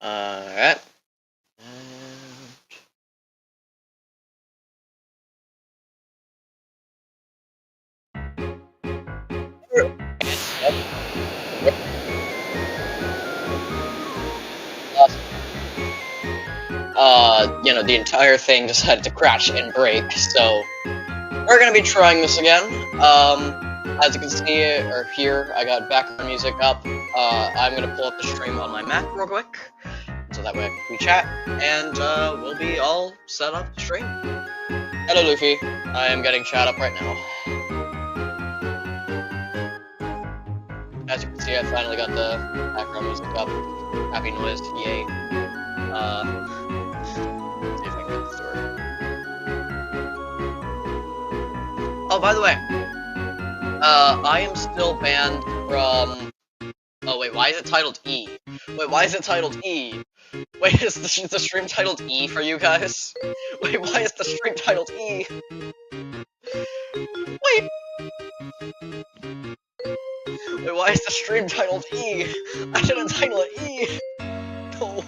Alright. The entire thing decided to crash and break, so we're gonna be trying this again. As you can see or hear, I got background music up. I'm gonna pull up the stream on my Mac real quick, so that way we chat, and we'll be all set up to stream. Hello, Luffy. I am getting chat up right now. As you can see, I finally got the background music up. Happy noise, yay. See if I can get this to work. Oh, by the way, I am still banned from... Oh, wait, why is it titled E? Wait, why is it titled E? Wait, is the stream titled E for you guys? Wait, why is the stream titled E? Wait! Wait, why is the stream titled E? I didn't title it E! No.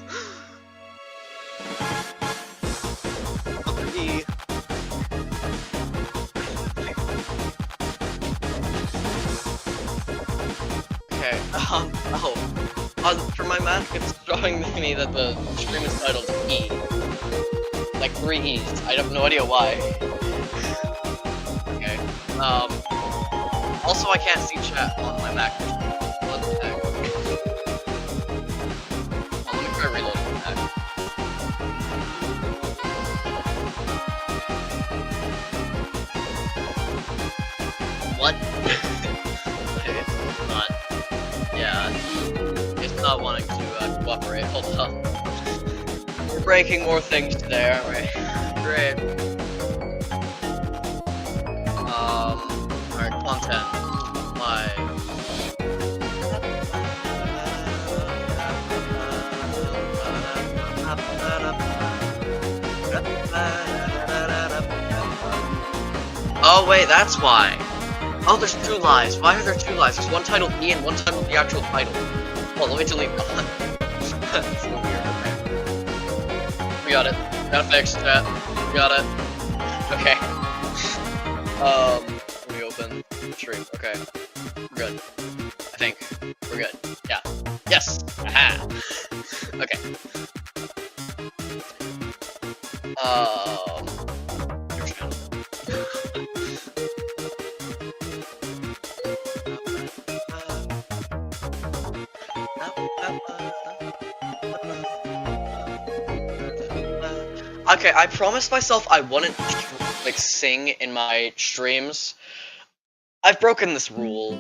E. Okay, for my Mac, it's showing me that the stream is titled E. Like 3 E's. I have no idea why. Okay, also I can't see chat on my Mac. What the heck? Let me try reloading the Mac. What? It's not. Yeah, it's not wanting to cooperate. Hold on. We're breaking more things today, aren't we? Great. Alright, content. Oh wait, that's why. Oh, there's 2 lives. Why are there 2 lives? There's one titled E and one titled the actual title. Well, let me delete that. That's so weird. Okay. We got it. Got it fixed, chat. We got it. Okay. Let me open the stream. Okay. We're good. I think. We're good. Yeah. Yes! Aha! Okay. Your channel. Okay, I promised myself I wouldn't, like, sing in my streams. I've broken this rule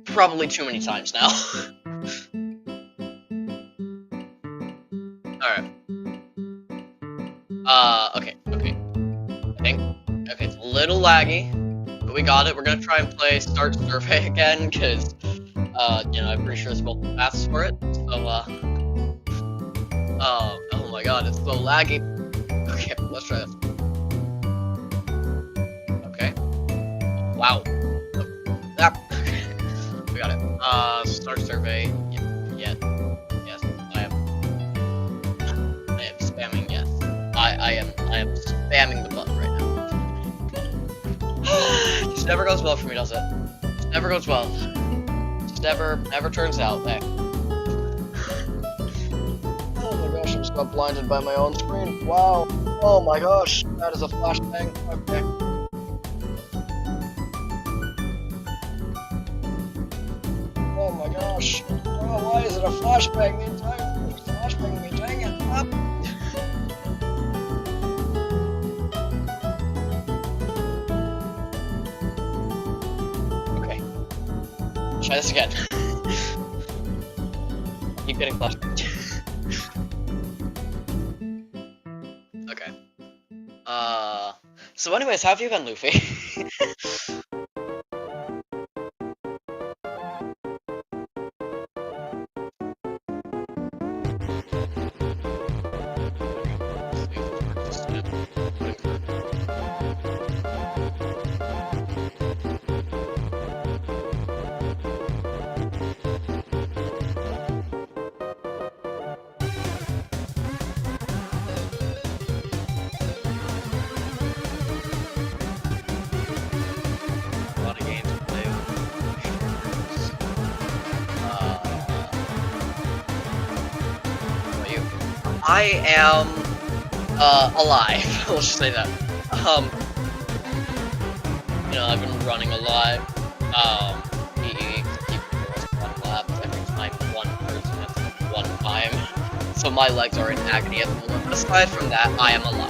probably too many times now. Alright. Okay. I think. Okay, it's a little laggy, but we got it. We're gonna try and play Start Survey again, because, I'm pretty sure there's multiple paths for it, so, oh my god, it's so laggy. Okay, let's try this. Okay. Wow. Okay. We got it. Start survey. Yes. I am spamming yes. I am spamming the button right now. This never goes well for me, does it? This never goes well. This never turns out. Hey. Oh my gosh, I'm just got blinded by my own screen. Wow. Oh my gosh, that is a flashbang. Okay. Oh my gosh. Oh, why is it a flashbang the entire thing? It's flashbang me, dang it. Up. Okay. Try this again. Keep getting flashbanged. Okay. So anyways, how have you been, Luffy? I am, alive. Let's just say that. You know, I've been running alive. PE, keep one lap every time one person has one time. So my legs are in agony at the moment. But aside from that, I am alive.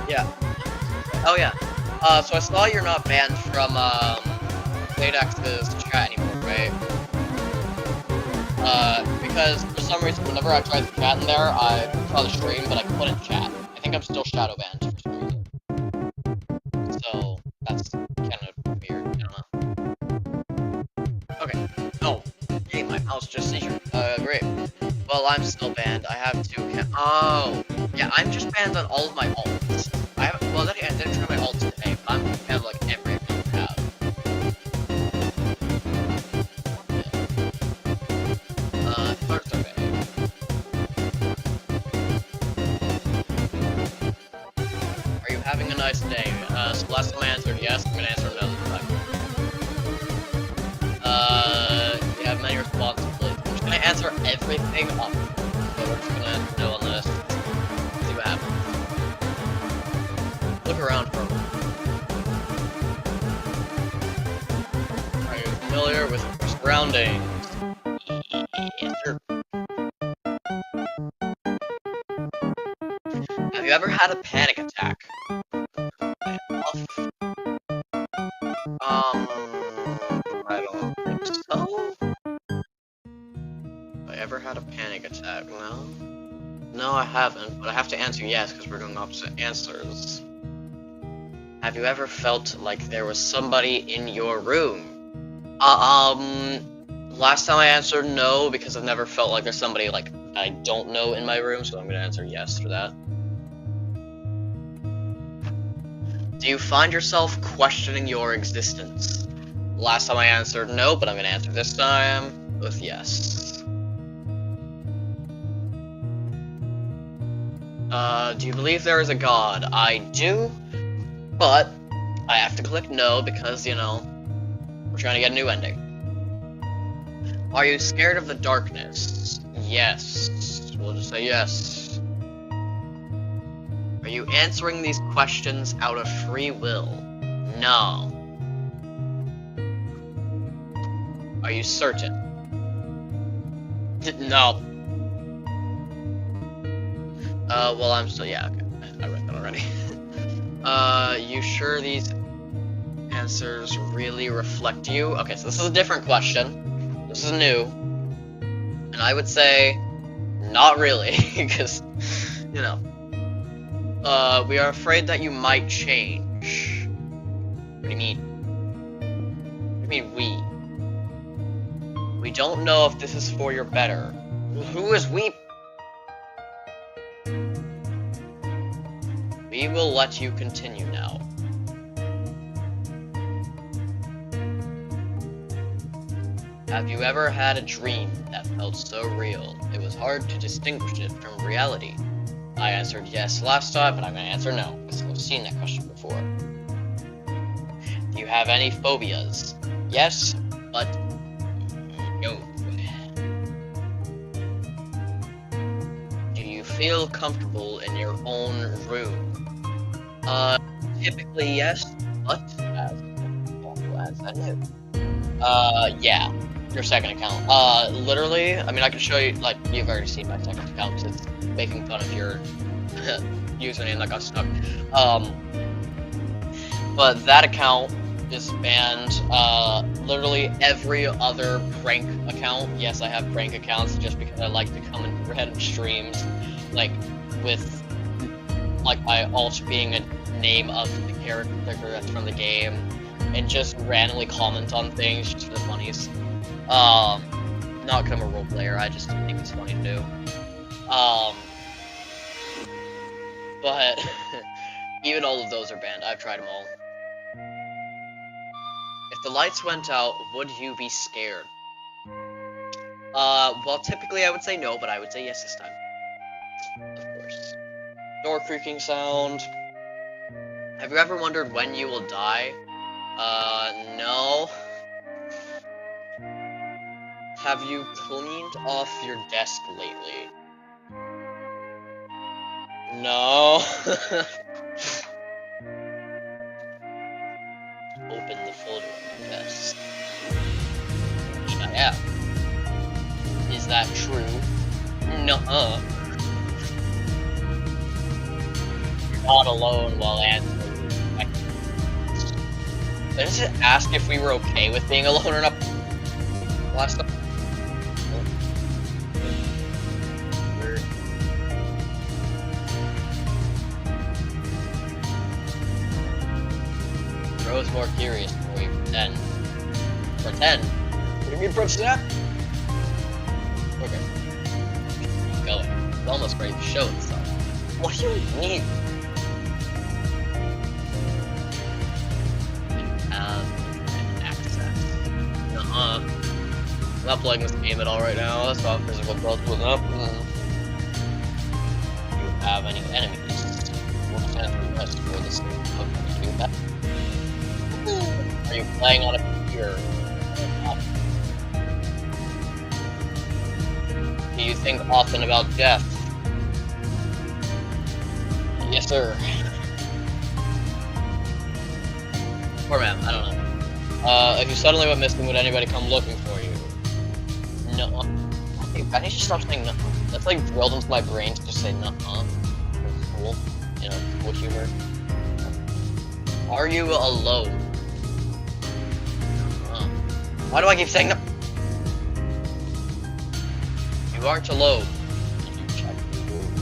Yeah. Oh yeah. So I saw you're not banned from Laydex's chat anymore, right? Because for some reason, whenever I tried to chat in there, I saw the stream, but I couldn't chat. I think I'm still shadow banned for some reason. So that's kind of weird. I don't know. Okay. Oh, hey, my mouse just seizure. Great. Well, I'm still banned. I have two. Oh, yeah, I'm just banned on all of my alts. I haven't. Well, then I didn't try my alts today, but I'm banned like every account I have. Clerk survey. Are you having a nice day? So last time I answered yes, I'm gonna answer no this time. You have many responsibilities. I'm just gonna answer everything up. So we're just gonna know on this. See what happens. Look around for a moment. Are you familiar with your surroundings? Yes, sir. Have you ever had a panic attack? I don't think so. Have I ever had a panic attack? No. No, I haven't, but I have to answer yes because we're doing opposite answers. Have you ever felt like there was somebody in your room? Last time I answered no because I've never felt like there's somebody like I don't know in my room, so I'm gonna answer yes for that. Do you find yourself questioning your existence? Last time I answered no, but I'm gonna answer this time with yes. Do you believe there is a god? I do, but I have to click no because, you know, we're trying to get a new ending. Are you scared of the darkness? Yes. We'll just say yes. Are you answering these questions out of free will? No. Are you certain? No. Well, I'm still, yeah, okay. I read that already. You sure these answers really reflect you? Okay, so this is a different question. This is new. And I would say, not really, because, you know. We are afraid that you might change. What do you mean? What do you mean, we? We don't know if this is for your better. Who is we? We will let you continue now. Have you ever had a dream that felt so real, it was hard to distinguish it from reality? I answered yes last time, but I'm gonna answer no, because I've seen that question before. Do you have any phobias? Yes, but no. Do you feel comfortable in your own room? Typically yes, but as I knew. Yeah. Your second account. Literally, I mean, I can show you, like, you've already seen my second account, because it's making fun of your username that got stuck. But that account is banned. Literally every other prank account. Yes, I have prank accounts just because I like to come into random streams, like, with, like, my alt being a name of the character that's from the game, and just randomly comment on things just for the funnies. Not because I'm a role player, I just think it's funny to do. But even all of those are banned. I've tried them all. If the lights went out, would you be scared? Well, typically I would say no, but I would say yes this time. Of course. Door creaking sound. Have you ever wondered when you will die? No. Have you cleaned off your desk lately? No. Open the folder on your desk. I have. Is that true? Nuh-uh. You're not alone while answering. Does it ask if we were okay with being alone or not? Last time. Weird. Rose more curious before we pretend. Pretend? What do you mean pretend? Okay. Keep going. It's almost ready to show itself. What do you mean? Access. I'm not playing this game at all right now. That's not physical growth was up. Do you have any enemies? What chance we must for this thing? How can we do that? Are you playing on a computer? Do you think often about death? Yes, sir. Poor man, I don't know. If you suddenly went missing, would anybody come looking for you? No. I need to stop saying no. That's like drilled into my brain to just say nuh-uh. It's cool. You know, cool humor. Are you alone? Why do I keep saying no? You aren't alone. Did you check the room?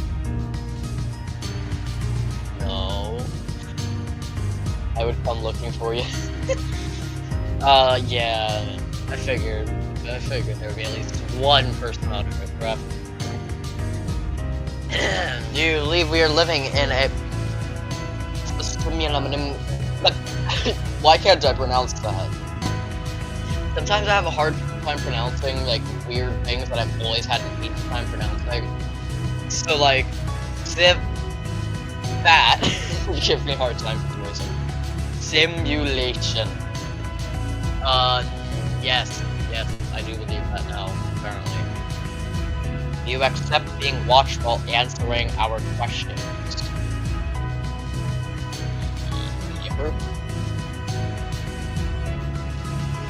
No. I would come looking for you. Yeah. I figured there would be at least one person on Earth, crap. Do you believe we are living in a... Why can't I pronounce that? Sometimes I have a hard time pronouncing, like, weird things that I've always had an easy time pronouncing. So, like, that gives me a hard time pronouncing. Simulation. Yes, I do believe that now, apparently. You accept being watched while answering our questions.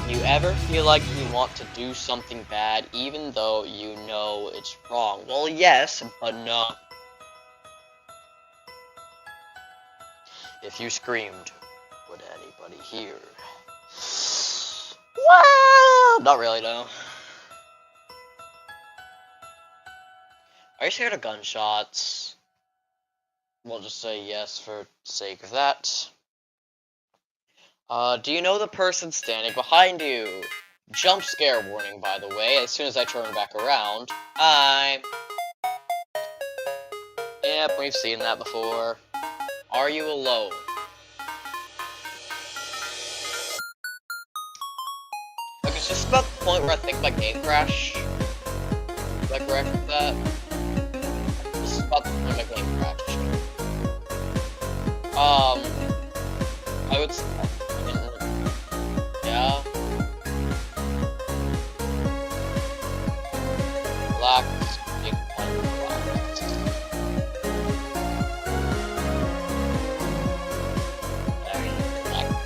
You ever feel like you want to do something bad even though you know it's wrong? Well, yes, but no. If you screamed, would anybody hear? Well, not really, no. Are you scared of gunshots? We'll just say yes for sake of that. Do you know the person standing behind you? Jump scare warning, by the way, as soon as I turn back around. Hi. Yep, we've seen that before. Are you alone? Okay, it's just about the point where I think my game crashed. Is that correct with that? This is about the point my game crashed. I would... Yeah. Relax. Big one. Relax. Very relax.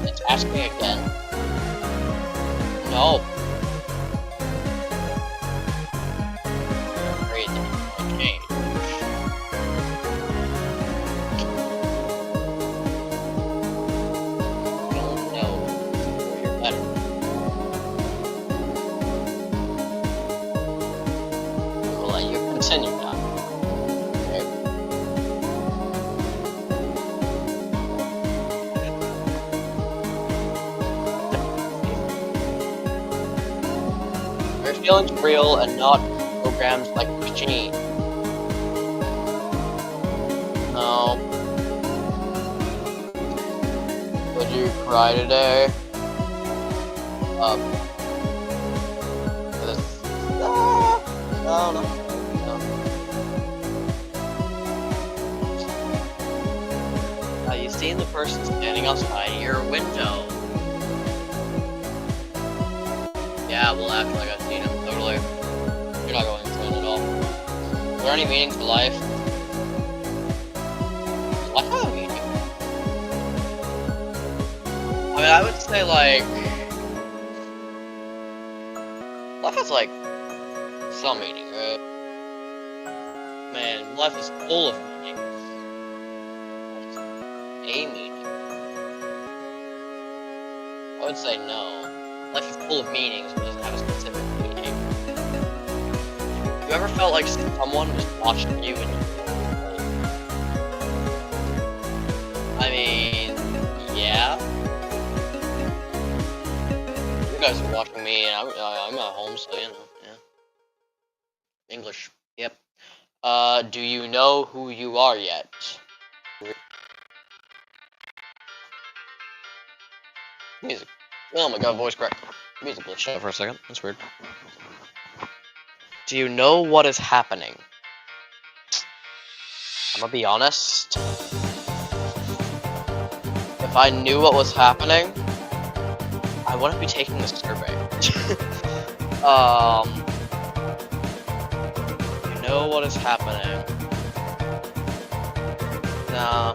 It's asking again. No. Continue now. Okay. Your feelings real and not programmed like a machine. No. Would you cry today? No. seen the person standing outside your window. Yeah, we'll act like I've seen him, totally. You're not going insane at all. Are there any meaning to life? Does life have a meaning? I mean, I would say, like... life has, like, some meaning, right? Man, life is full of meaning. A meaning? I would say no. Life is full of meanings, but doesn't have a specific meaning. You ever felt like someone was watching you and I mean, yeah. You guys are watching me, and I'm at home, so you know, yeah. English, yep. Do you know who you are yet? Music. Oh my god, voice crack. Music glitched out for a second. That's weird. Do you know what is happening? I'm gonna be honest. If I knew what was happening, I wouldn't be taking this survey. You know what is happening? Nah.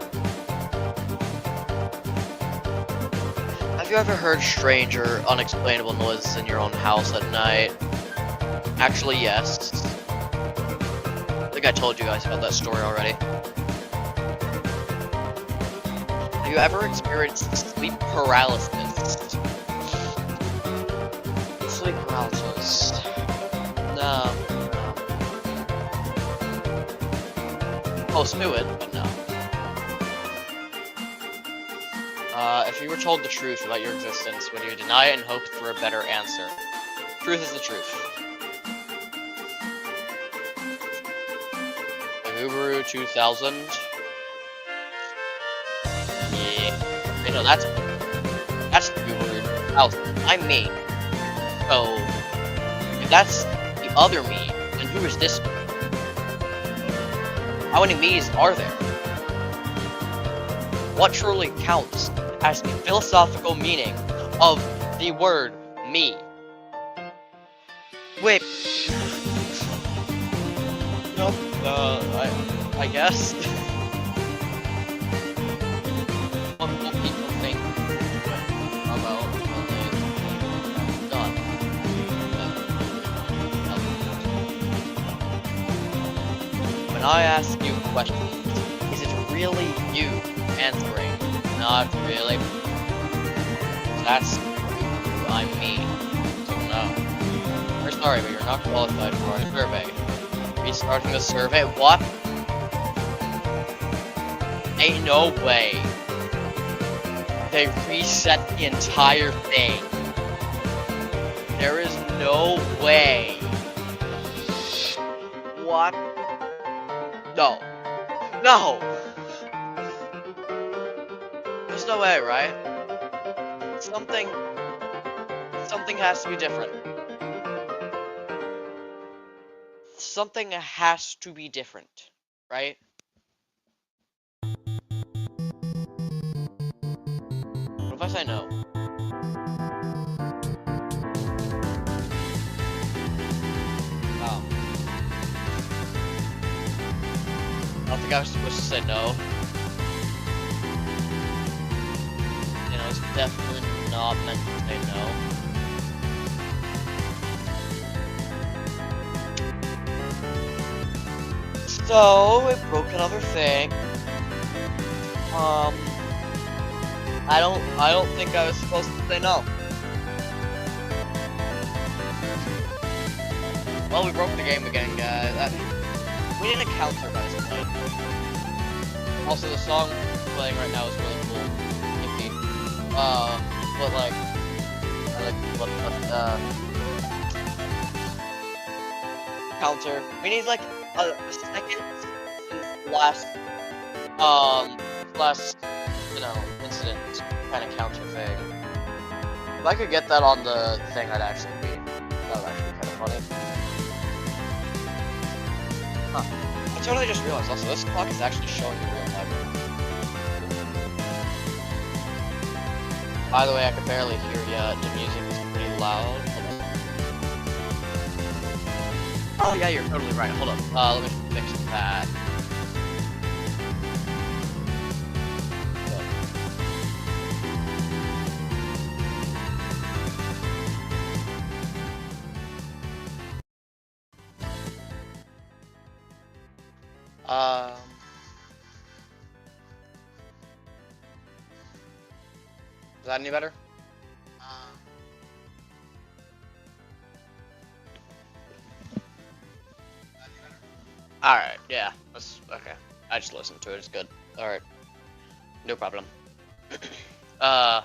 Have you ever heard strange or unexplainable noises in your own house at night? Actually, yes. I think I told you guys about that story already. Have you ever experienced sleep paralysis? Sleep paralysis. No. Close to it, but no. If you were told the truth about your existence, would you deny it and hope for a better answer? Truth is the truth. Guru 2000. Yeah. I know that's the Guru 2000. I'm me. So if that's the other me, then who is this me? How many me's are there? What truly counts as the philosophical meaning of the word me? Wait. Nope. I guess. What will people think about God? When I ask you questions, is it really you answering? Not really. That's who I'm me. So no. We're sorry, but you're not qualified for our survey. Restarting the survey? What? Ain't no way. They reset the entire thing. There is no way. What? No. No! There's no way, right? Something has to be different. Something has to be different, right? What if I say no? I don't think I was supposed to say no. You know, it's definitely not meant to say no. So, it broke another thing. I don't think I was supposed to say no. Well, we broke the game again, guys. We need a counter by this point. Also, the song playing right now is really cool. Yippee. But like, counter. We need like a second last, you know, incident kind of counter thing. If I could get that on the thing, that would actually be kind of funny. Huh. I totally just realized also, this clock is actually showing the real time. By the way, I can barely hear ya. The music is pretty loud. Oh yeah, you're totally right. Hold up. Let me fix that. Um. Is that any better? Alright, yeah. That's okay. I just listened to it. It's good. Alright. No problem. But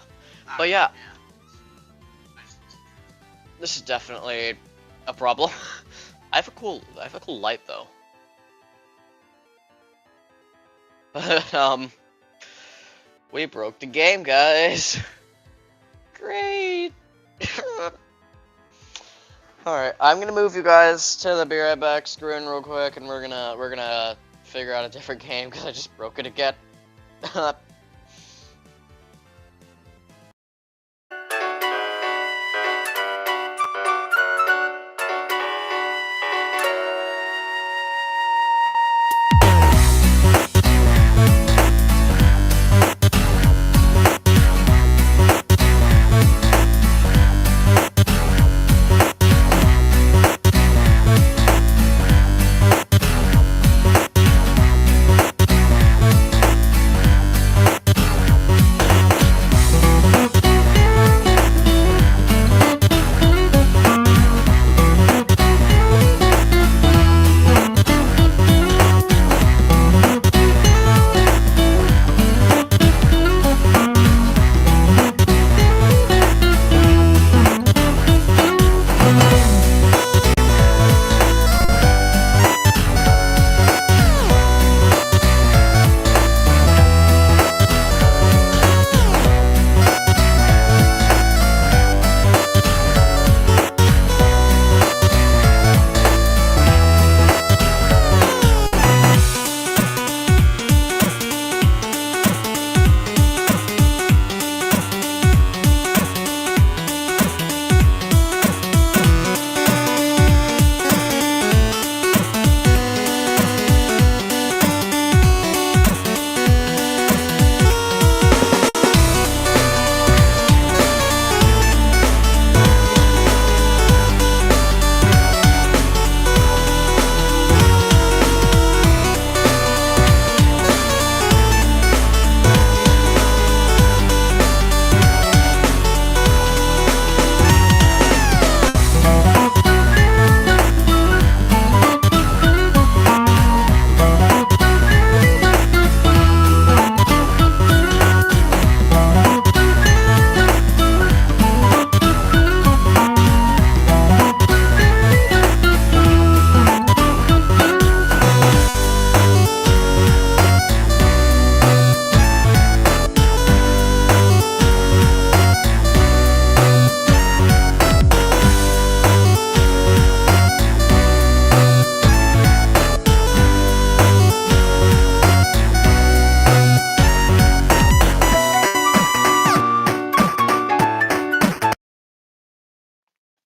yeah. This is definitely a problem. I have a cool light though. But we broke the game, guys. Great. Alright, I'm gonna move you guys to the be right back screen real quick, and we're gonna figure out a different game because I just broke it again.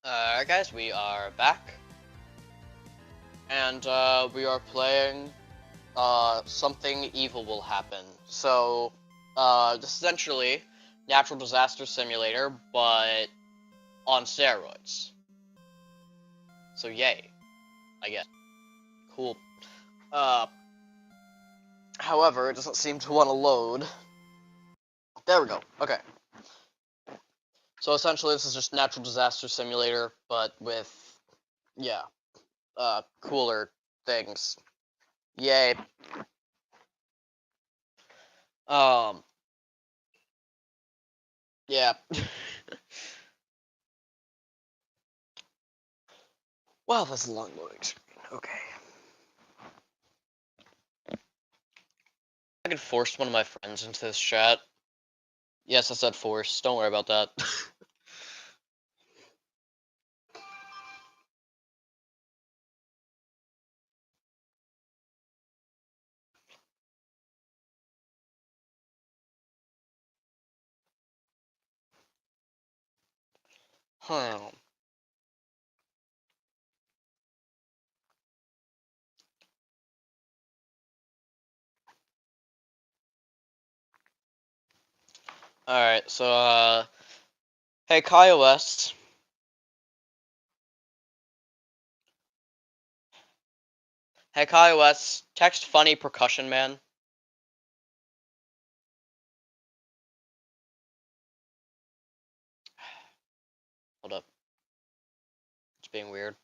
Alright guys, we are back. And we are playing Something Evil Will Happen. So this is essentially natural disaster simulator, but on steroids. So yay, I guess. Cool. However, it doesn't seem to want to load. There we go. Okay. So essentially this is just natural disaster simulator, but with, yeah, cooler things. Yay. Yeah. Wow, that's a long loading screen. Okay. I could force one of my friends into this chat. Yes, I said force. Don't worry about that. Hmm. Alright, so, hey, KaiOS. Hey, KaiOS, text funny percussion man. Hold up. It's being weird.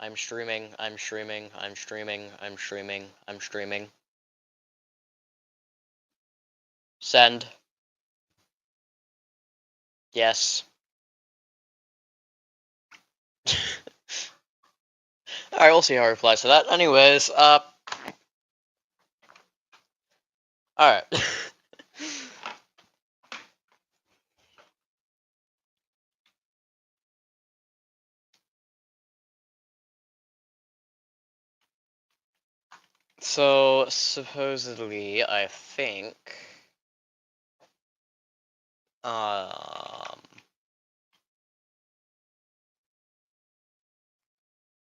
I'm streaming, I'm streaming, I'm streaming, I'm streaming, I'm streaming. Send. Yes. Alright, we'll see how he replies to that. Anyways, alright. So, supposedly, I think, yeah,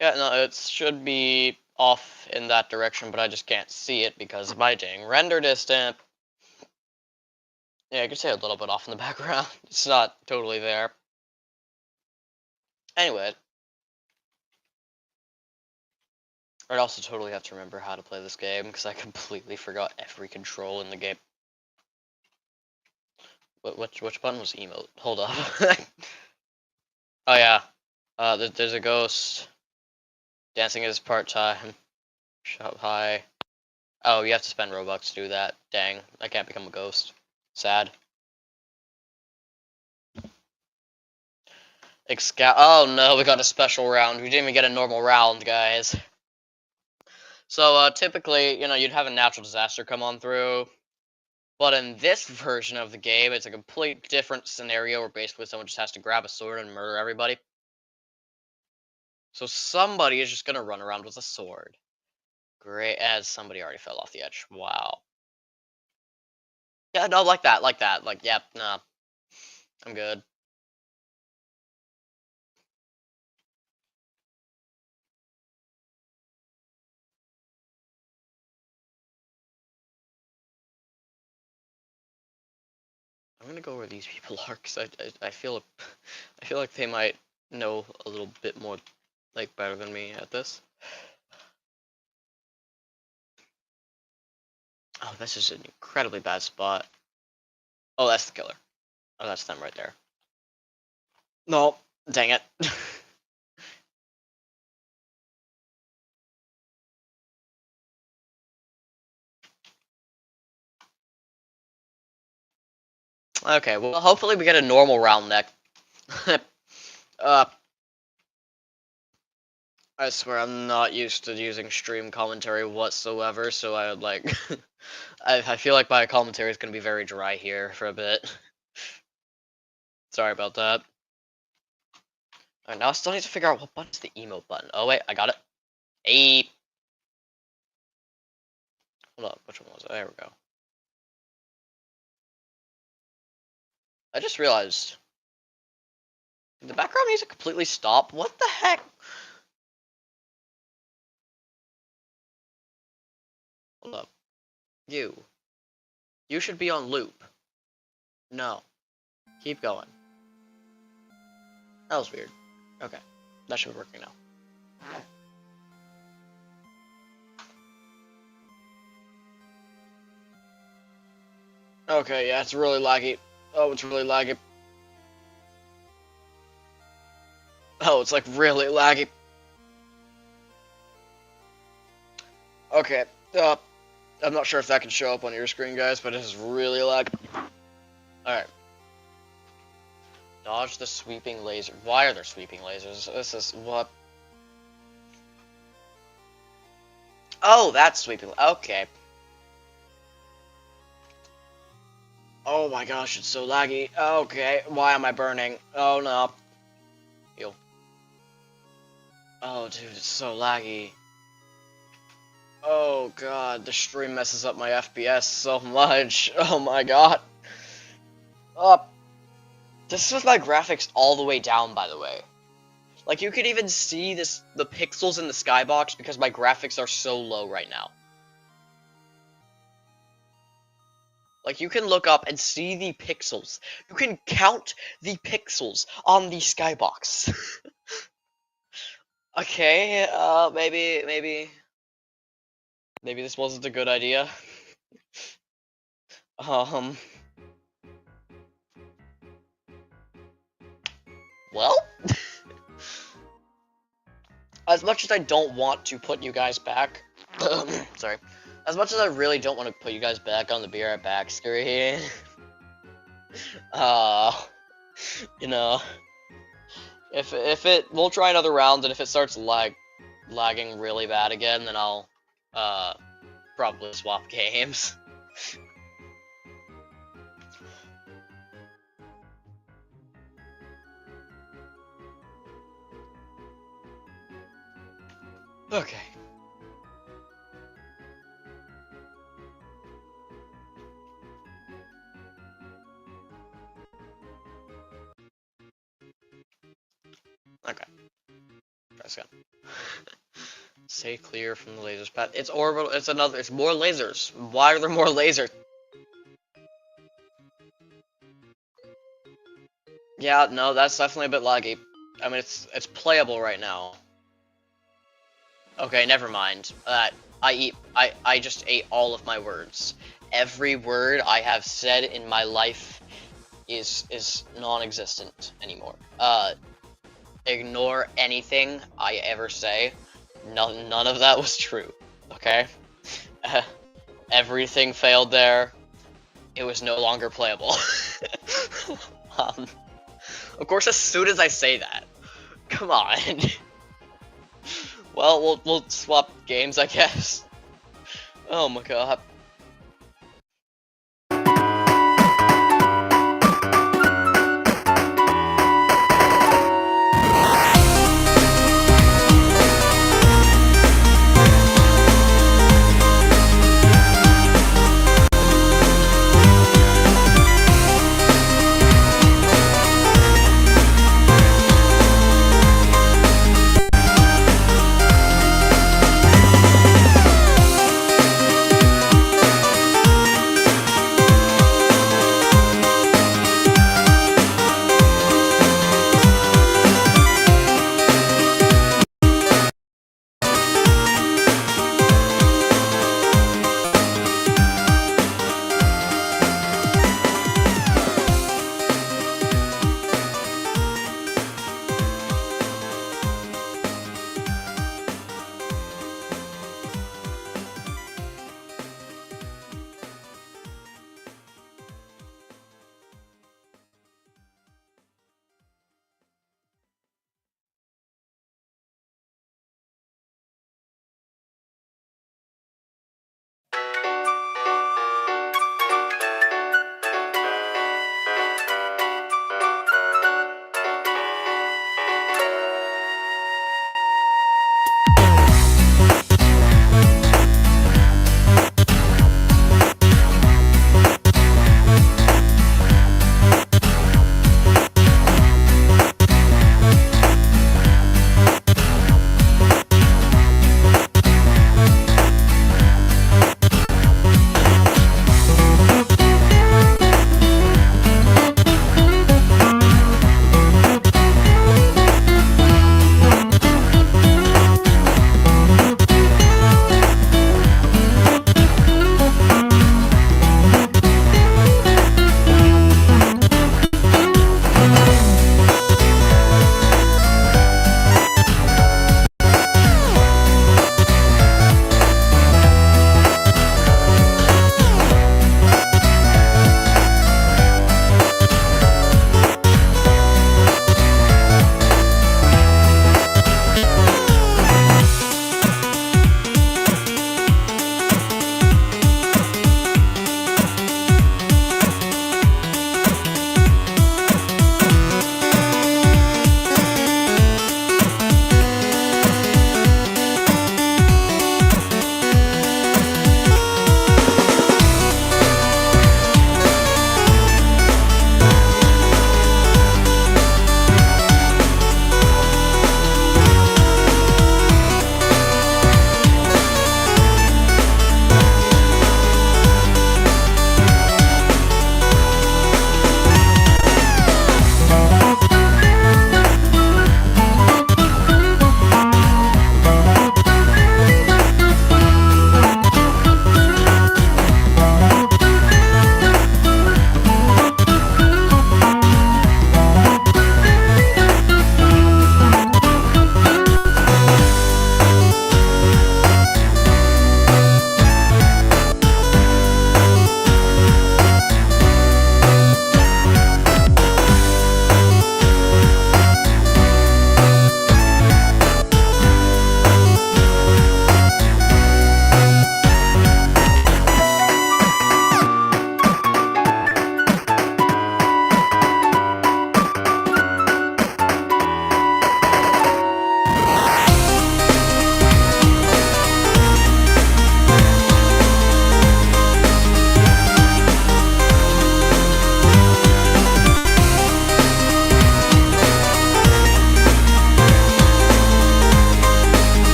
no, it should be off in that direction, but I just can't see it because of my dang render distant. Yeah, I could say a little bit off in the background. It's not totally there. Anyway, I'd also totally have to remember how to play this game because I completely forgot every control in the game. Which button was emote? Hold up. Oh yeah. There's a ghost. Dancing is part-time. Shop high. Oh, you have to spend Robux to do that. Dang, I can't become a ghost. Sad. Oh no, we got a special round. We didn't even get a normal round, guys. So, typically, you'd have a natural disaster come on through. But in this version of the game, it's a complete different scenario where basically someone just has to grab a sword and murder everybody. So somebody is just gonna run around with a sword. Great, as somebody already fell off the edge. Wow. Yeah, no, like that. Like, yep, nah. I'm good. I'm gonna go where these people are, because I feel like they might know a little bit more, like, better than me at this. Oh, this is an incredibly bad spot. Oh, that's the killer. Oh, that's them right there. No, dang it. Okay, well, hopefully we get a normal round next. uh, I swear I'm not used to using stream commentary whatsoever, so I would like... I feel like my commentary is going to be very dry here for a bit. Sorry about that. Alright, now I still need to figure out what button's the emote button. Oh wait, I got it. Hey! Hold up, which one was it? There we go. I just realized... Did the background music completely stop? What the heck? Hold up. You. You should be on loop. No. Keep going. That was weird. Okay. That should be working now. Okay, yeah, it's really laggy. Oh, it's really laggy. Oh, it's like really laggy. Okay, I'm not sure if that can show up on your screen, guys, but it is really laggy. Alright. Dodge the sweeping laser. Why are there sweeping lasers? This is what? Oh, that's sweeping. Okay. Oh my gosh, it's so laggy. Okay, why am I burning? Oh no. Ew. Oh dude, it's so laggy. Oh god, the stream messes up my FPS so much. Oh my god. Up. This is with my graphics all the way down, by the way. Like, you could even see the pixels in the skybox because my graphics are so low right now. Like, you can look up and see the pixels. You can count the pixels on the skybox. Okay, maybe this wasn't a good idea. Well, as much as I don't want to put you guys back, sorry, as much as I really don't want to put you guys back on the Be Right Back screen, you know, if we'll try another round, and if it starts lagging really bad again, then I'll, probably swap games. Okay. Okay. Press go. Stay clear from the lasers path. It's orbital. It's more lasers. Why are there more lasers? Yeah, no, that's definitely a bit laggy. I mean, it's playable right now. Okay, never mind. I just ate all of my words. Every word I have said in my life is non-existent anymore. Ignore anything I ever say. None of that was true. Okay? Everything failed there. It was no longer playable. Of course, as soon as I say that. Come on. Well, we'll swap games, I guess. Oh my god.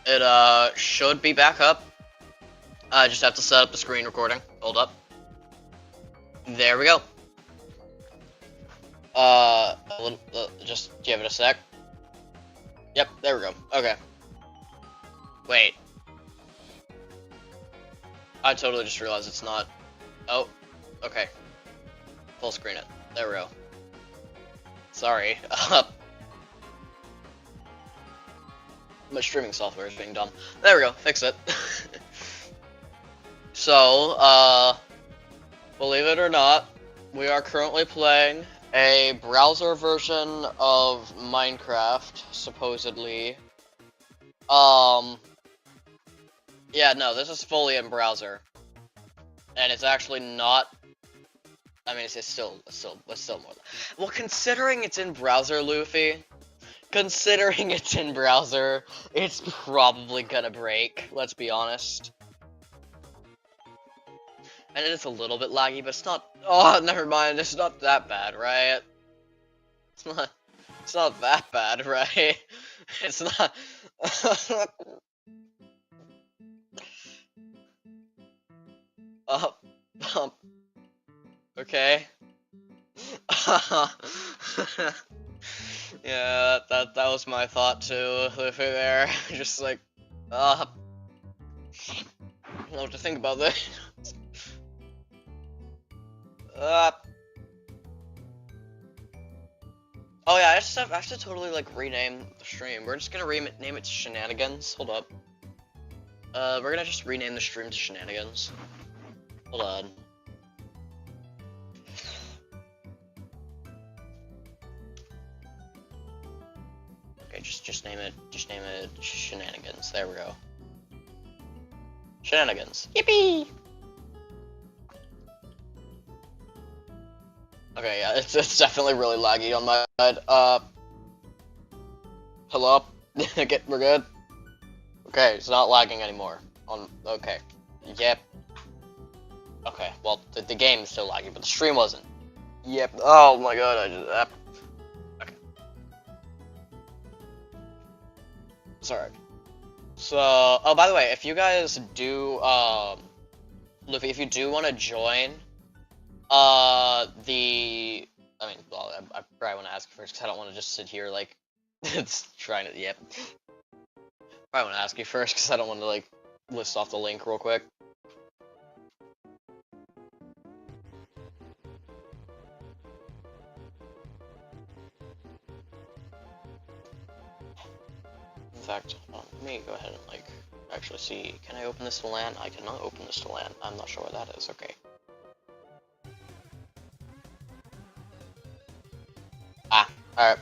It should be back up. I just have to set up the screen recording. Hold up. There we go. Just give it a sec. Yep, there we go. Okay. Wait. I totally just realized it's not. Oh, okay. Full screen it. There we go. Sorry. My streaming software is being dumb. There we go. Fix it. So, believe it or not, we are currently playing a browser version of Minecraft, supposedly. Yeah, no, this is fully in browser. And it's actually not. I mean, it's still more. Well, considering it's in browser, Luffy. Considering it's in browser, it's probably gonna break. Let's be honest. And it is a little bit laggy, but it's not. Oh, never mind. It's not that bad, right? It's not. It's not that bad, right? It's not. Okay. Yeah, that was my thought too. Luffy there, just like, I don't know what to think about this. Oh yeah, I have to totally like rename the stream. We're just gonna name it Shenanigans. Hold up. We're gonna just rename the stream to Shenanigans. Hold on. Okay, just name it Shenanigans. There we go. Shenanigans. Yippee! Okay, yeah, it's definitely really laggy on my side. Hello? We're good? Okay, it's not lagging anymore. Okay. Yep. Okay, well, the game is still laggy, but the stream wasn't. Yep. Oh my god, I just... okay. Sorry. So, oh, by the way, if you guys do, Luffy, if you do want to join, I mean, well, I probably want to ask you first, because I don't want to just sit here, like, it's trying to, yep. Probably want to ask you first, because I don't want to, like, list off the link real quick. In fact, let me go ahead and, like, actually see, can I open this to LAN? I cannot open this to LAN. I'm not sure what that is, okay. Ah, alright.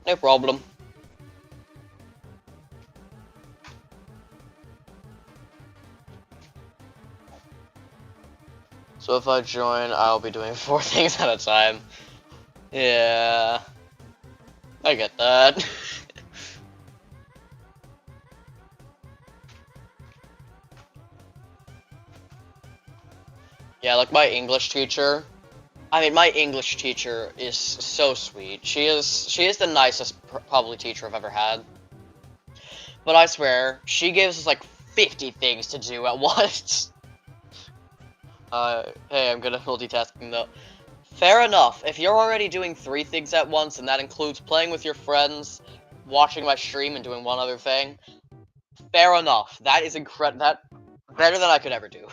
No problem. So if I join, I'll be doing 4 things at a time. Yeah. I get that. Yeah, like my English teacher. I mean, my English teacher is so sweet. She is the nicest probably teacher I've ever had. But I swear, she gives us like 50 things to do at once. Hey, I'm good at multitasking though. Fair enough. If you're already doing 3 things at once, and that includes playing with your friends, watching my stream, and doing one other thing, fair enough. That is incredible. That better than I could ever do.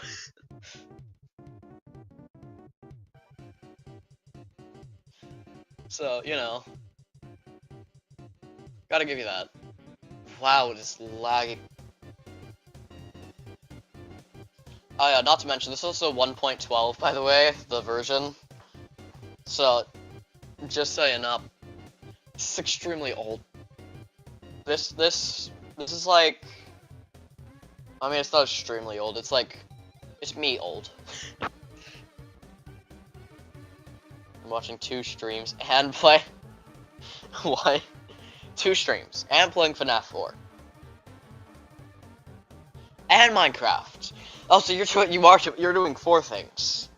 So, you know, gotta give you that. Wow, it's laggy. Oh yeah, not to mention, this is also 1.12, by the way, the version. So, just so you know, this is extremely old. This is like, I mean, it's not extremely old, it's like, it's me old. I'm watching 2 streams and play, what? 2 streams, and playing FNAF 4. And Minecraft. Oh, so you're doing 4 things.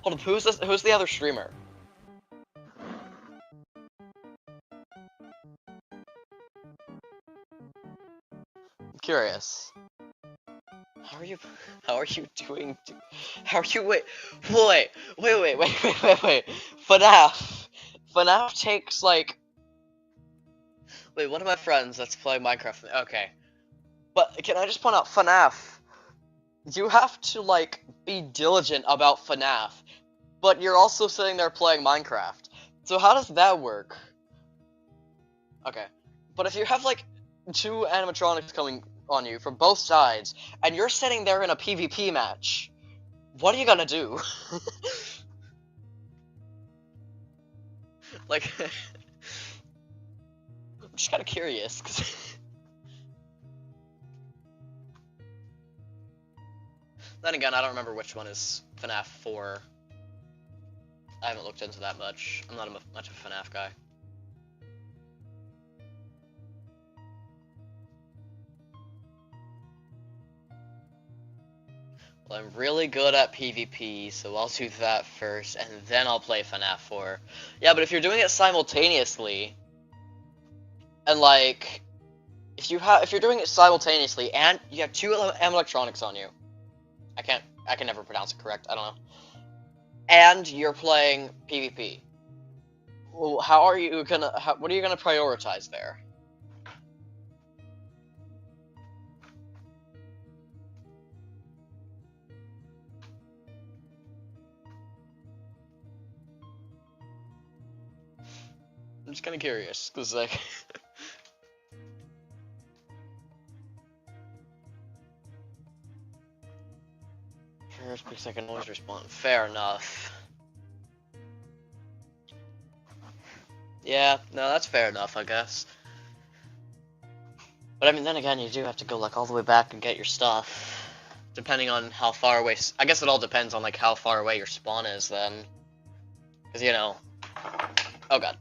Hold up, who's the other streamer? curious. How are you doing? How are you? Wait. FNAF takes like. Wait, one of my friends that's playing Minecraft. Okay, but can I just point out FNAF? You have to like be diligent about FNAF, but you're also sitting there playing Minecraft. So how does that work? Okay, but if you have like two animatronics coming on you from both sides, and you're sitting there in a PvP match, what are you gonna do? Like, I'm just kind of curious, cause then again, I don't remember which one is FNAF 4. I haven't looked into that much. I'm not much of a FNAF guy. Well, I'm really good at PvP, so I'll do that first, and then I'll play FNAF 4. Yeah, but if you're doing it simultaneously, and like, if you're doing it simultaneously, and you have two electronics on you, I can never pronounce it correct, I don't know, and you're playing PvP, well, what are you gonna prioritize there? I'm just kind of curious, because, like... First per second noise response. Fair enough. Yeah, no, that's fair enough, I guess. But I mean, then again, you do have to go, like, all the way back and get your stuff. Depending on how far away... I guess it all depends on, like, how far away your spawn is, then. Because, you know... Oh, God.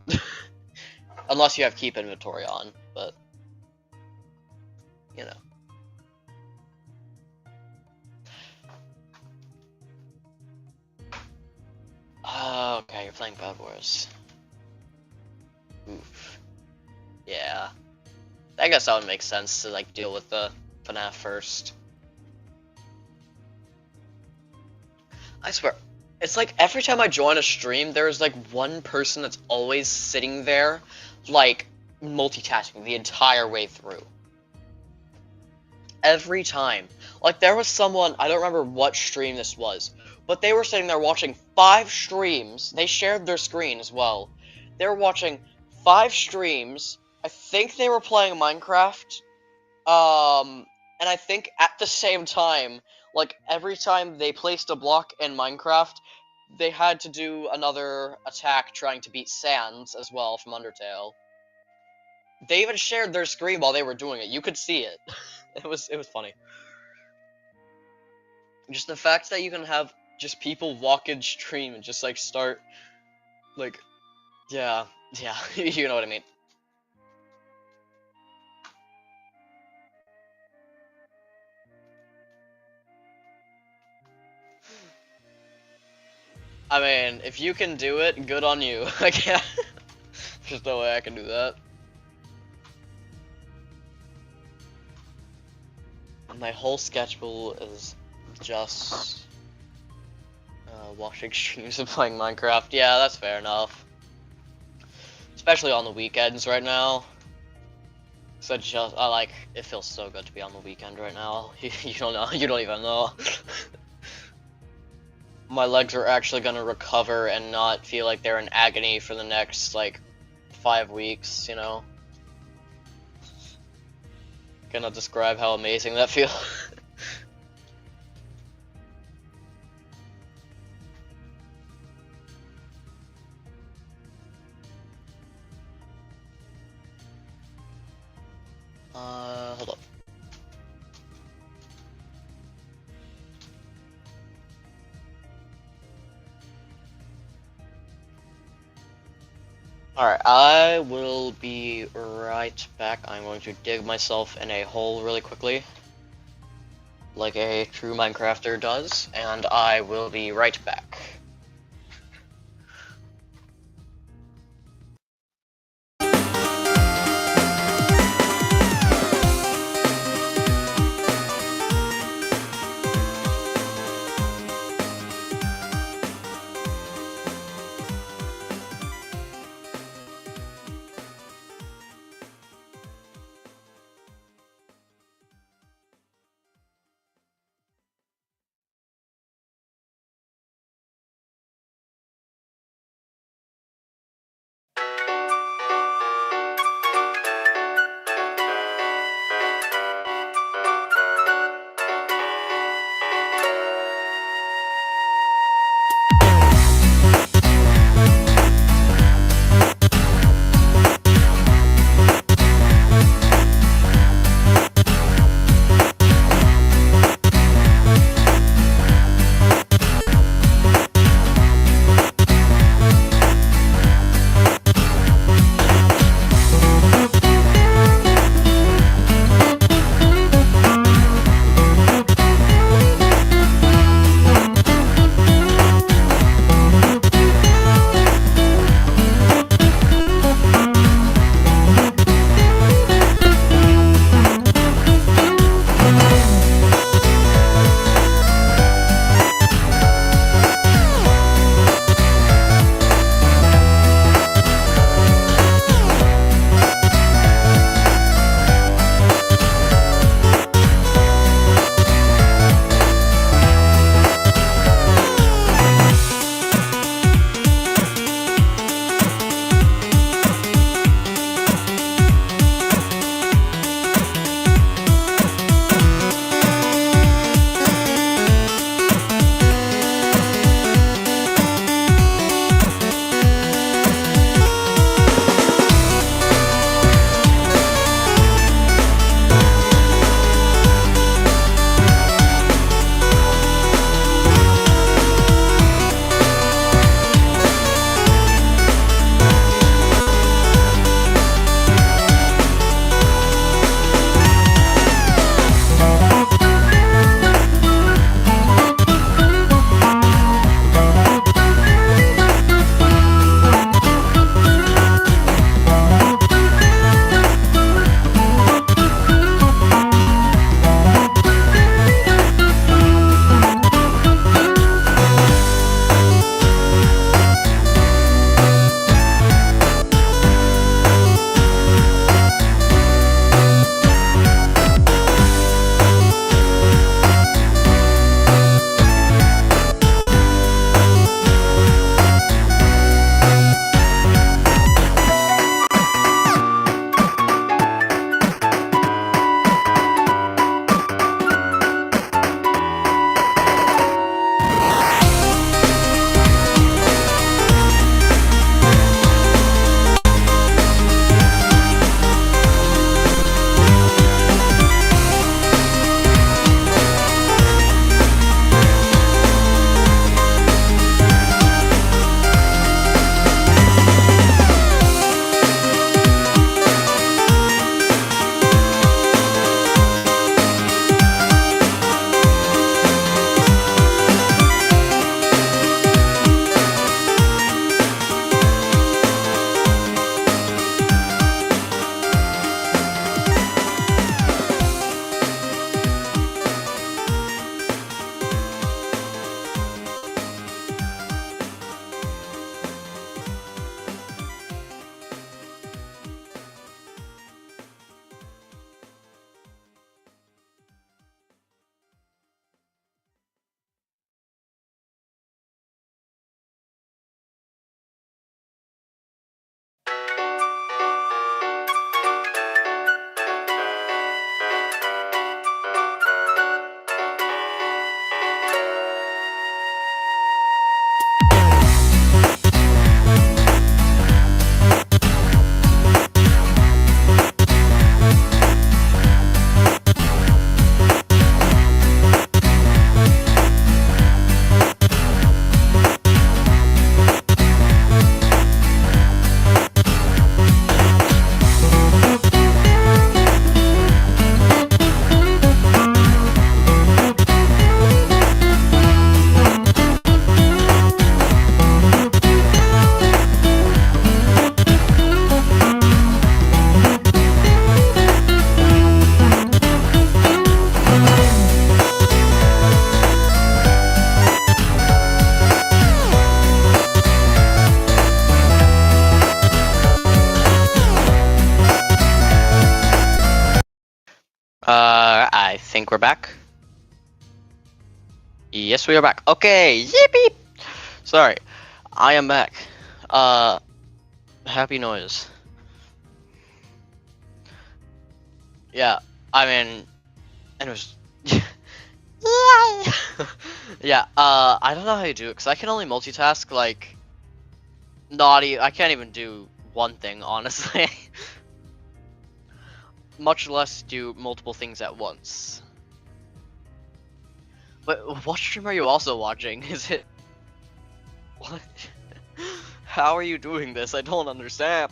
Unless you have keep inventory on, but... You know. Okay, you're playing Bad Wars. Oof. Yeah. I guess that would make sense to, like, deal with the FNAF first. I swear, it's like every time I join a stream, there's like one person that's always sitting there, like, multitasking the entire way through. Every time. Like, there was someone, I don't remember what stream this was, but they were sitting there watching 5 streams. They shared their screen as well. They were watching 5 streams. I think they were playing Minecraft. And I think at the same time, like, every time they placed a block in Minecraft, they had to do another attack trying to beat Sans as well from Undertale. They even shared their screen while they were doing it. You could see it. It was funny. Just the fact that you can have just people walk in stream and just, like, start, like, yeah, you know what I mean. I mean, if you can do it, good on you. I can't. There's no way I can do that. My whole schedule is just watching streams and playing Minecraft. Yeah, that's fair enough. Especially on the weekends right now. So I like, it feels so good to be on the weekend right now. You don't know, you don't even know. My legs are actually gonna recover and not feel like they're in agony for the next, like, 5 weeks, you know? Gonna describe how amazing that feels. Hold up. Alright, I will be right back. I'm going to dig myself in a hole really quickly, like a true Minecrafter does, and I will be right back. I think we're back. Yes, we are back. Okay, yippee! Sorry, I am back. Happy noise. Yeah, I mean, and it was. Yeah, I don't know how you do it, because I can only multitask, like, I can't even do one thing, honestly. Much less do multiple things at once. But what stream are you also watching? Is it... What? How are you doing this? I don't understand.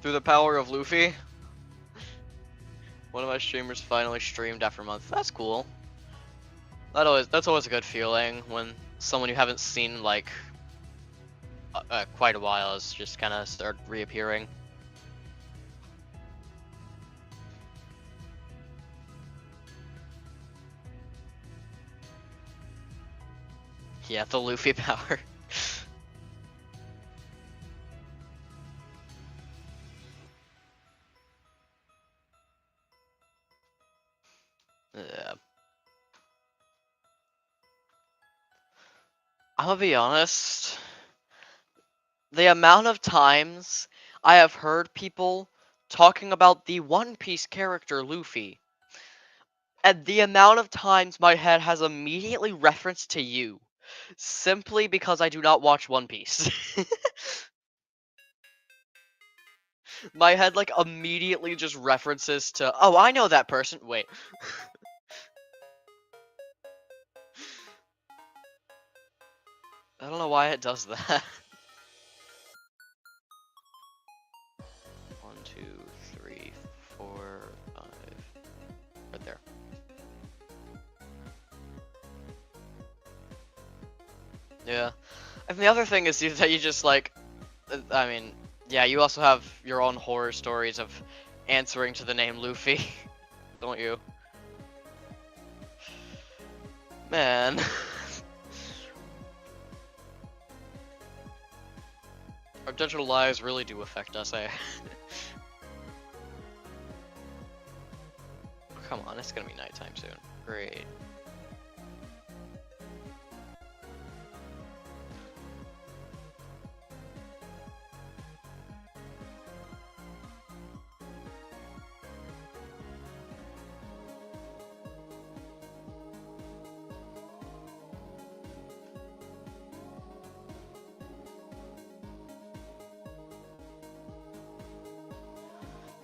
Through the power of Luffy? One of my streamers finally streamed after a month. That's cool. That's always a good feeling when someone you haven't seen like quite a while is just kind of start reappearing. Yeah, the Luffy power. Yeah. I'm gonna be honest. The amount of times I have heard people talking about the One Piece character Luffy, and the amount of times my head has immediately referenced to you, simply because I do not watch One Piece. My head like immediately just references to, oh, I know that person. Wait. I don't know why it does that. 1, 2, 3, 4, 5. Right there. Yeah. And the other thing is that you just like, I mean, yeah, you also have your own horror stories of answering to the name Luffy, don't you? Man. Our digital lives really do affect us, eh? Come on, it's gonna be nighttime soon. Great.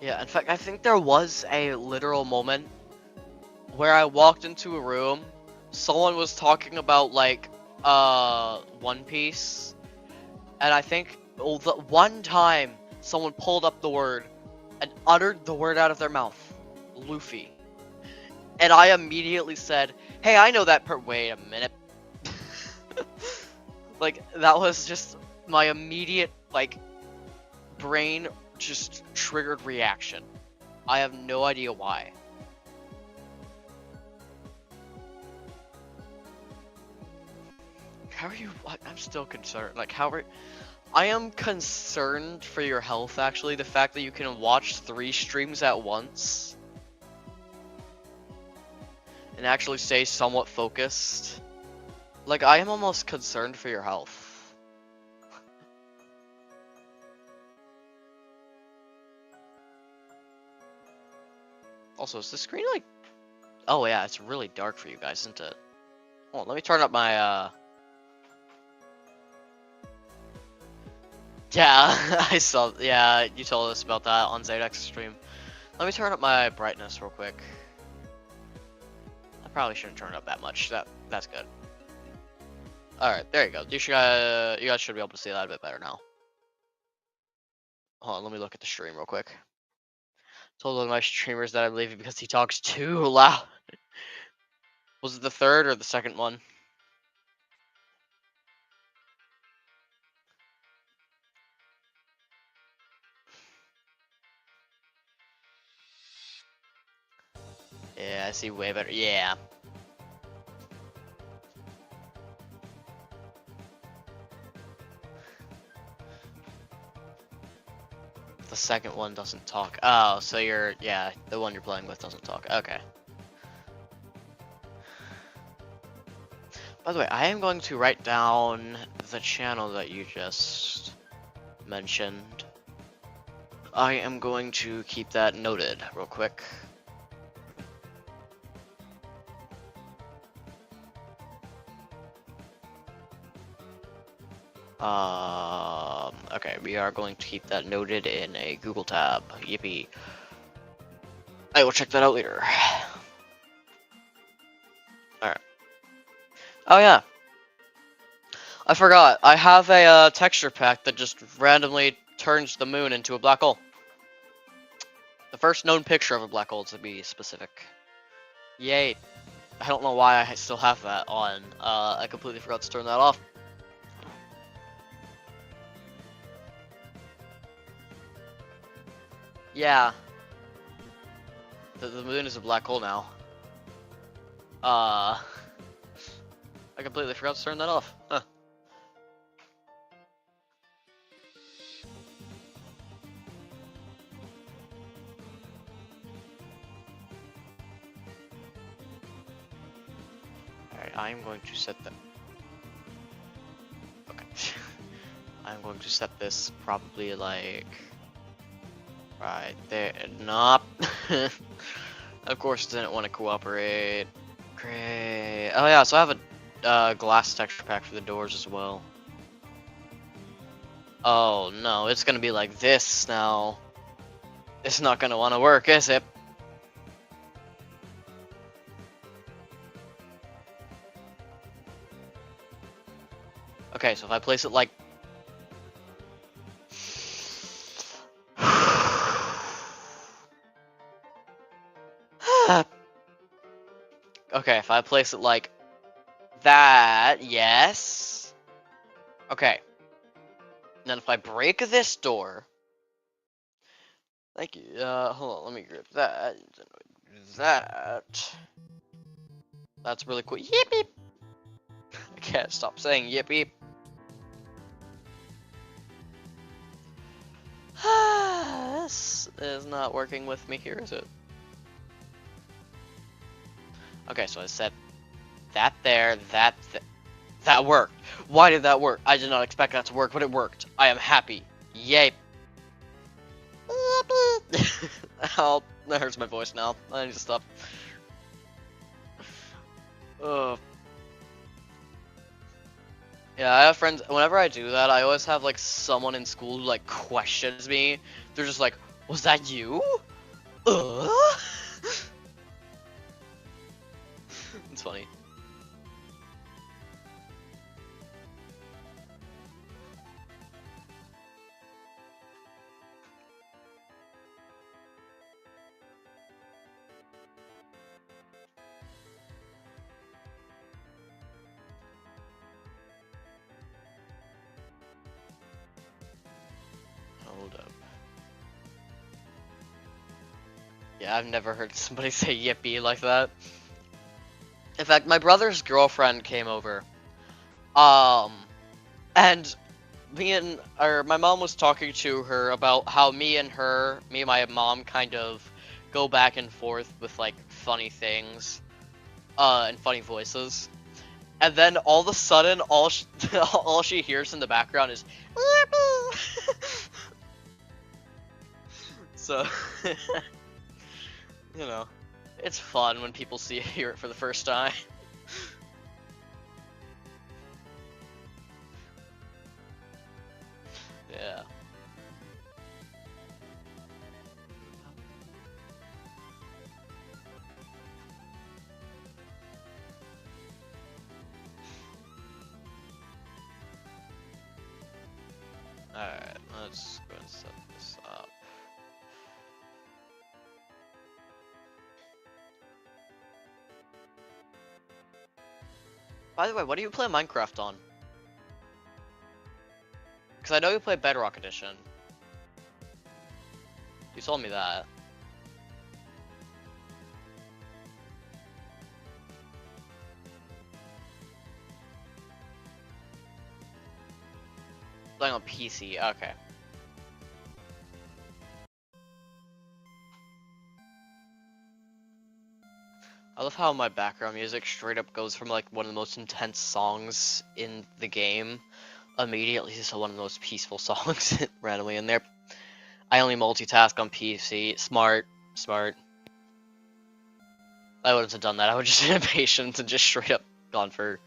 Yeah, in fact, I think there was a literal moment where I walked into a room, someone was talking about, like, One Piece, and I think the one time someone pulled up the word and uttered the word out of their mouth, Luffy. And I immediately said, hey, I know that wait a minute. Like, that was just my immediate, like, brain just triggered reaction. I have no idea why. How are you? I'm still concerned. Like, how are... I am concerned for your health, actually. The fact that you can watch 3 streams at once and actually stay somewhat focused. Like, I am almost concerned for your health. Also, is the screen like... Oh yeah, it's really dark for you guys, isn't it? Hold on, let me turn up my, Yeah, I saw... Yeah, you told us about that on Zadex's stream. Let me turn up my brightness real quick. I probably shouldn't turn it up that much. That's good. Alright, there you go. You guys should be able to see that a bit better now. Hold on, let me look at the stream real quick. Told one of my streamers that I'm leaving because he talks too loud. Was it the third or the second one? Yeah, I see way better. Yeah. The second one doesn't talk. Oh, so yeah, the one you're playing with doesn't talk. Okay. By the way, I am going to write down the channel that you just mentioned. I am going to keep that noted real quick. Okay, we are going to keep that noted in a Google tab. Yippee. I will check that out later. Alright. Oh yeah. I forgot. I have a texture pack that just randomly turns the moon into a black hole. The first known picture of a black hole, to be specific. Yay. I don't know why I still have that on. I completely forgot to turn that off. Yeah. The moon is a black hole now. I completely forgot to turn that off. Huh. Alright, I'm going to set that. Okay. I'm going to set this probably like right there. Nope. Of course, didn't want to cooperate. Great. Oh yeah, so I have a glass texture pack for the doors as well. Oh no, it's gonna be like this now. It's not gonna want to work, is it? Okay, so if I place it like... Okay, if I place it like that, yes. Okay. And then if I break this door... Thank you. Hold on, let me grab that. That. That's really cool. Yippee! I can't stop saying yippee. This is not working with me here, is it? Okay, so I set that there, that worked. Why did that work? I did not expect that to work, but it worked. I am happy. Yay. Oh, that hurts my voice now. I need to stop. Yeah, I have friends, whenever I do that, I always have, like, someone in school who, like, questions me. They're just like, was that you? It's funny. Hold up. Yeah, I've never heard somebody say yippee like that. In fact, my brother's girlfriend came over. And my mom was talking to her about how me and my mom kind of go back and forth with, like, funny things, and funny voices. And then all of a sudden, all she hears in the background is yippee! So, you know, it's fun when people hear it for the first time. Yeah. Alright, let's go and set this up. By the way, what do you play Minecraft on? Because I know you play Bedrock Edition. You told me that. Playing on PC, okay. I love how my background music straight up goes from like one of the most intense songs in the game immediately to one of the most peaceful songs randomly in there. I only multitask on PC. Smart, smart. I wouldn't have done that. I would just been impatient and just straight up gone for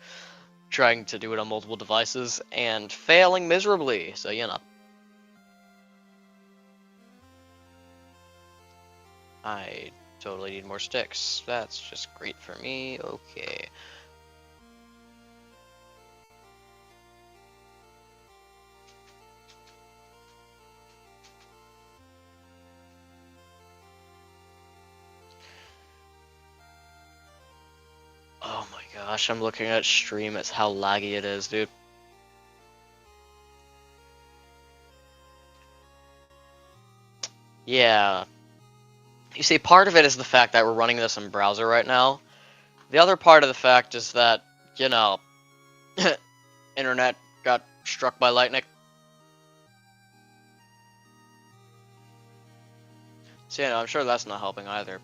trying to do it on multiple devices and failing miserably. So you know. I totally need more sticks. That's just great for me. Okay. Oh my gosh, I'm looking at stream. It's how laggy it is, dude. Yeah. You see, part of it is the fact that we're running this in browser right now. The other part of the fact is that, you know, internet got struck by lightning. So, you know, I'm sure that's not helping either.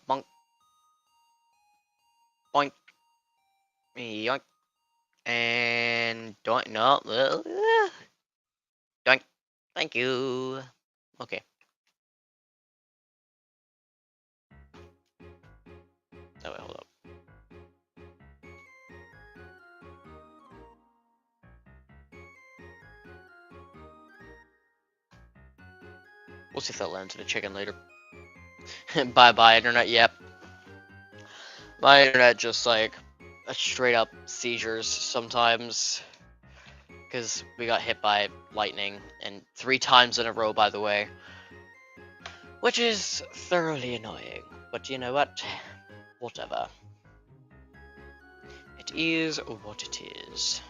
Bonk. Boink. Yoink. And doink. No. Doink. Thank you. Okay. Oh, wait, hold up. We'll see if that lands in a chicken later. Bye-bye, internet. Yep. My internet just, like, straight up seizures sometimes. Because we got hit by lightning, and 3 times in a row, by the way. Which is thoroughly annoying. But you know what? Whatever. It is what it is.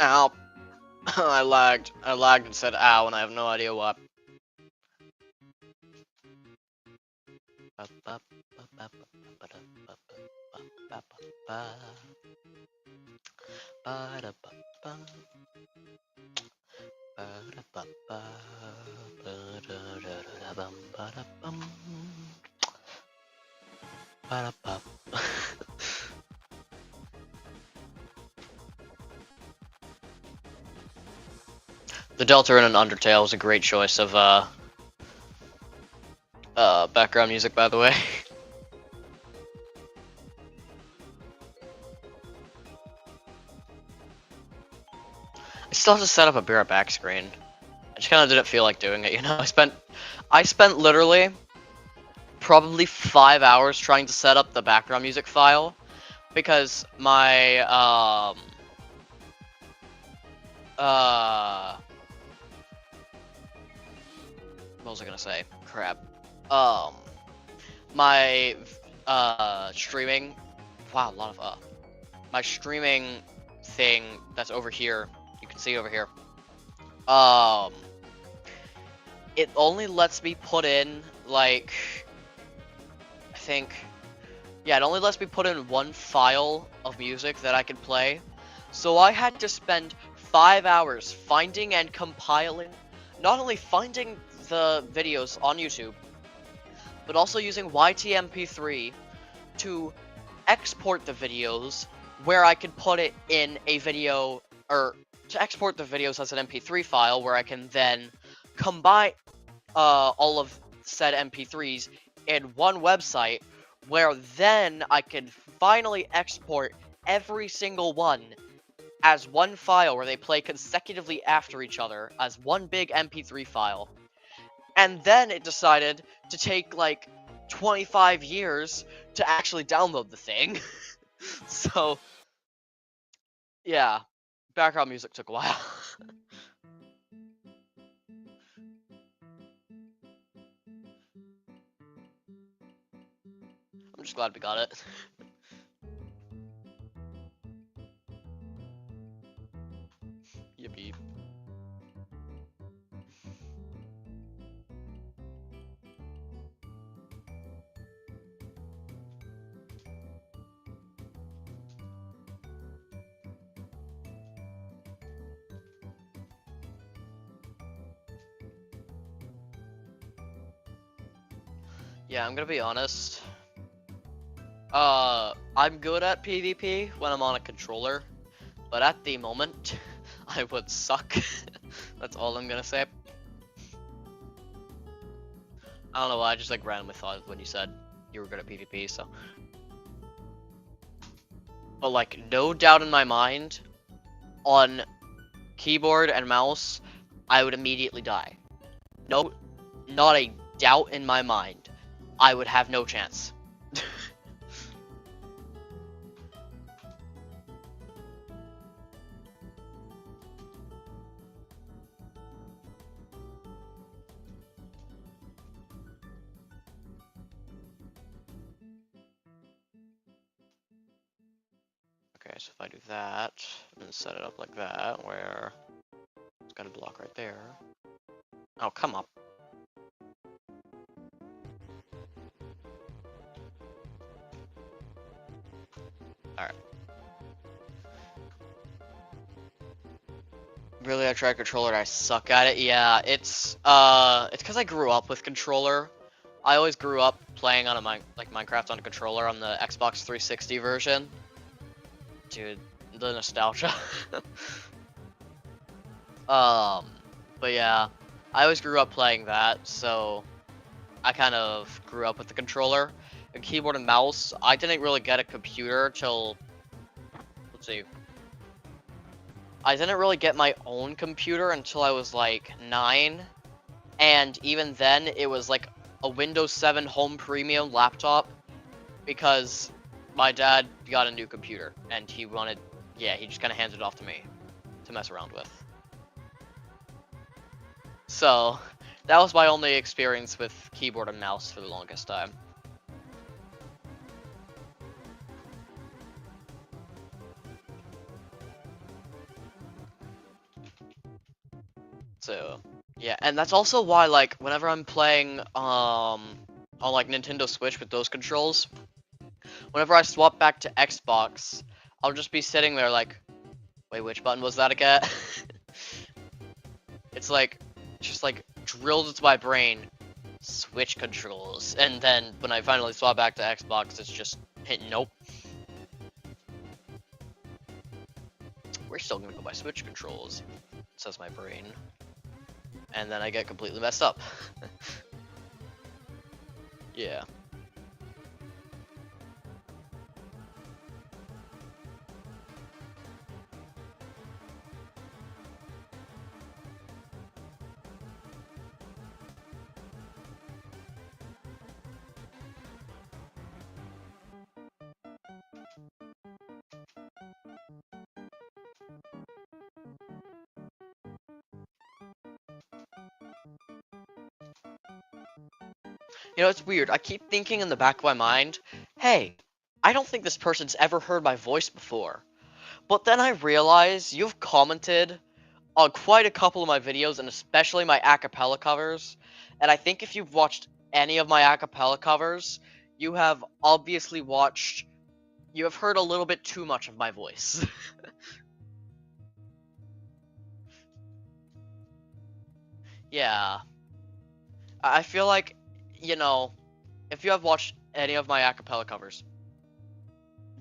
Ow. I lagged. I lagged and said ow, and I have no idea what. The Delta in an Undertale was a great choice of background music, by the way. I still have to set up a Be Right Back screen. I just kind of didn't feel like doing it, you know? I spent literally probably 5 hours trying to set up the background music file because my what was I gonna say? Crap. My streaming. Wow, a lot of my streaming thing that's over here. You can see over here. It only lets me put in like I think. Yeah, it only lets me put in 1 file of music that I can play. So I had to spend 5 hours finding and compiling, not only finding the videos on YouTube, but also using YTMP3 to export the videos where I could put it in a video, or to export the videos as an MP3 file where I can then combine all of said MP3s in one website where then I can finally export every single one as one file where they play consecutively after each other as one big MP3 file. And then it decided to take like 25 years to actually download the thing. So, yeah, background music took a while. I'm just glad we got it. Yippee. Yeah, I'm gonna be honest. I'm good at PvP when I'm on a controller, but at the moment, I would suck. That's all I'm gonna say. I don't know why, I just like randomly thought when you said you were good at PvP, so. But like, no doubt in my mind, on keyboard and mouse, I would immediately die. No, not a doubt in my mind. I would have no chance. Okay, so if I do that, and set it up like that, where it's got a block right there. Oh, come up. Alright. Really, I tried controller and I suck at it? Yeah, it's because I grew up with controller. I always grew up playing on a Minecraft on a controller on the Xbox 360 version. Dude, the nostalgia. But yeah, I always grew up playing that, so I kind of grew up with the controller. And keyboard and mouse, I didn't really get a computer till, let's see. I didn't really get my own computer until I was like 9. And even then, it was like a Windows 7 Home Premium laptop because my dad got a new computer and he wanted, yeah, he just kind of handed it off to me to mess around with. So, that was my only experience with keyboard and mouse for the longest time. So, yeah, and that's also why, like, whenever I'm playing, on, like, Nintendo Switch with those controls, whenever I swap back to Xbox, I'll just be sitting there like, wait, which button was that again? It's like, just like, drilled into my brain, Switch controls, and then when I finally swap back to Xbox, it's just hit nope. We're still gonna go by Switch controls, says my brain. And then I get completely messed up. Yeah. You know, it's weird. I keep thinking in the back of my mind, hey, I don't think this person's ever heard my voice before. But then I realize you've commented on quite a couple of my videos, and especially my acapella covers. And I think if you've watched any of my acapella covers, you have obviously watched, you have heard a little bit too much of my voice. Yeah. I feel like, you know, if you have watched any of my acapella covers,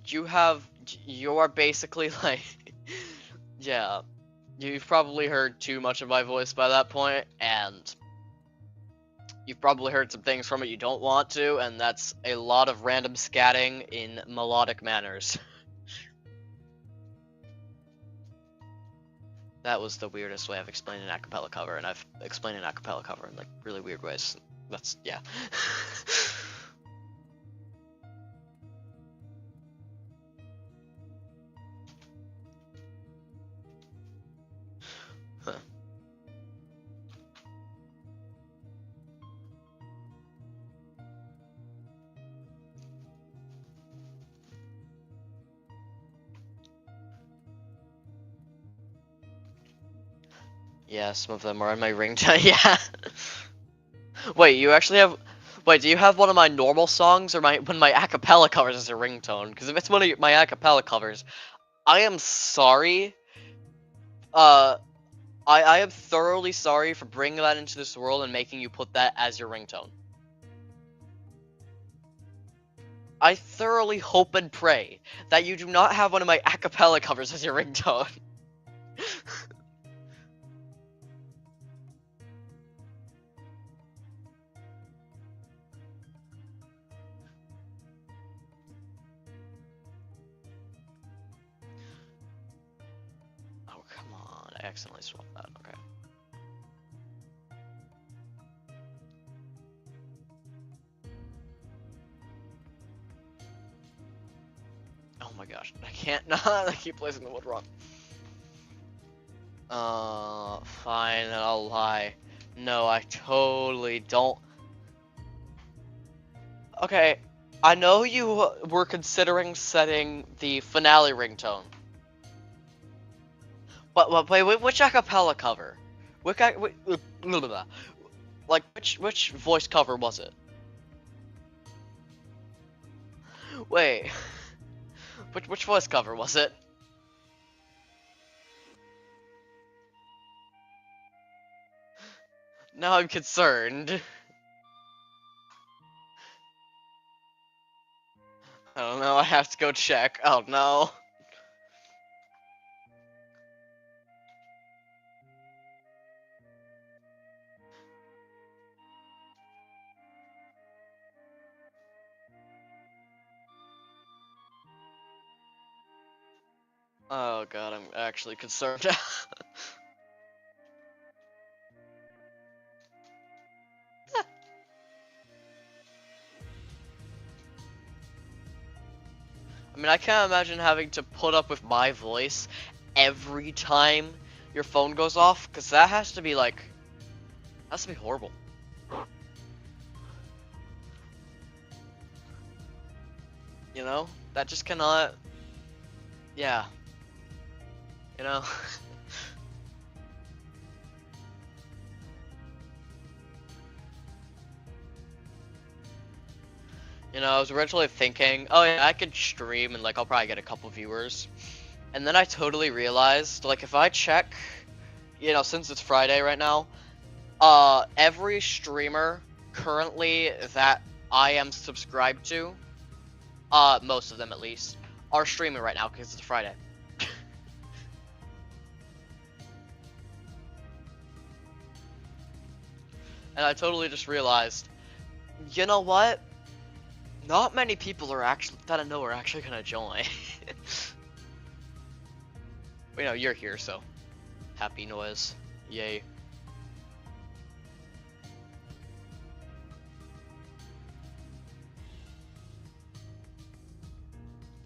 you are basically like, yeah, you've probably heard too much of my voice by that point, and you've probably heard some things from it you don't want to, and that's a lot of random scatting in melodic manners. That was the weirdest way I've explained an acapella cover, and I've explained an acapella cover in like really weird ways. That's, yeah. Huh. Yeah, some of them are in my ringtone. Yeah. Wait, you actually have? Wait, do you have one of my normal songs or one of my acapella covers as a ringtone? Because if it's one of my acapella covers, I am sorry. Uh, I am thoroughly sorry for bringing that into this world and making you put that as your ringtone. I thoroughly hope and pray that you do not have one of my acapella covers as your ringtone. Oh, come on. I accidentally swapped that. Okay. Oh my gosh. I can't not. I keep placing the wood wrong. Fine. I'll lie. No, I totally don't. Okay. I know you were considering setting the finale ringtone. But wait, which acapella cover? Which, blah, blah, blah. Like, which voice cover was it? Wait, which voice cover was it? Now I'm concerned. I don't know, I have to go check. Oh no. Oh god, I'm actually concerned. I mean, I can't imagine having to put up with my voice every time your phone goes off, because that has to be like, has to be horrible. You know? That just cannot, yeah. You know? You know, I was originally thinking, oh yeah, I could stream and like I'll probably get a couple viewers. And then I totally realized, like if I check, you know, since it's Friday right now, every streamer currently that I am subscribed to, most of them at least, are streaming right now because it's Friday. And I totally just realized, you know what? Not many people are actually, that I know are actually gonna join. But, you know, you're here, so happy noise. Yay.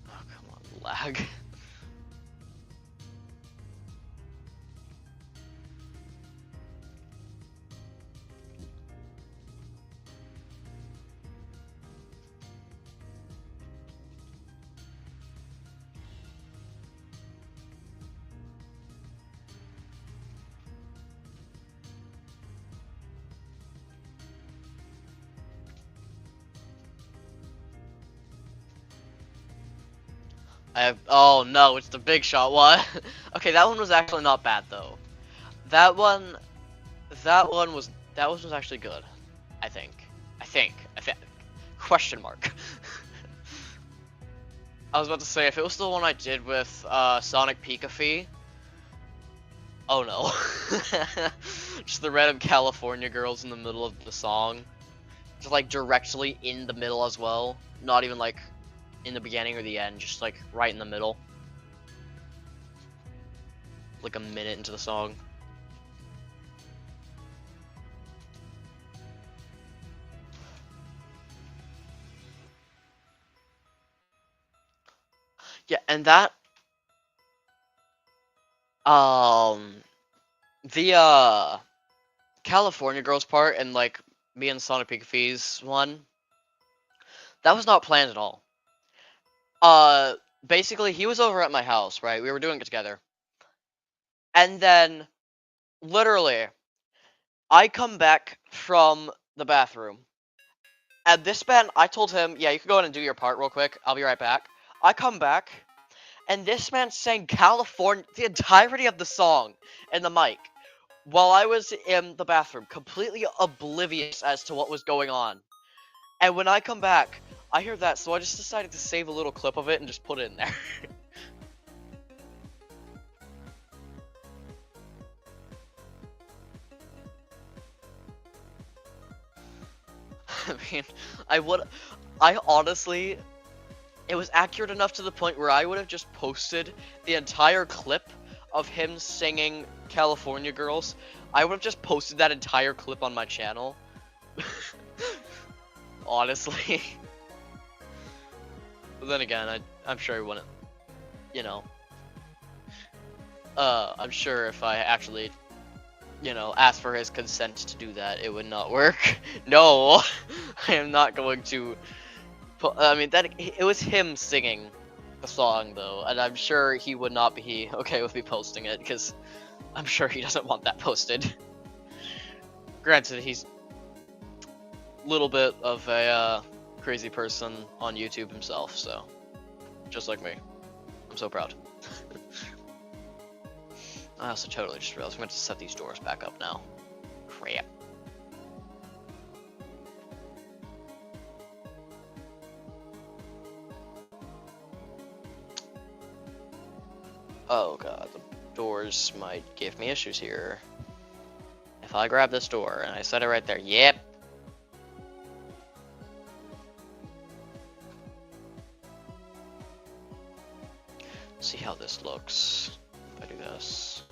Oh, come on, lag. Oh no, it's the big shot. What? Okay, that one was actually not bad though. That one, that was actually good. I think. I think. Question mark. I was about to say, if it was the one I did with Sonic Pika. Oh no. Just the random California girls in the middle of the song. Just like directly in the middle as well. Not even like in the beginning or the end, just like right in the middle. Like a minute into the song. Yeah, and that the California girls part and like me and Sonic Pika's one, that was not planned at all. Basically he was over at my house, right? We were doing it together. And then literally I come back from the bathroom. At this man, I told him, yeah, you can go in and do your part real quick. I'll be right back. I come back, and this man sang California, the entirety of the song, in the mic, while I was in the bathroom, completely oblivious as to what was going on. And when I come back, I hear that, so I just decided to save a little clip of it and just put it in there. I mean, I honestly, it was accurate enough to the point where I would have just posted the entire clip of him singing California Girls. I would have just posted that entire clip on my channel. Honestly. But then again, I'm sure he wouldn't, you know. I'm sure if I actually, asked for his consent to do that, it would not work. No, I am not going to. I mean, it was him singing the song though, and I'm sure he would not be okay with me posting it because I'm sure he doesn't want that posted. Granted, he's a little bit of a crazy person on YouTube himself, so just like me. I'm so proud. I also totally just realized I'm going to set these doors back up now. Crap. Oh god, the doors might give me issues here. If I grab this door and I set it right there, yep. See how this looks if I do this.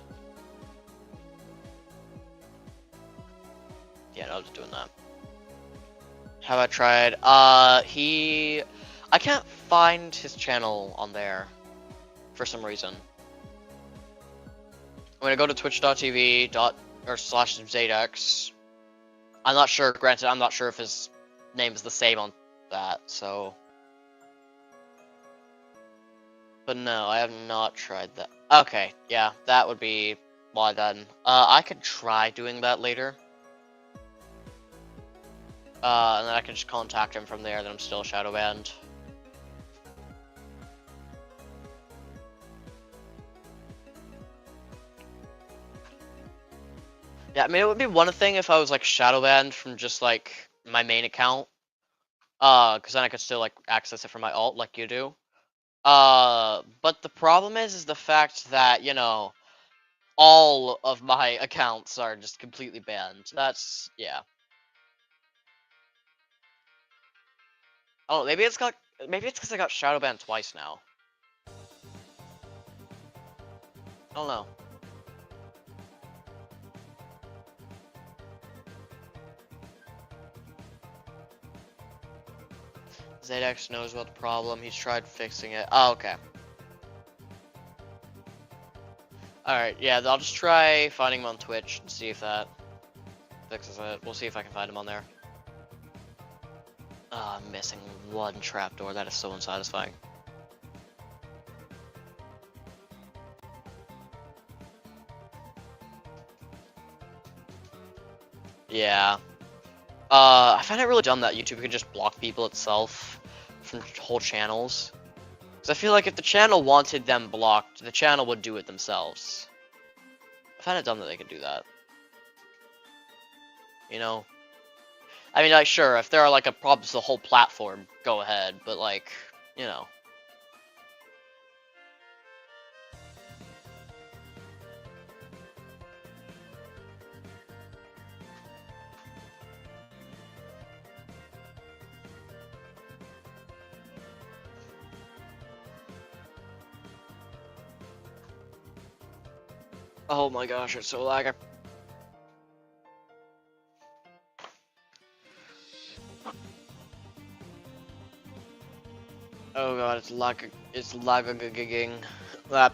Yeah, no, I was doing that. Have I tried? I can't find his channel on there for some reason. I'm gonna go to twitch.tv/Zadex. I'm not sure, granted, I'm not sure if his name is the same on that, so. But no, I have not tried that. Okay, yeah, that would be why then. I could try doing that later. And then I can just contact him from there, then I'm still shadow banned. Yeah, I mean, it would be one thing if I was, like, shadow banned from just, like, my main account. Because then I could still, like, access it from my alt, like you do. But the problem is the fact that, all of my accounts are just completely banned. That's, yeah. Oh, maybe it's because I got shadow banned twice now. I don't know. Zadex knows about the problem. He's tried fixing it. Oh, okay. Alright, yeah, I'll just try finding him on Twitch and see if that fixes it. We'll see if I can find him on there. I'm missing one trapdoor. That is so unsatisfying. Yeah. I find it really dumb that YouTube can just block people itself from whole channels. Because I feel like if the channel wanted them blocked, the channel would do it themselves. I find it dumb that they could do that. I mean, like, sure, if there are, like, a problem to the whole platform, go ahead, but, like, Oh my gosh, it's so laggy. Oh god, it's lagging. That.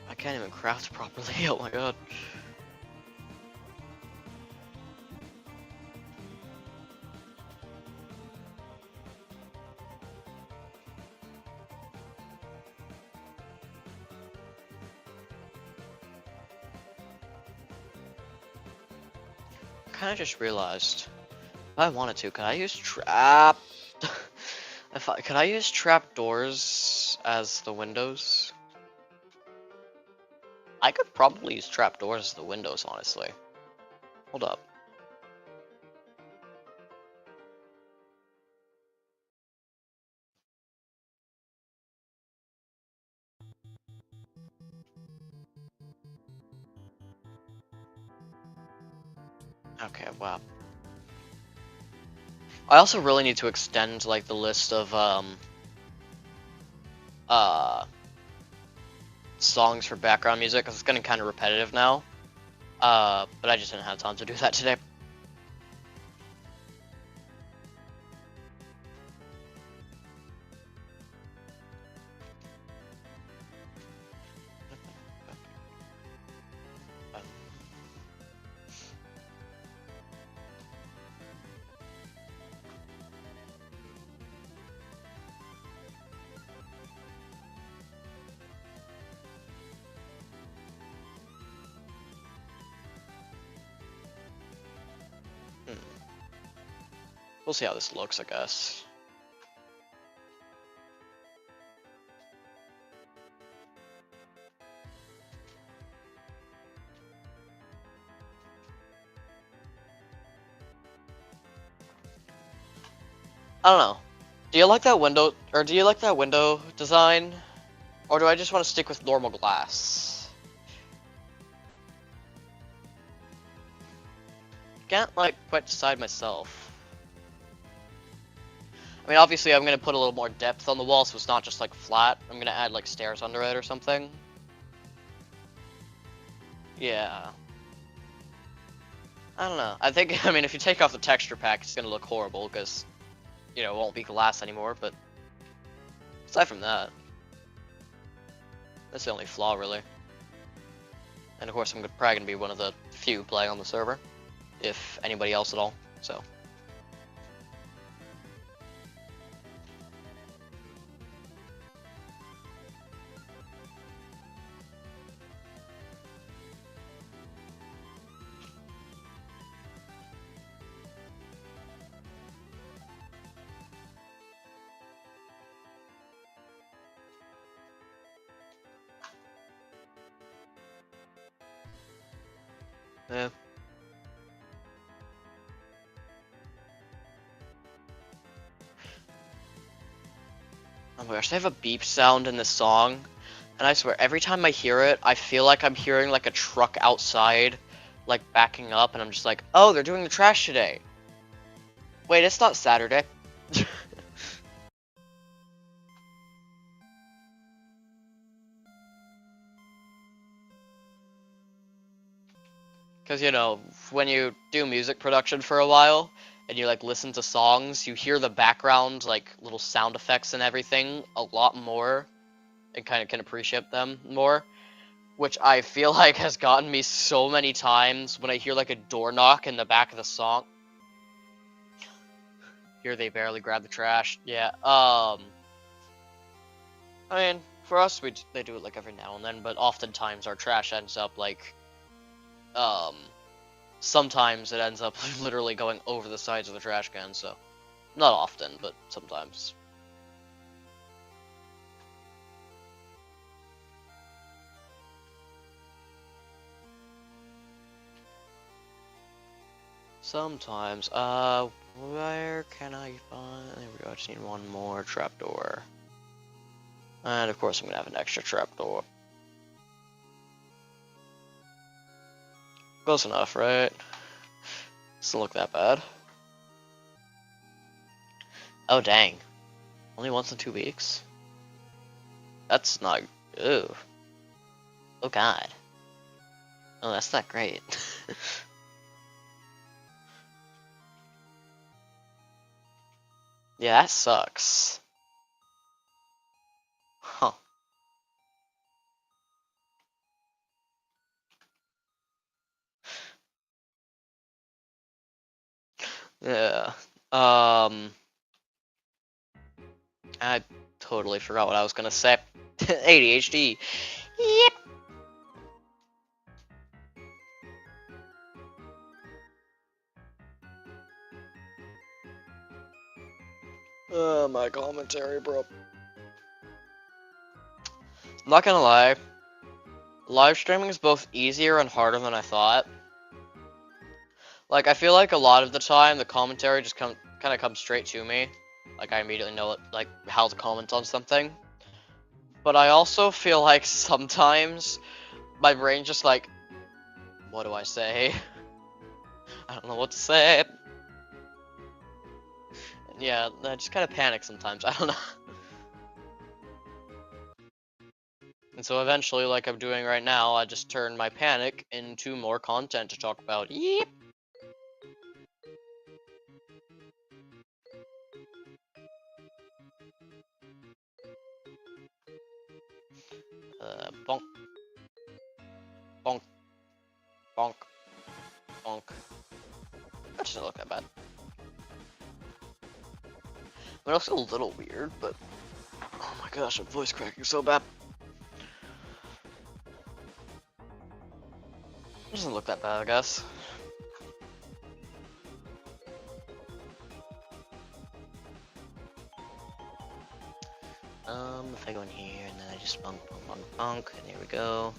I can't even craft properly, oh my god. I kinda just realized, if I wanted to, could I use trap? Could I use trapdoors as the windows? I could probably use trapdoors as the windows, honestly. Hold up. Okay, wow. I also really need to extend, like, the list of, songs for background music, because it's getting kind of repetitive now. But I just didn't have time to do that today. We'll see how this looks, I guess. I don't know. Do you like that window, or do you like that window design? Or do I just want to stick with normal glass? Can't, like, quite decide myself. I mean, obviously I'm gonna put a little more depth on the wall, so it's not just, like, flat. I'm gonna add, like, stairs under it or something. Yeah. I don't know. I think, I mean, if you take off the texture pack, it's gonna look horrible, because, you know, it won't be glass anymore, but aside from that, that's the only flaw, really. And of course, I'm probably gonna be one of the few playing on the server, if anybody else at all, so. Yeah. Oh my gosh, they have a beep sound in this song, and I swear, every time I hear it, I feel like I'm hearing, like, a truck outside, like, backing up, and I'm just like, oh, they're doing the trash today. Wait, it's not Saturday. Because, you know, when you do music production for a while, and you, like, listen to songs, you hear the background, like, little sound effects and everything a lot more, and kind of can appreciate them more, which I feel like has gotten me so many times when I hear, like, a door knock in the back of the song. Here they barely grab the trash. Yeah, I mean, for us, they do it, like, every now and then, but oftentimes our trash ends up, like, sometimes it ends up literally going over the sides of the trash can, so. Not often, but sometimes. Sometimes. Where can I find... There we go, I just need one more trapdoor. And of course I'm gonna have an extra trapdoor. Close enough, right? Doesn't look that bad. Oh dang. Only once in 2 weeks? That's not... Ew. Oh god. Oh, that's not great. Yeah, that sucks. Huh. Yeah. I totally forgot what I was gonna say. ADHD. Yep. My commentary, bro. I'm not gonna lie. Live streaming is both easier and harder than I thought. Like, I feel like a lot of the time, the commentary just kind of comes straight to me. Like, I immediately know, like, how to comment on something. But I also feel like sometimes my brain just, like, what do I say? I don't know what to say. And yeah, I just kind of panic sometimes. I don't know. And so eventually, like I'm doing right now, I just turn my panic into more content to talk about. Yep. Bonk. Bonk. Bonk. Bonk. That doesn't look that bad. But also a little weird, but... Oh my gosh, I'm voice cracking so bad. It doesn't look that bad, I guess. If I go in here, and then I just bonk, bonk, bonk, bonk, and there we go.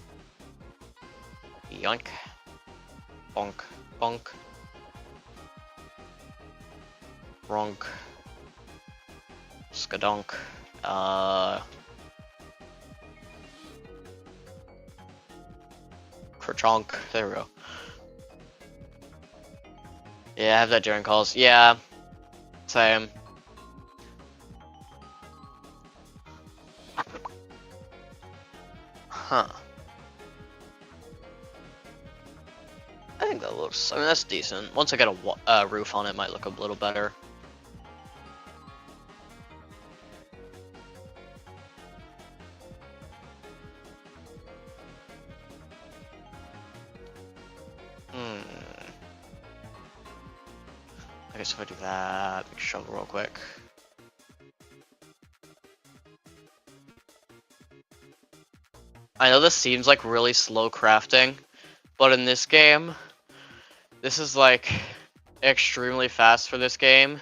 Yoink. Bonk. Bonk. Ronk. Skadonk. Kerchonk. There we go. Yeah, I have that during calls. Yeah. Same. Huh. I think that looks... I mean, that's decent. Once I get a roof on it, it might look a little better. I guess if I do that, make a shovel real quick. I know this seems like really slow crafting, but in this game, this is like extremely fast for this game.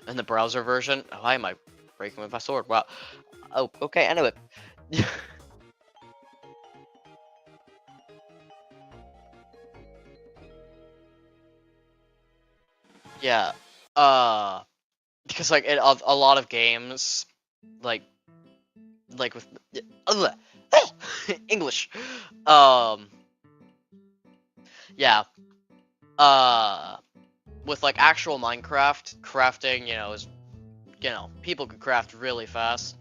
In the browser version, why am I breaking with my sword? Wow. Oh, okay, anyway. Yeah, because like in a lot of games, like with English, yeah, with like actual Minecraft crafting, is people can craft really fast.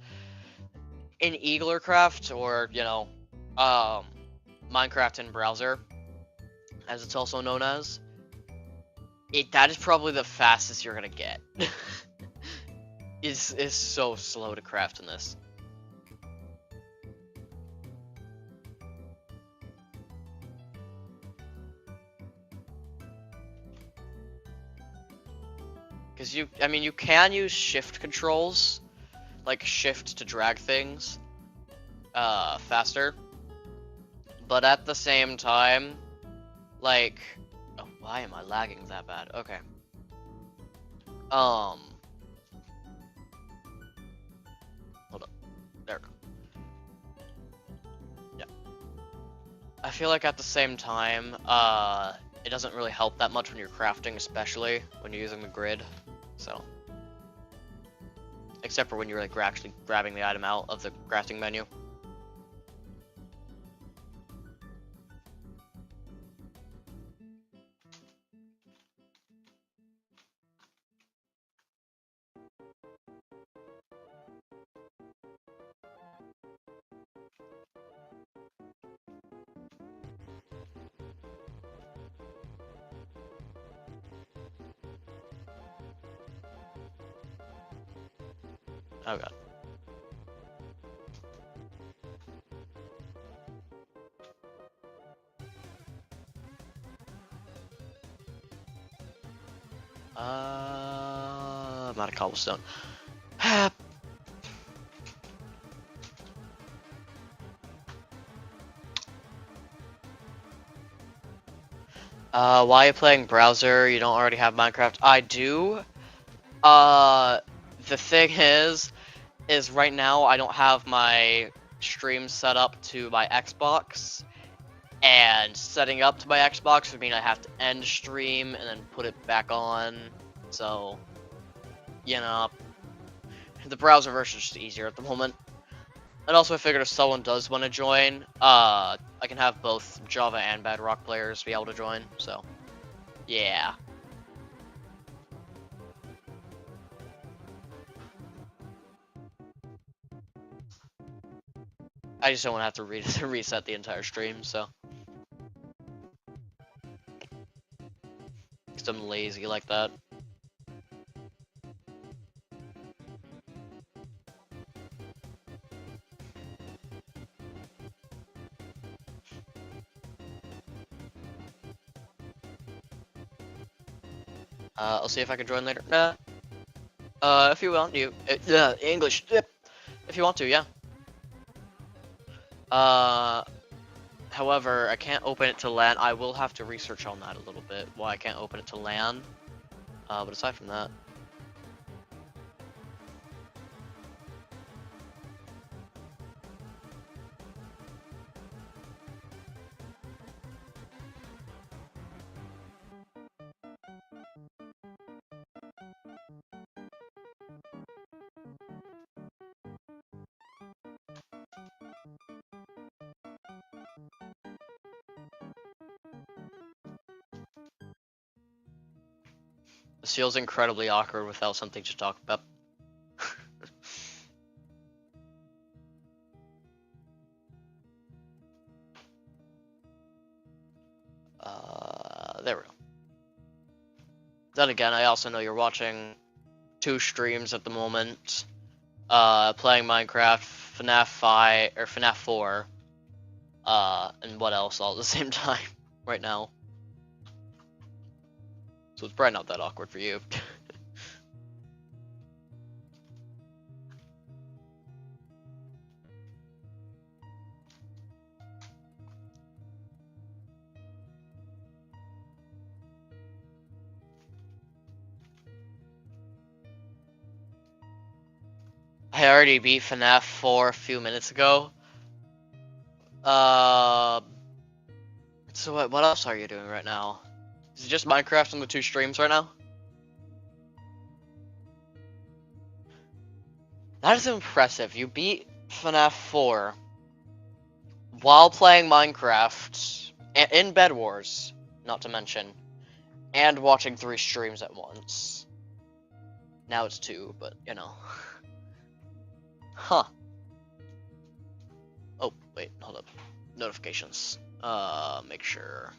In Eaglercraft or Minecraft in browser, as it's also known as, that is probably the fastest you're gonna get. is so slow to craft in this. Because you can use shift controls, like shift to drag things faster, but at the same time, like, oh, why am I lagging that bad? Okay. Hold up. There we go. Yeah. I feel like at the same time, it doesn't really help that much when you're crafting, especially when you're using the grid. So, except for when you're like actually grabbing the item out of the crafting menu. Oh god. I'm out of cobblestone. Why are you playing browser? You don't already have Minecraft? I do. the thing is right now I don't have my stream set up to my Xbox, and setting up to my Xbox would mean I have to end stream and then put it back on. So, you know, the browser version is just easier at the moment. And also I figured if someone does want to join, I can have both Java and Bedrock players be able to join, so, yeah. I just don't want to have to reset the entire stream, so. Because I'm lazy like that. I'll see if I can join later. Nah. If you want, English. If you want to, yeah. However, I can't open it to LAN. I will have to research on that a little bit, why I can't open it to LAN. But aside from that. This feels incredibly awkward without something to talk about. There we go. Then again, I also know you're watching 2 streams at the moment. Playing Minecraft, FNAF 5, or FNAF 4, and what else all at the same time right now. So it's probably not that awkward for you. I already beat FNAF 4 a few minutes ago. So what else are you doing right now? Is it just Minecraft on the 2 streams right now? That is impressive. You beat FNAF 4 while playing Minecraft, in Bed Wars, not to mention, and watching 3 streams at once. Now it's 2, but, you know. Huh. Oh, wait, hold up. Notifications. Make sure.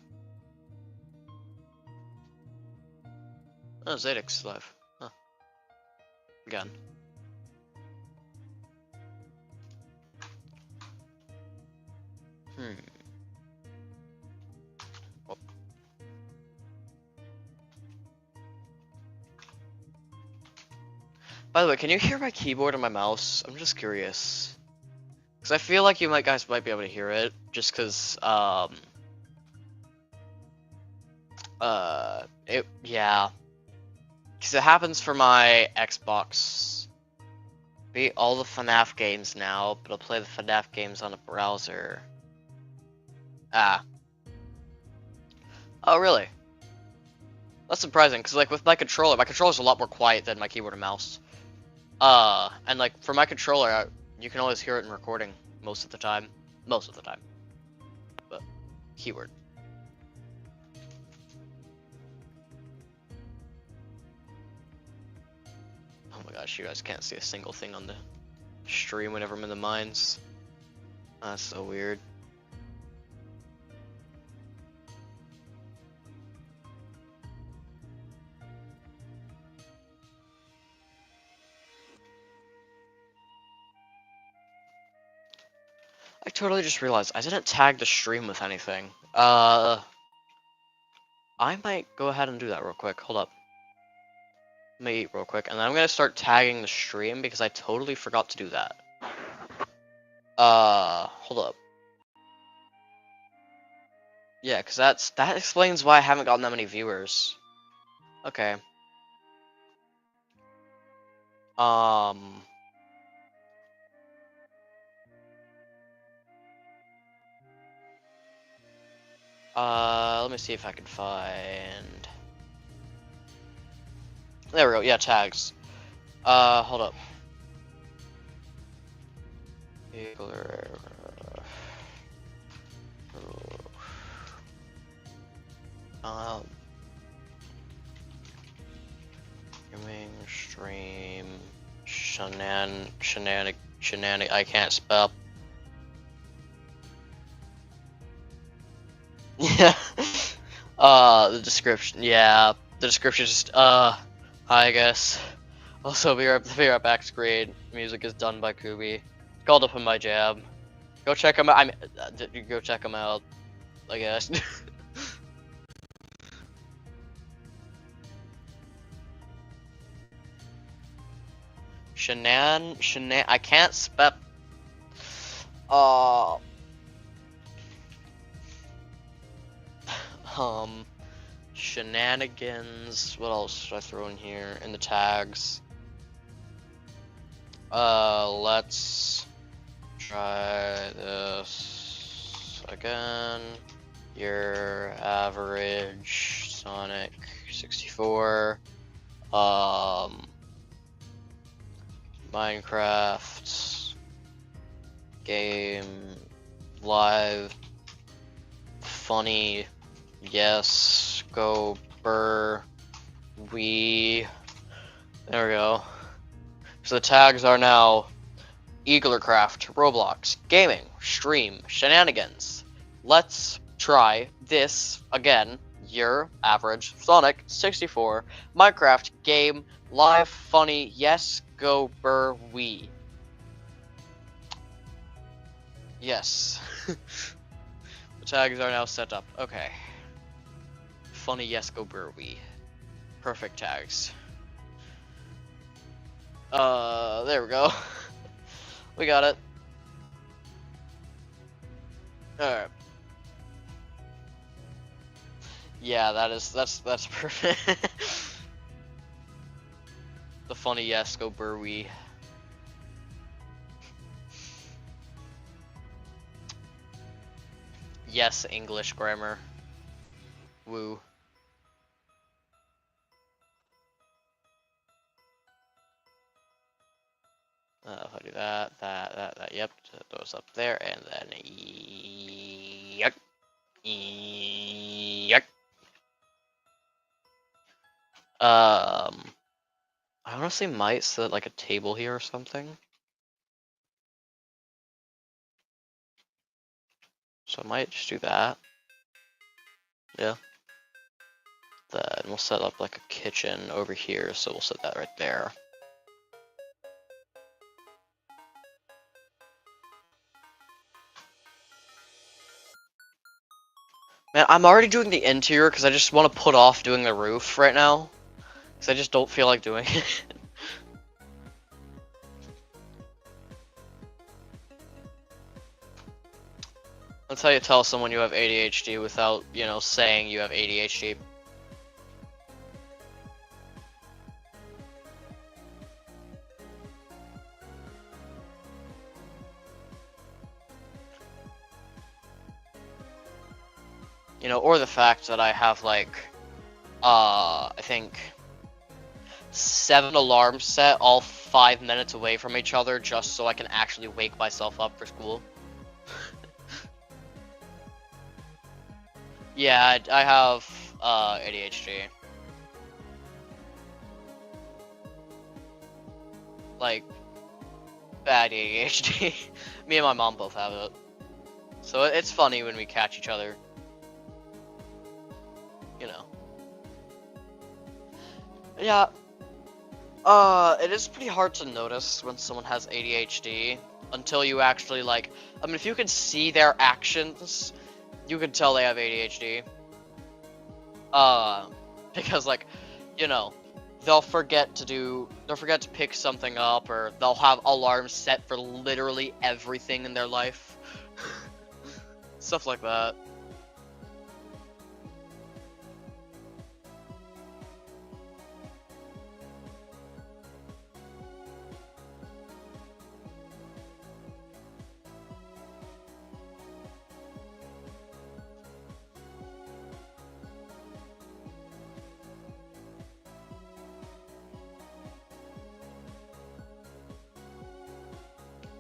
Oh, Zadix live. Huh. Again. Oh. By the way, can you hear my keyboard and my mouse? I'm just curious. Because I feel like you guys might be able to hear it, just because, yeah. Because it happens for my Xbox. Beat all the FNAF games now, but I'll play the FNAF games on a browser. Ah. Oh, really? That's surprising, because, like, with my controller's a lot more quiet than my keyboard and mouse. And, like, for my controller, you can always hear it in recording most of the time. Most of the time. But, keyword. Oh my gosh, you guys can't see a single thing on the stream whenever I'm in the mines. That's so weird. I totally just realized I didn't tag the stream with anything. I might go ahead and do that real quick. Hold up. Let me eat real quick, and then I'm gonna start tagging the stream because I totally forgot to do that. Hold up. Yeah, because that explains why I haven't gotten that many viewers. Okay. Um. Let me see if I can find. There we go. Yeah, tags. Hold up. Um. Gaming stream. Shenanigans. I can't spell. Yeah. The description. Yeah. The description just. Hi, I guess. Also, be right back's great. Music is done by Kubbi. Called up in my jab. Go check him out. Go check him out. I guess. I can't spell. Uh. Shenanigans. What else should I throw in here? In the tags. Let's try this again. Your average Sonic 64. Minecraft game live funny. Yes, go burr. There we go. So the tags are now Eaglercraft, Roblox, Gaming, Stream, Shenanigans. Let's try this again. Your average Sonic 64, Minecraft, Game, Live, Funny, Yes, Go, Burr, We. Yes. The tags are now set up. Okay. Funny, Yes, Go, Burr, We. Perfect tags. There we go. We got it. Alright. Yeah, that's perfect. The funny yes, go burr we. Yes, English grammar. Woo. If I do that, yep, those up there, and then yuck, yuck. I honestly might set like a table here or something. So I might just do that. Yeah. Then we'll set up like a kitchen over here, so we'll set that right there. Man, I'm already doing the interior because I just want to put off doing the roof right now. Because I just don't feel like doing it. That's how you tell someone you have ADHD without, you know, saying you have ADHD. You know, or the fact that I have like, I think 7 alarms set all 5 minutes away from each other just so I can actually wake myself up for school. Yeah, I have ADHD. Like, bad ADHD. Me and my mom both have it. So it's funny when we catch each other. You know. Yeah. It is pretty hard to notice when someone has ADHD until you actually, like, I mean, if you can see their actions, you can tell they have ADHD. Because, like, you know, they'll forget to pick something up, or they'll have alarms set for literally everything in their life. Stuff like that.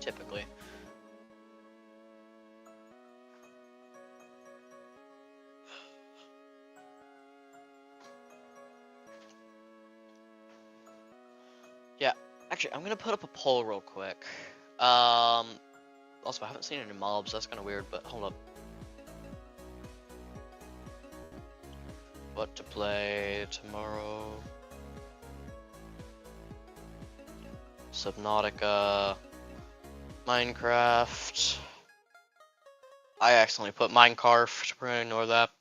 typically. Yeah, actually, I'm gonna put up a poll real quick. Also, I haven't seen any mobs, that's kind of weird, but hold up. What to play tomorrow? Subnautica, Minecraft. I accidentally put Minecraft, we're gonna ignore that.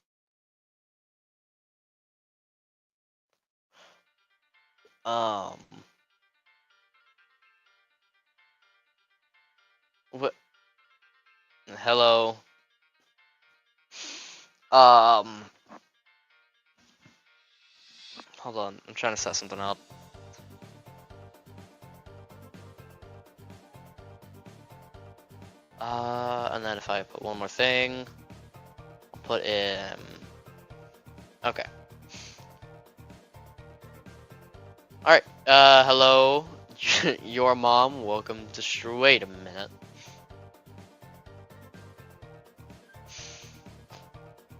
What? Hello. Hold on, I'm trying to set something up. And then if I put one more thing, I'll put in. Okay. Alright, hello, your mom, welcome to wait a minute.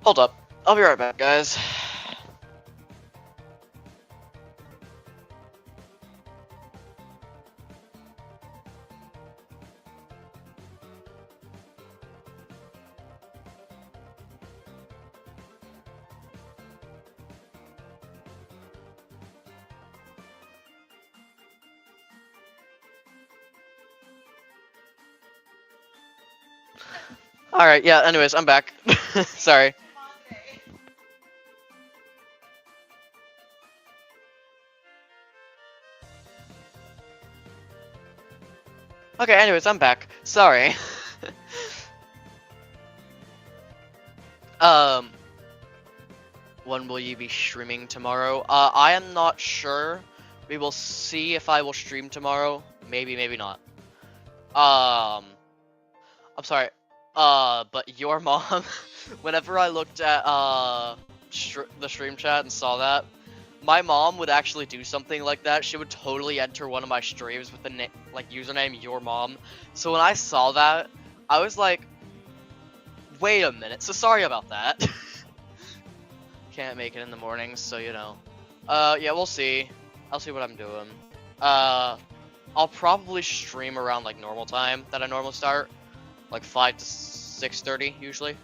Hold up, I'll be right back, guys. Alright, yeah, anyways, I'm back. Sorry. Okay, anyways, I'm back. Sorry. When will you be streaming tomorrow? I am not sure. We will see if I will stream tomorrow. Maybe, maybe not. I'm sorry. But your mom, whenever I looked at, the stream chat and saw that, my mom would actually do something like that. She would totally enter one of my streams with the username your mom. So when I saw that, I was like, wait a minute. So sorry about that. Can't make it in the mornings, so you know. Yeah, we'll see. I'll see what I'm doing. I'll probably stream around like normal time that I normally start, like 5 to 6:30 usually.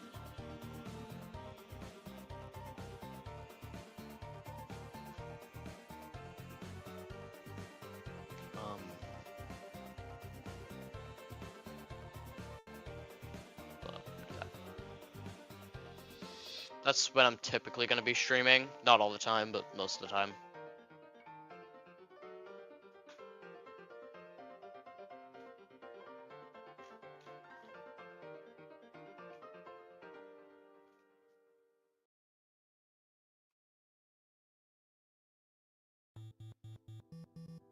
That's when I'm typically going to be streaming. Not all the time, but most of the time.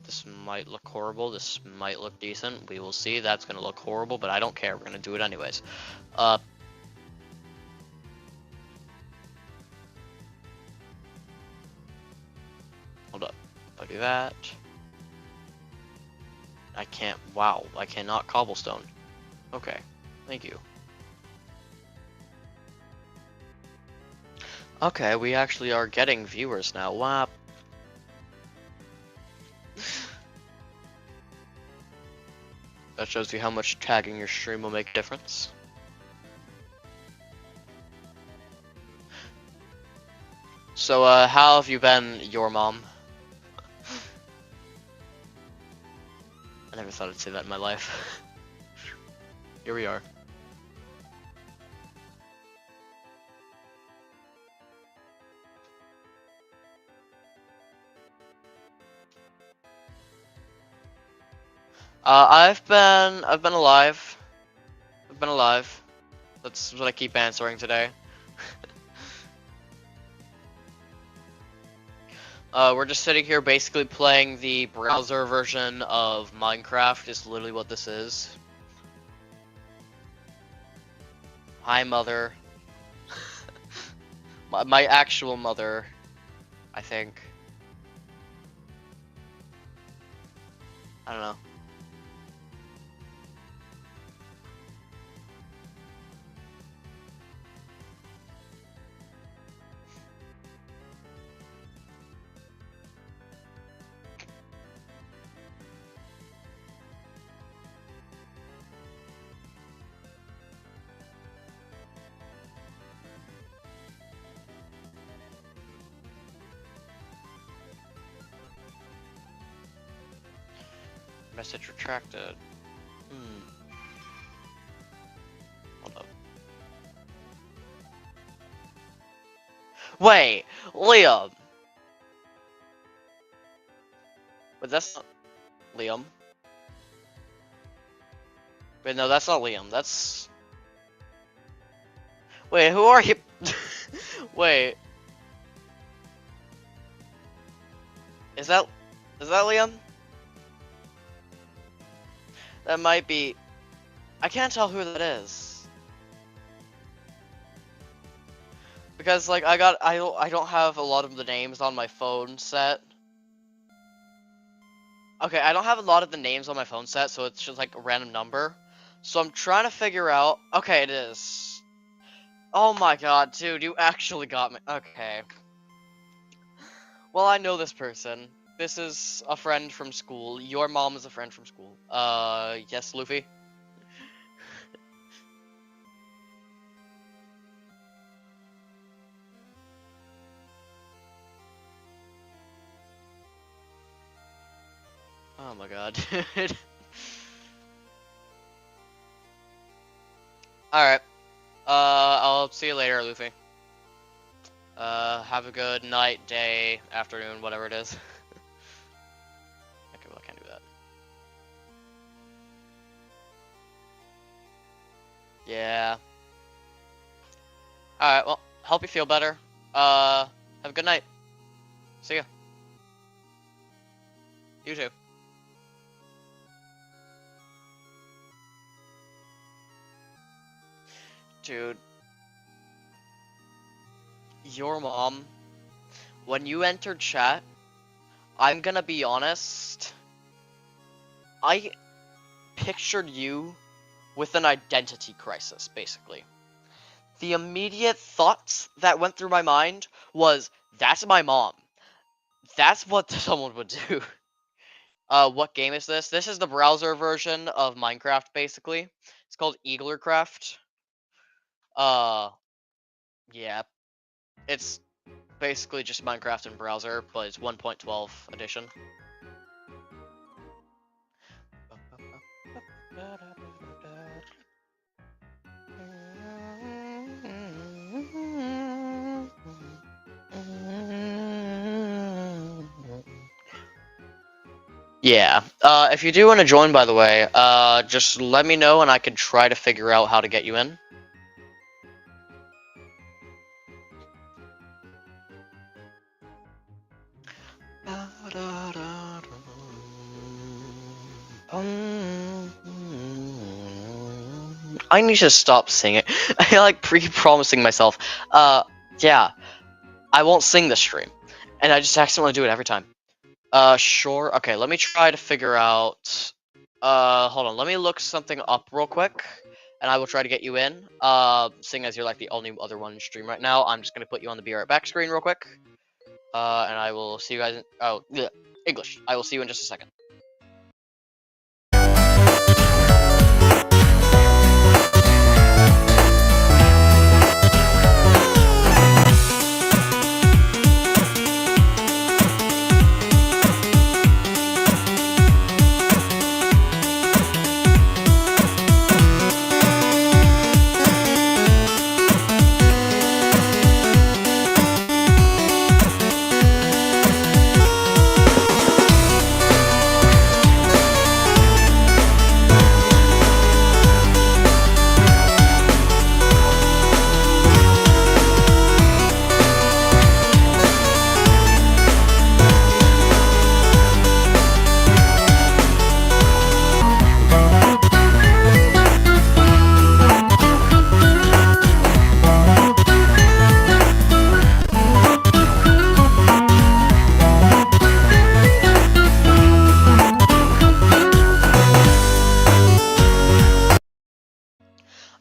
This might look horrible. This might look decent. We will see. That's going to look horrible, but I don't care. We're going to do it anyways. Hold up. I'll do that. I can't. Wow. I cannot cobblestone. Okay. Thank you. Okay, we actually are getting viewers now. Wow. That shows you how much tagging your stream will make a difference. So, how have you been, your mom? I never thought I'd say that in my life. Here we are. I've been alive. I've been alive. That's what I keep answering today. We're just sitting here basically playing the browser version of Minecraft, is literally what this is. Hi, mother. my actual mother, I think. I don't know. Message retracted. Hold up. Wait, Liam. But that's not Liam. Wait, no, that's not Liam. That's. Wait, who are you? Wait. Is that Liam? That might be. I can't tell who that is. Because like I don't have a lot of the names on my phone set. Okay, I don't have a lot of the names on my phone set, so it's just like a random number. So I'm trying to figure out. Okay, it is. Oh my god, dude, you actually got me. Okay. Well, I know this person. This is a friend from school. Your mom is a friend from school. Yes, Luffy? Oh my god, dude. Alright. I'll see you later, Luffy. Have a good night, day, afternoon, whatever it is. Okay, well, I can't do that. Yeah. Alright, well, hope you feel better. Have a good night. See ya. You too. Dude. Your mom, when you entered chat, I'm gonna be honest, I pictured you with an identity crisis, basically. The immediate thoughts that went through my mind was, that's my mom. That's what someone would do. What game is this? This is the browser version of Minecraft, basically. It's called Eaglercraft. Yeah. It's basically just Minecraft in browser, but it's 1.12 edition. Yeah. If you do want to join, by the way, just let me know and I can try to figure out how to get you in. I need to stop singing. I like pre-promising myself. Yeah. I won't sing this stream. And I just accidentally do it every time. Sure. Okay, let me try to figure out... hold on. Let me look something up real quick. And I will try to get you in. Seeing as you're like the only other one in stream right now, I'm just gonna put you on the Be Right Back screen real quick. And I will see you guys in... Oh, yeah, English. I will see you in just a second.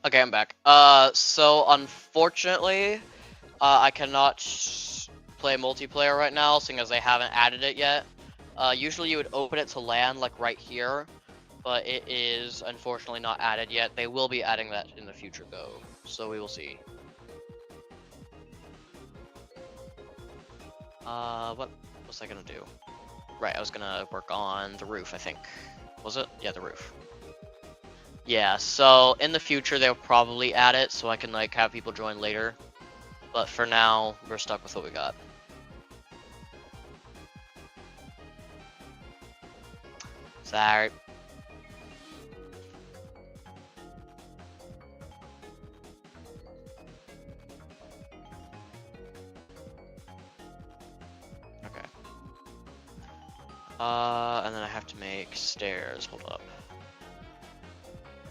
Okay, I'm back. So unfortunately, I cannot play multiplayer right now, seeing as they haven't added it yet. Usually you would open it to LAN, like right here, but it is unfortunately not added yet. They will be adding that in the future, though, so we will see. What was I gonna do? Right, I was gonna work on the roof, I think. Was it? Yeah, the roof. Yeah, so in the future they'll probably add it so I can like have people join later. But for now, we're stuck with what we got. Sorry. Okay. And then I have to make stairs. Hold up.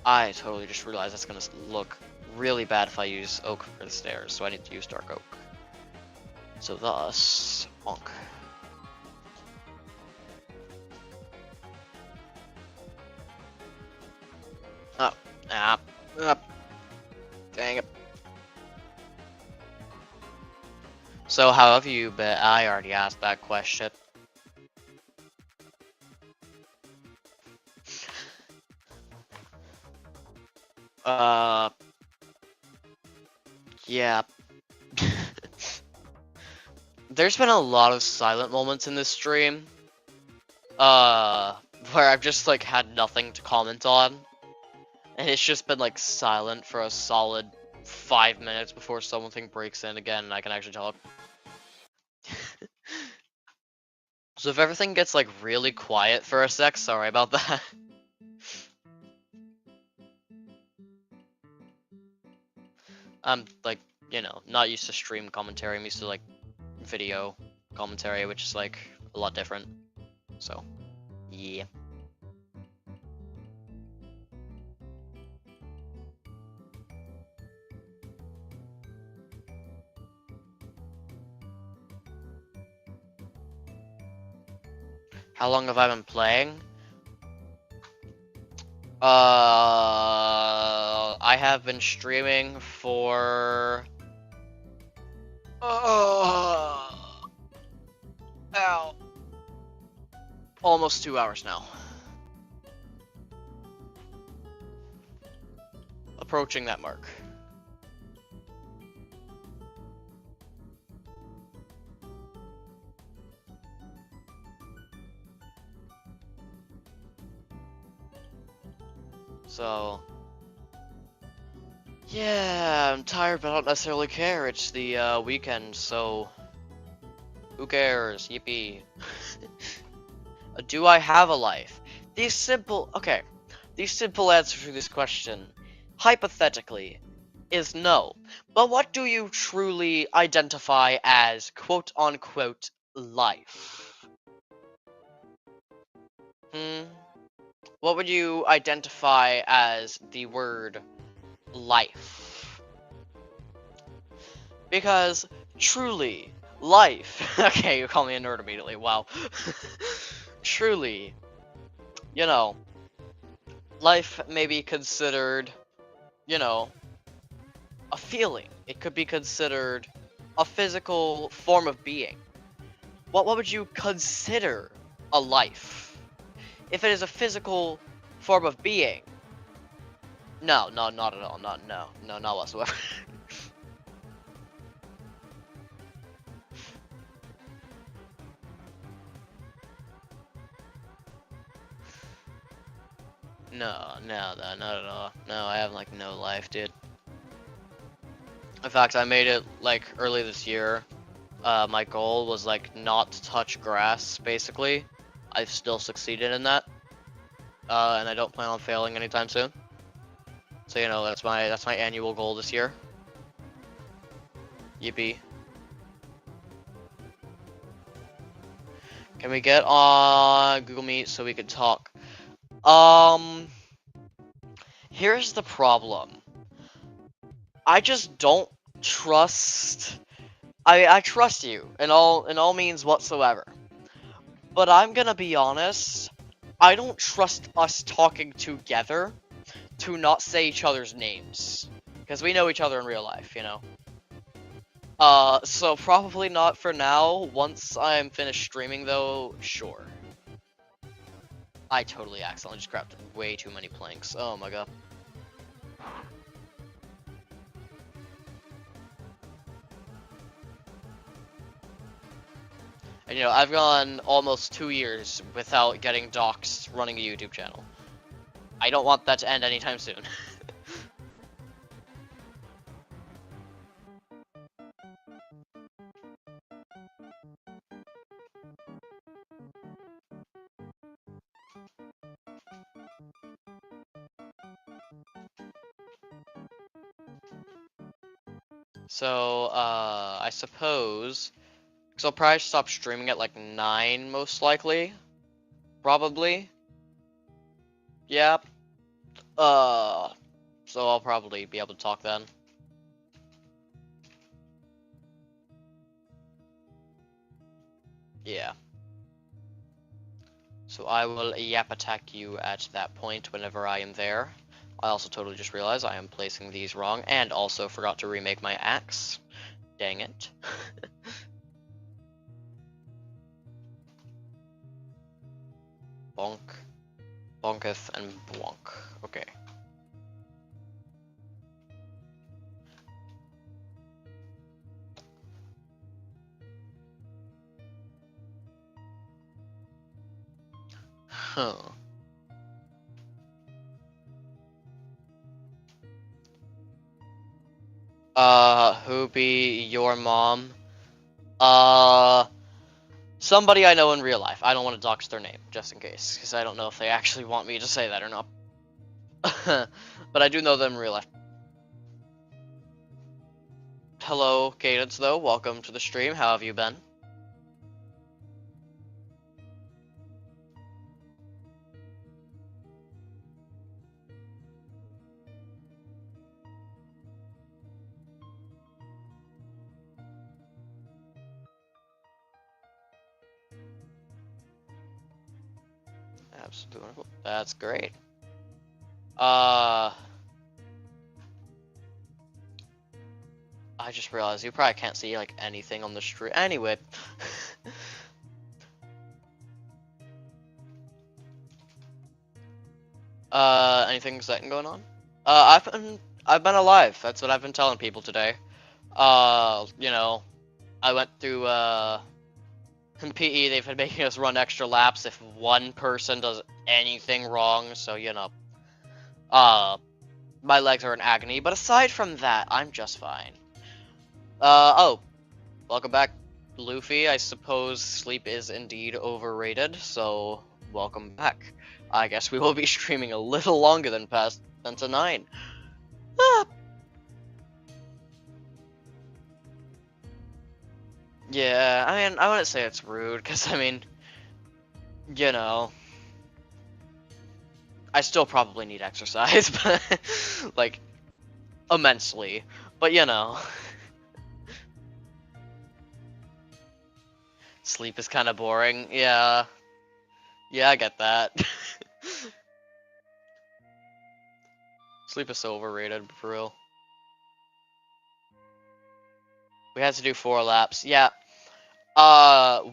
I totally just realized that's gonna look really bad if I use oak for the stairs, so I need to use dark oak. So thus, bonk. Oh, dang it. So how have you been? I already asked that question. Yeah. There's been a lot of silent moments in this stream. Where I've just like had nothing to comment on. And it's just been like silent for a solid 5 minutes before something breaks in again and I can actually talk. So if everything gets like really quiet for a sec, sorry about that. I'm like, you know, not used to stream commentary, I'm used to like video commentary, which is like a lot different. So, yeah. How long have I been playing? I have been streaming for ow, almost 2 hours now. Approaching that mark. So, yeah, I'm tired, but I don't necessarily care. It's the weekend, so who cares? Yippee. Do I have a life? The simple answer to this question, hypothetically, is no. But what do you truly identify as quote-unquote life? What would you identify as the word life? Because truly, life. Okay, you call me a nerd immediately. Wow. Truly, you know, life may be considered, you know, a feeling. It could be considered a physical form of being. What would you consider a life? If it is a physical form of being, no, not at all. Not whatsoever. No, not at all. No, I have like no life, dude. In fact, I made it like early this year. My goal was like not to touch grass, basically. I've still succeeded in that. And I don't plan on failing anytime soon. So you know, that's my annual goal this year. Yippee. Can we get on Google Meet so we can talk? Here's the problem. I just don't trust. I trust you in all means whatsoever. But I'm gonna be honest, I don't trust us talking together to not say each other's names. Because we know each other in real life, you know? So probably not for now. Once I'm finished streaming though, sure. I totally accidentally just grabbed way too many planks. Oh my god. You know, I've gone almost 2 years without getting doxxed running a YouTube channel. I don't want that to end anytime soon. So, I suppose, because I'll probably stop streaming at like 9, most likely. Probably. Yep. So I'll probably be able to talk then. Yeah. So I will yap attack you at that point whenever I am there. I also totally just realized I am placing these wrong, and also forgot to remake my axe. Dang it. Bonk. Bonketh and bonk. Okay. Huh. Who be your mom? Somebody I know in real life. I don't want to dox their name, just in case, because I don't know if they actually want me to say that or not. But I do know them in real life. Hello, Cadence, though. Welcome to the stream. How have you been? Absolutely wonderful. That's great. I just realized you probably can't see like anything on the street. Anyway. Anything exciting going on? I've been alive. That's what I've been telling people today. You know, I went through in PE. They've been making us run extra laps if one person does anything wrong. So you know, my legs are in agony. But aside from that, I'm just fine. Oh, welcome back, Luffy. I suppose sleep is indeed overrated. So welcome back. I guess we will be streaming a little longer than to 9. Ah. Yeah, I mean, I wouldn't say it's rude, because, I mean, you know, I still probably need exercise, but, like, immensely, but, you know, sleep is kind of boring, yeah, I get that. Sleep is so overrated, for real. We had to do 4 laps, yeah.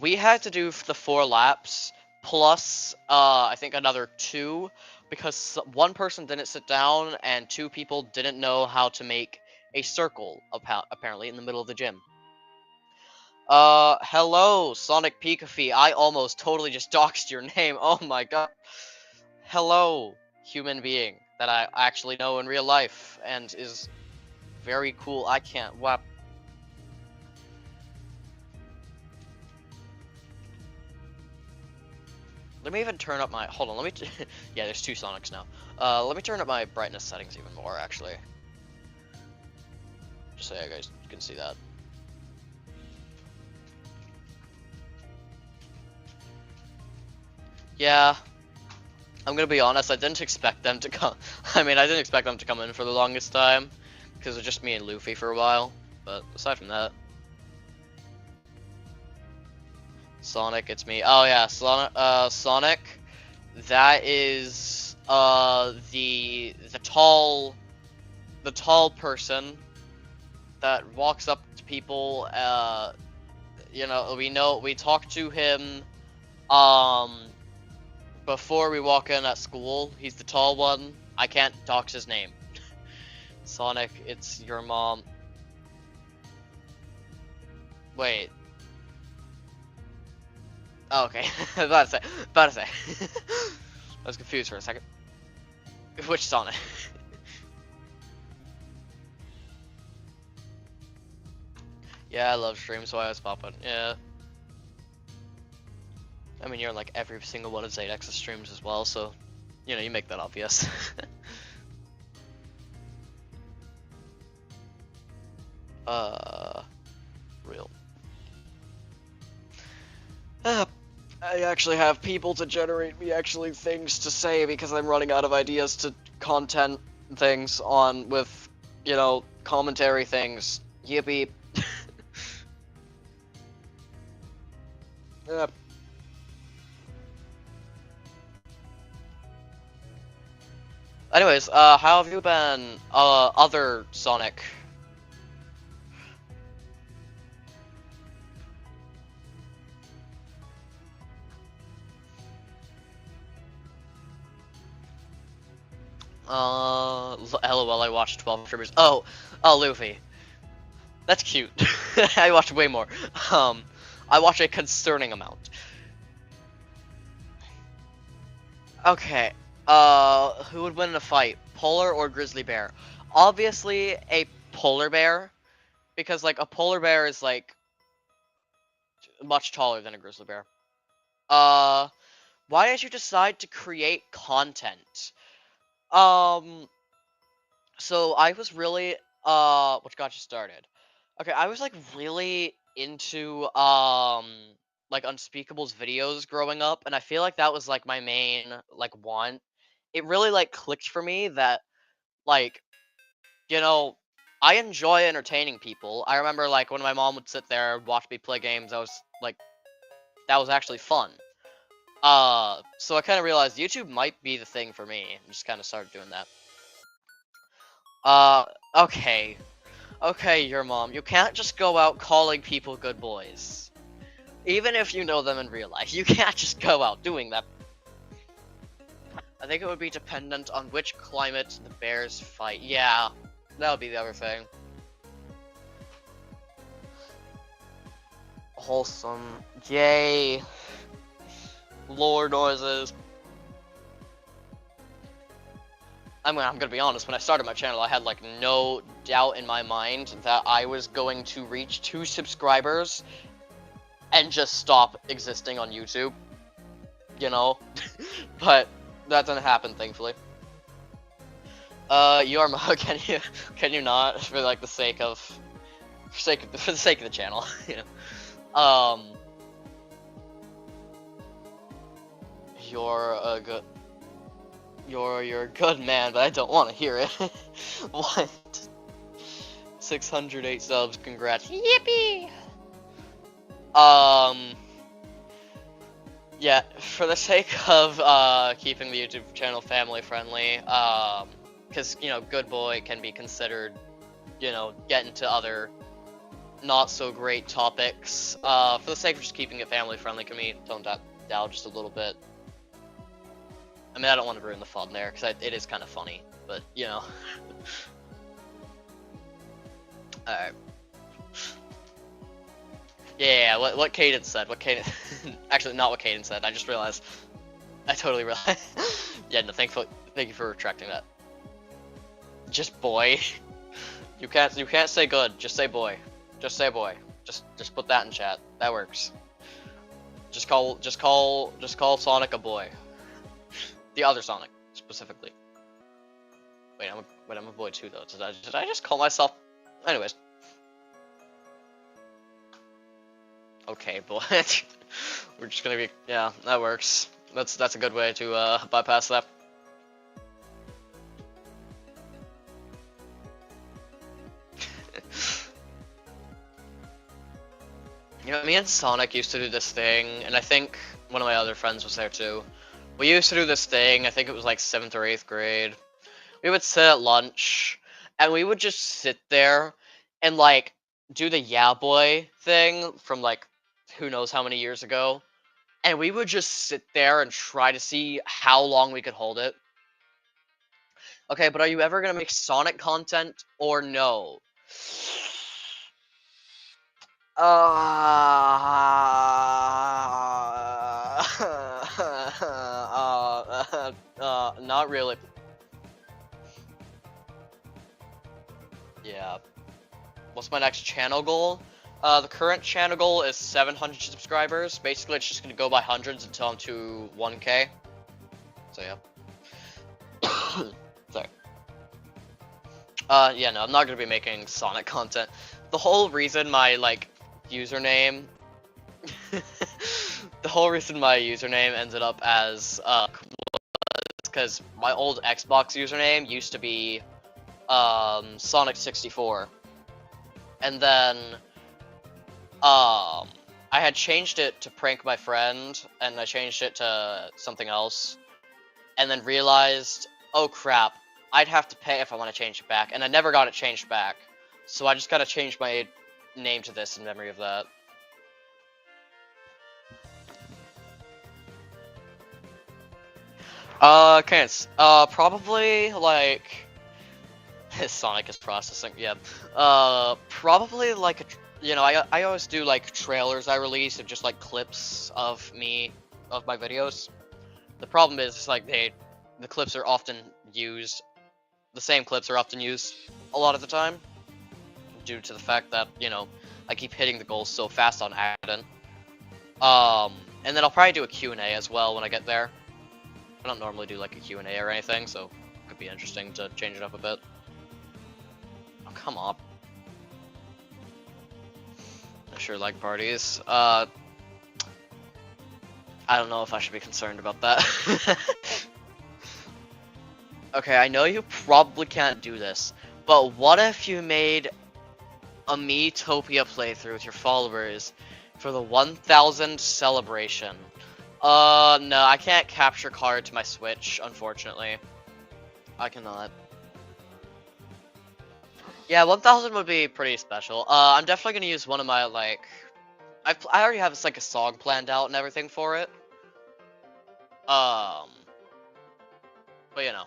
We had to do the 4 laps, plus, I think another 2, because one person didn't sit down, and 2 people didn't know how to make a circle, apparently, in the middle of the gym. Hello, Sonic Pikafi. I almost totally just doxed your name. Oh my god. Hello, human being that I actually know in real life, and is very cool. I can't, wow. Let me even turn up my, hold on, let me, yeah, there's 2 Sonics now. Let me turn up my brightness settings even more, actually. Just so you guys can see that. Yeah, I'm gonna be honest, I didn't expect them to come, I didn't expect them to come in for the longest time, because it was just me and Luffy for a while, but aside from that. Sonic, it's me. Oh yeah, Sonic. That is the tall person that walks up to people. You know, we talk to him before we walk in at school. He's the tall one. I can't dox his name. Sonic, it's your mom. Wait. Oh, okay. About to say. I was confused for a second. Which Sonic? Yeah, I love streams, so I always pop it. Yeah. I mean, you're in like every single one of Zaydex's streams as well, so, you know, you make that obvious. Real. I actually have people to generate me actually things to say because I'm running out of ideas to content things on with, you know, commentary things. Yippee. Yep. Anyways, how have you been, other Sonic? LOL, I watched 12 streamers. Oh, Luffy. That's cute. I watched way more. I watched a concerning amount. Okay, who would win in a fight? Polar or grizzly bear? Obviously, a polar bear. Because, like, a polar bear is, like, much taller than a grizzly bear. Why did you decide to create content? So I was really, what got you started? Okay, I was, like, really into, like, Unspeakable's videos growing up, and I feel like that was, like, my main, like, want. It really, like, clicked for me that, like, you know, I enjoy entertaining people. I remember, like, when my mom would sit there and watch me play games, I was, like, that was actually fun. So I kind of realized YouTube might be the thing for me, and just kind of started doing that. Okay. Okay, your mom. You can't just go out calling people good boys. Even if you know them in real life, you can't just go out doing that. I think it would be dependent on which climate the bears fight. Yeah, that would be the other thing. Wholesome. Yay. Lore noises. I'm gonna be honest, when I started my channel, I had, like, no doubt in my mind that I was going to reach 2 subscribers and just stop existing on YouTube. You know? But that didn't happen, thankfully. Yorma, can you not, for, like, the sake of, for the sake of the channel, you know? You're a good, you're a good man, but I don't want to hear it. What? 608 subs, congrats. Yippee! Yeah, for the sake of, keeping the YouTube channel family friendly, because, you know, good boy can be considered, you know, get into other not so great topics. For the sake of just keeping it family friendly, can we tone that down just a little bit? I mean, I don't want to ruin the fun there, because it is kind of funny, but, you know. Alright. Yeah, what Caden said, actually, not what Caden said, I just realized. I totally realized. Yeah, no, thank you for retracting that. Just boy. You can't say good, just say boy. Just say boy. Just put that in chat. That works. Just call Sonic a boy. The other Sonic, specifically. Wait, I'm a boy too, though. Did I just call myself? Anyways. Okay, boy. We're just gonna be, yeah, that works. That's a good way to bypass that. You know, me and Sonic used to do this thing, and I think one of my other friends was there too. We used to do this thing, I think it was like 7th or 8th grade. We would sit at lunch, and we would just sit there and, like, do the yeah boy thing from, like, who knows how many years ago. And we would just sit there and try to see how long we could hold it. Okay, but are you ever gonna make Sonic content or no? Not really. Yeah. What's my next channel goal? The current channel goal is 700 subscribers. Basically, it's just gonna go by hundreds until I'm to 1K. So yeah. Sorry. Yeah, no, I'm not gonna be making Sonic content. The whole reason my, like, username... the whole reason my username ended up as, because my old Xbox username used to be, Sonic64. And then, I had changed it to prank my friend, and I changed it to something else, and then realized, oh crap, I'd have to pay if I want to change it back, and I never got it changed back, so I just gotta change my name to this in memory of that. Okay, probably, like... Sonic is processing, yeah. Probably, like, you know, I always do, like, trailers I release of just, like, clips of me, of my videos. The problem is, it's like, the clips are often used, the same clips are often used a lot of the time, due to the fact that, you know, I keep hitting the goals so fast on Adden. And then I'll probably do a Q&A as well when I get there. I don't normally do, like, a Q&A or anything, so it could be interesting to change it up a bit. Oh, come on. I sure like parties. I don't know if I should be concerned about that. Okay, I know you probably can't do this, but what if you made a Miitopia playthrough with your followers for the 1000 celebration? No, I can't capture card to my Switch, unfortunately. I cannot. Yeah, 1000 would be pretty special. I'm definitely gonna use one of my, like... I already have, like, a song planned out and everything for it. But, you know.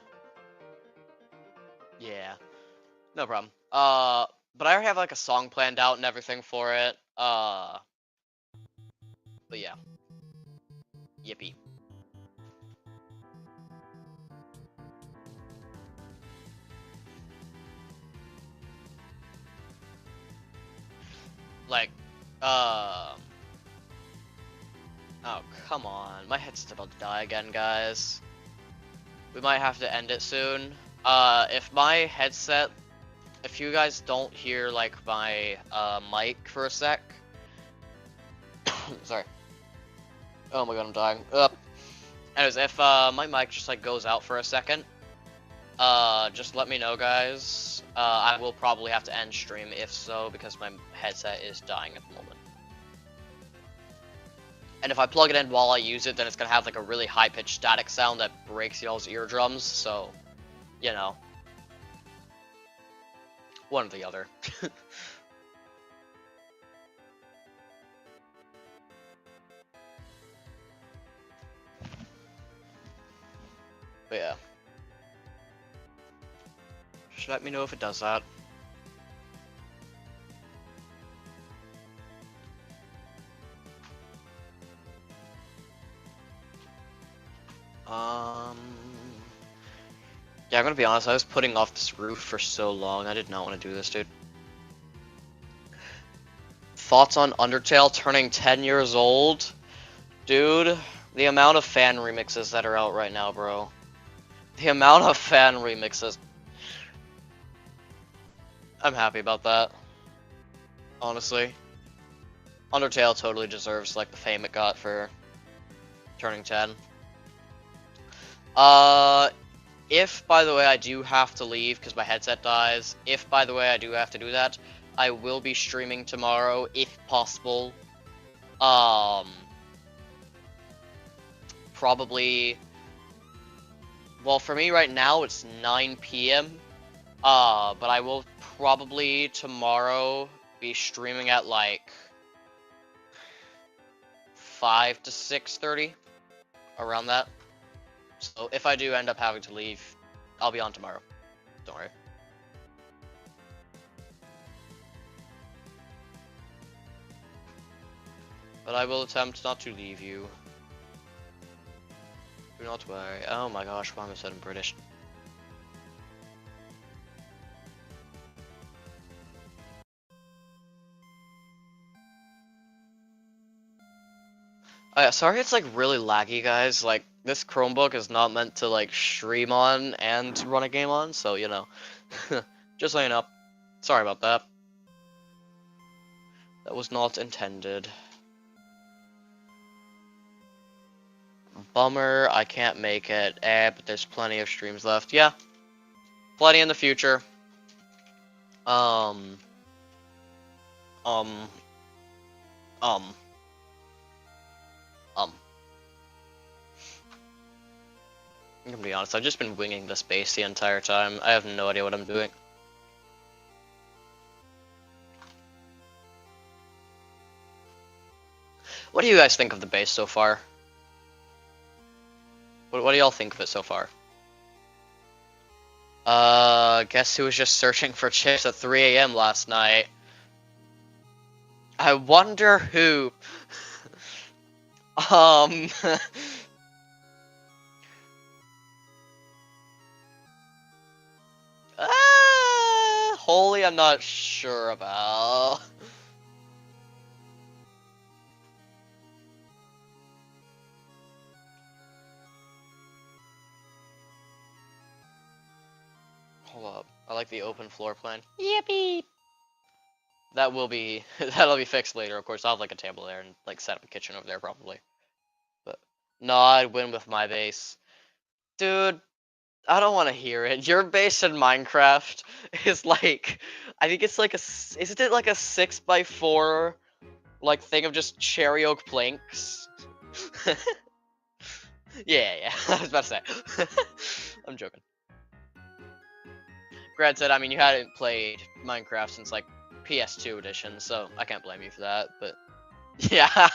Yeah. No problem. But I already have, like, a song planned out and everything for it. But yeah. Yippee. Like, oh, come on. My headset's about to die again, guys. We might have to end it soon. If my headset... If you guys don't hear, like, my, mic for a sec... Sorry. Oh my god, I'm dying. Anyways, if, my mic just, like, goes out for a second, just let me know, guys. I will probably have to end stream if so, because my headset is dying at the moment. And if I plug it in while I use it, then it's gonna have, like, a really high-pitched static sound that breaks y'all's eardrums, so, you know. One or the other. But yeah. Just let me know if it does that. Yeah, I'm gonna be honest, I was putting off this roof for so long, I did not want to do this, dude. Thoughts on Undertale turning 10 years old? Dude, the amount of fan remixes that are out right now, bro. The amount of fan remixes. I'm happy about that. Honestly. Undertale totally deserves, like, the fame it got for turning 10. If, by the way, I do have to leave because my headset dies, if, by the way, I do have to do that, I will be streaming tomorrow, if possible. Probably... Well, for me right now, it's 9 p.m. But I will probably tomorrow be streaming at, like, 5 to 6:30, around that. So if I do end up having to leave, I'll be on tomorrow. Don't worry. But I will attempt not to leave you. Do not worry. Oh my gosh, why am I saying British? Oh yeah, sorry it's like really laggy, guys. Like, this Chromebook is not meant to like stream on and run a game on, so you know. Just so you know. Sorry about that. That was not intended. Bummer, I can't make it. But there's plenty of streams left. Yeah. Plenty in the future. Um. Um. Um. Um. I'm gonna be honest, I've just been winging this base the entire time. I have no idea what I'm doing. What do you guys think of the base so far? What do y'all think of it so far? Guess who was just searching for chips at 3 a.m. last night? I wonder who. um... Holy, I'm not sure about. Hold up. I like the open floor plan. Yippee! That'll be fixed later, of course. I'll have like a table there and like set up a kitchen over there probably. But no, I'd win with my base. Dude, I don't want to hear it. Your base in Minecraft is like, I think it's like isn't it like a 6x4 like thing of just cherry oak planks? Yeah, I was about to say. I'm joking. Granted, I mean, you hadn't played Minecraft since like PS2 edition, so I can't blame you for that, but yeah.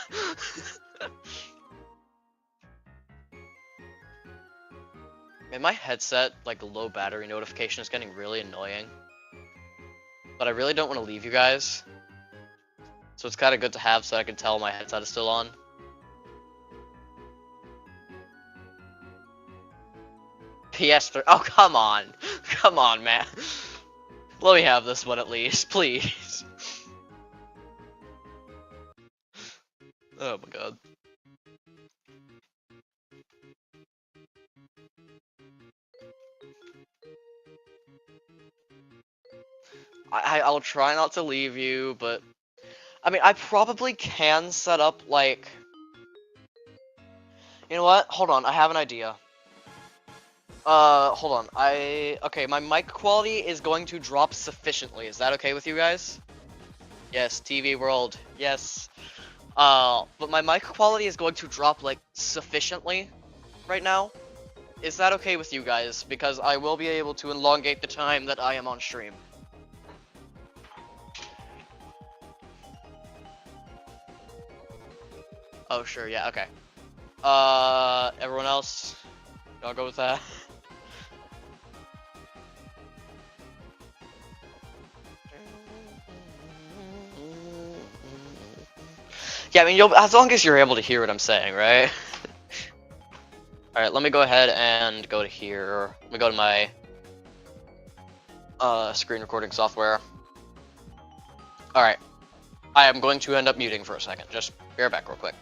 Man, my headset, like low battery notification is getting really annoying. But I really don't want to leave you guys. So it's kind of good to have so I can tell my headset is still on. PS3. Oh, come on. Come on, man. Let me have this one at least, please. Oh my god. I'll try not to leave you, but I mean, I probably can set up, like... You know what? Hold on, I have an idea. Hold on. Okay, my mic quality is going to drop sufficiently. Is that okay with you guys? Yes, TV world. Yes. But my mic quality is going to drop, like, sufficiently right now. Is that okay with you guys? Because I will be able to elongate the time that I am on stream. Oh, sure, yeah, okay. Everyone else? Y'all go with that? Yeah, I mean, as long as you're able to hear what I'm saying, right? Alright, let me go ahead and go to here. Let me go to my screen recording software. Alright. I am going to end up muting for a second. Just bear back real quick.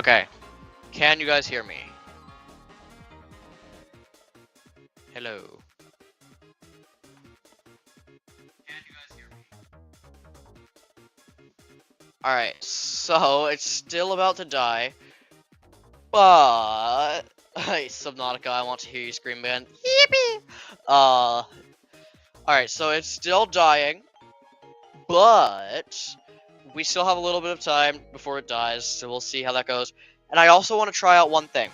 Okay. Can you guys hear me? Hello. Can you guys hear me? Alright, so it's still about to die. But hey, Subnautica, I want to hear you scream again. Yippee! Alright, so it's still dying. But we still have a little bit of time before it dies, so we'll see how that goes. And I also want to try out one thing.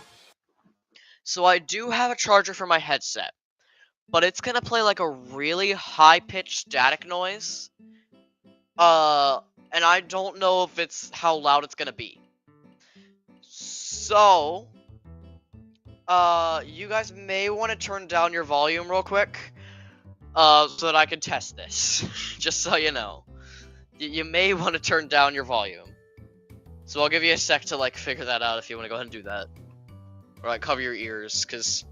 So I do have a charger for my headset, but it's gonna play like a really high-pitched static noise. And I don't know if it's how loud it's gonna be. So, you guys may want to turn down your volume real quick, so that I can test this. Just so you know. You may want to turn down your volume. So I'll give you a sec to, like, figure that out if you want to go ahead and do that. Or, like, cover your ears, because,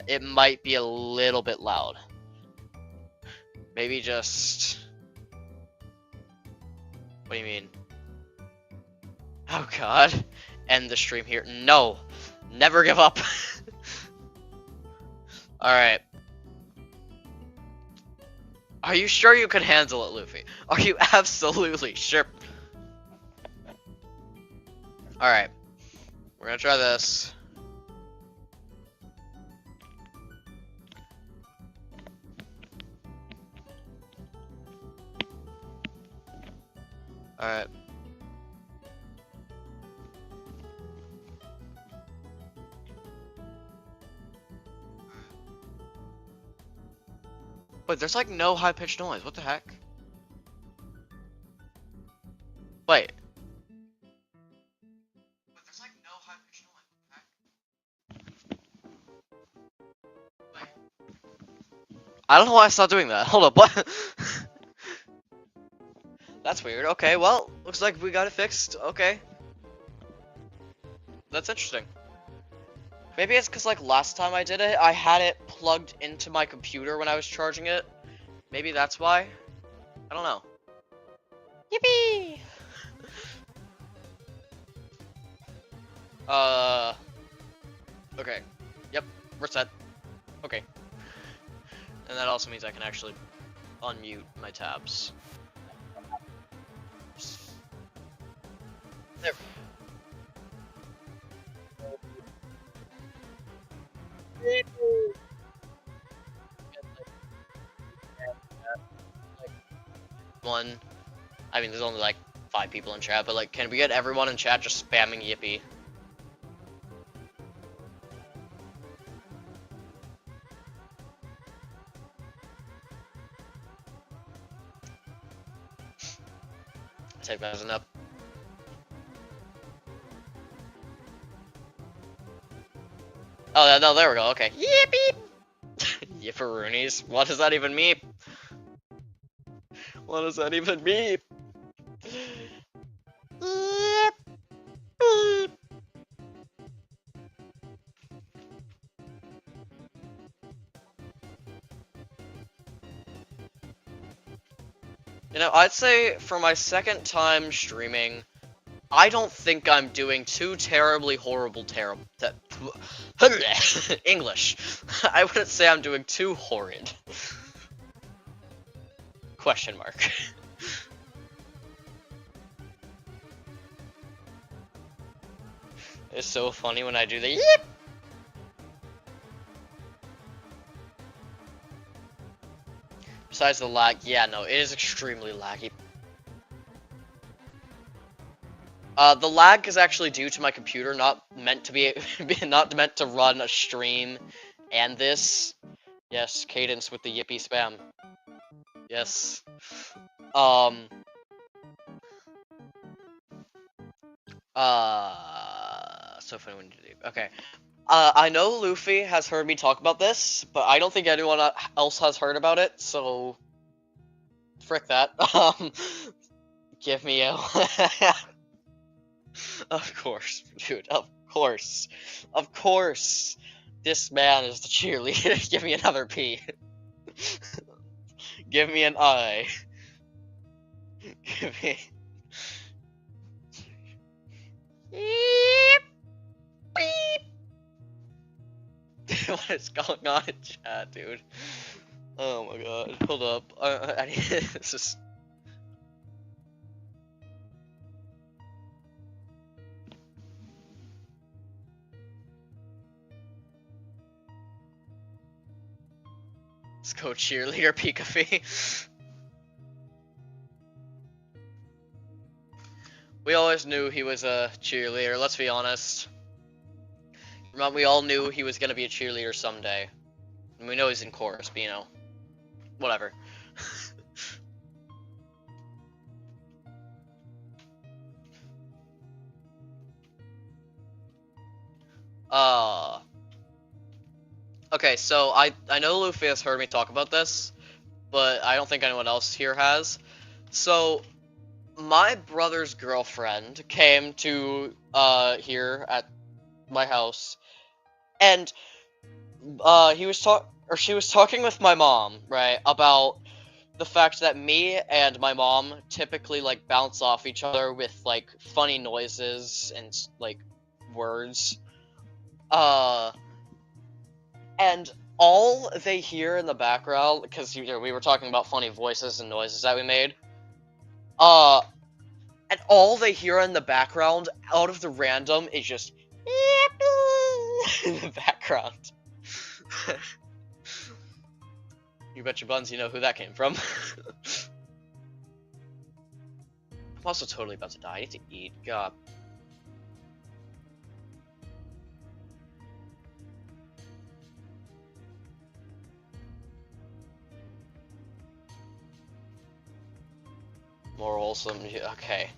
it might be a little bit loud. Maybe just... What do you mean? Oh god. End the stream here. No! Never give up! Alright. Are you sure you can handle it, Luffy? Are you absolutely sure? Alright. We're gonna try this. Alright. Wait, there's like no high-pitched noise. What the heck? Wait. But there's like no high-pitched noise. Wait. I don't know why it's not doing that. Hold up, what? That's weird. Okay, well, looks like we got it fixed. Okay. That's interesting. Maybe it's because, like, last time I did it, I had it plugged into my computer when I was charging it. Maybe that's why? I don't know. Yippee! Okay. Yep, we're set. Okay. And that also means I can actually unmute my tabs. There. One. I mean, there's only like 5 people in chat, but like, can we get everyone in chat just spamming Yippee? Take that up. Oh, no, there we go. Okay. Yippee! Yipperoonies. What does that even mean? What does that even mean? You know, I'd say for my second time streaming, I don't think I'm doing too terribly horrible English. I wouldn't say I'm doing too horrid. Question mark. It's so funny when I do the yip. Besides the lag, yeah, no, it is extremely laggy. The lag is actually due to my computer, not meant to be, not meant to run a stream and this. Yes, Cadence with the yippee spam. Yes. So funny when you do. Okay. I know Luffy has heard me talk about this, but I don't think anyone else has heard about it, so... Frick that. Give me a... Of course, dude, of course. Of course. This man is the cheerleader. Give me another P. Give me an I. Give me... Beep. Beep. What is going on in chat, dude? Oh my god. Hold up. I need this is... Let's go cheerleader Pikachu. We always knew he was a cheerleader, let's be honest. We all knew he was gonna be a cheerleader someday. And we know he's in chorus, but you know. Whatever. Okay, so I know Luffy has heard me talk about this, but I don't think anyone else here has. So, my brother's girlfriend came to, here at my house, and, she was talking with my mom, right, about the fact that me and my mom typically, like, bounce off each other with, like, funny noises and, like, words. And all they hear in the background, because you know, we were talking about funny voices and noises that we made, and all they hear in the background, out of the random, is just in the background. You bet your buns you know who that came from. I'm also totally about to die. I need to eat. God. More wholesome. Yeah, okay.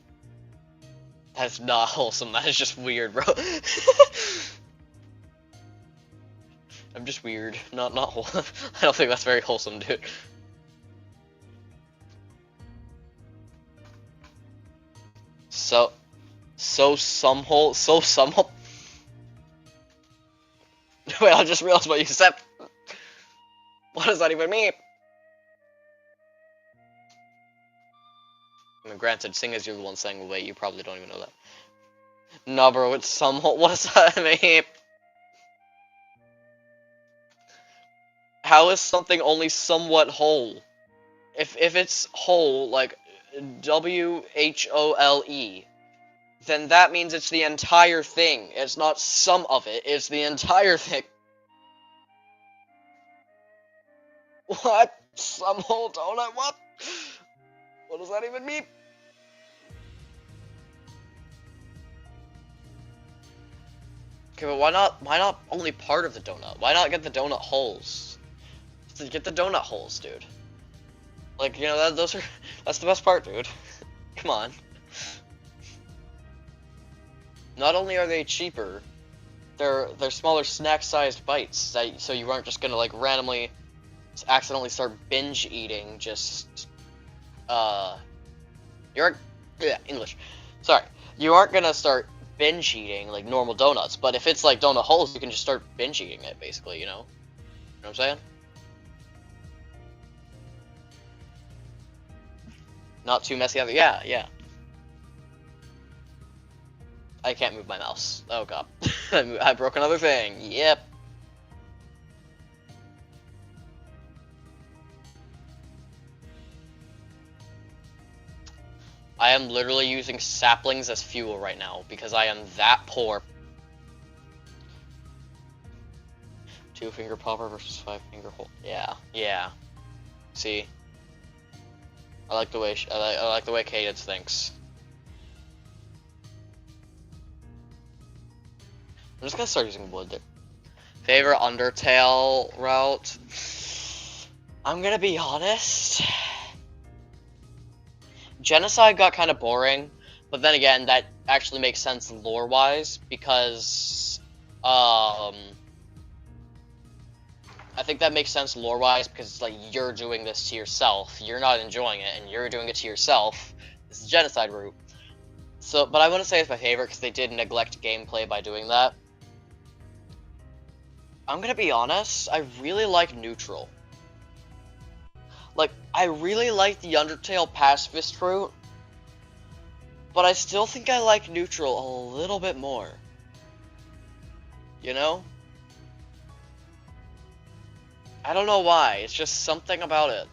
That's not wholesome. That is just weird, bro. I'm just weird. Not wholesome. I don't think that's very wholesome, dude. So some Wait, I just realized what you said. What does that even mean? I mean, granted, seeing as you're the one saying wait, you probably don't even know that. No, bro, it's some whole. What does that mean? How is something only somewhat whole? If it's whole, like WHOLE, then that means it's the entire thing. It's not some of it, it's the entire thing. What? Some whole donut? What? What does that even mean? Okay, but why not only part of the donut? Why not get the donut holes? Get the donut holes, dude. Like, you know, that's the best part, dude. Come on. Not only are they cheaper, they're smaller snack-sized bites, so you aren't just gonna, like, randomly accidentally start binge eating just, English. Sorry. You aren't gonna start binge eating, like, normal donuts, but if it's, like, donut holes, you can just start binge eating it, basically, you know? You know what I'm saying? Not too messy either. Yeah. I can't move my mouse. Oh god. I broke another thing. Yep. I am literally using saplings as fuel right now because I am that poor. 2-finger popper versus 5-finger hole. Yeah. See, I like the way I like the way Cadence thinks. I'm just gonna start using wood there. Favorite Undertale route? I'm gonna be honest. Genocide got kind of boring, but then again, that actually makes sense lore-wise, because, I think that makes sense lore-wise, because it's like, you're doing this to yourself, you're not enjoying it, and you're doing it to yourself. This is genocide route. So, but I wouldn't say it's my favorite, because they did neglect gameplay by doing that. I'm gonna be honest, I really like neutral. Like, I really like the Undertale pacifist route, But I still think I like neutral a little bit more. You know? I don't know why, it's just something about it.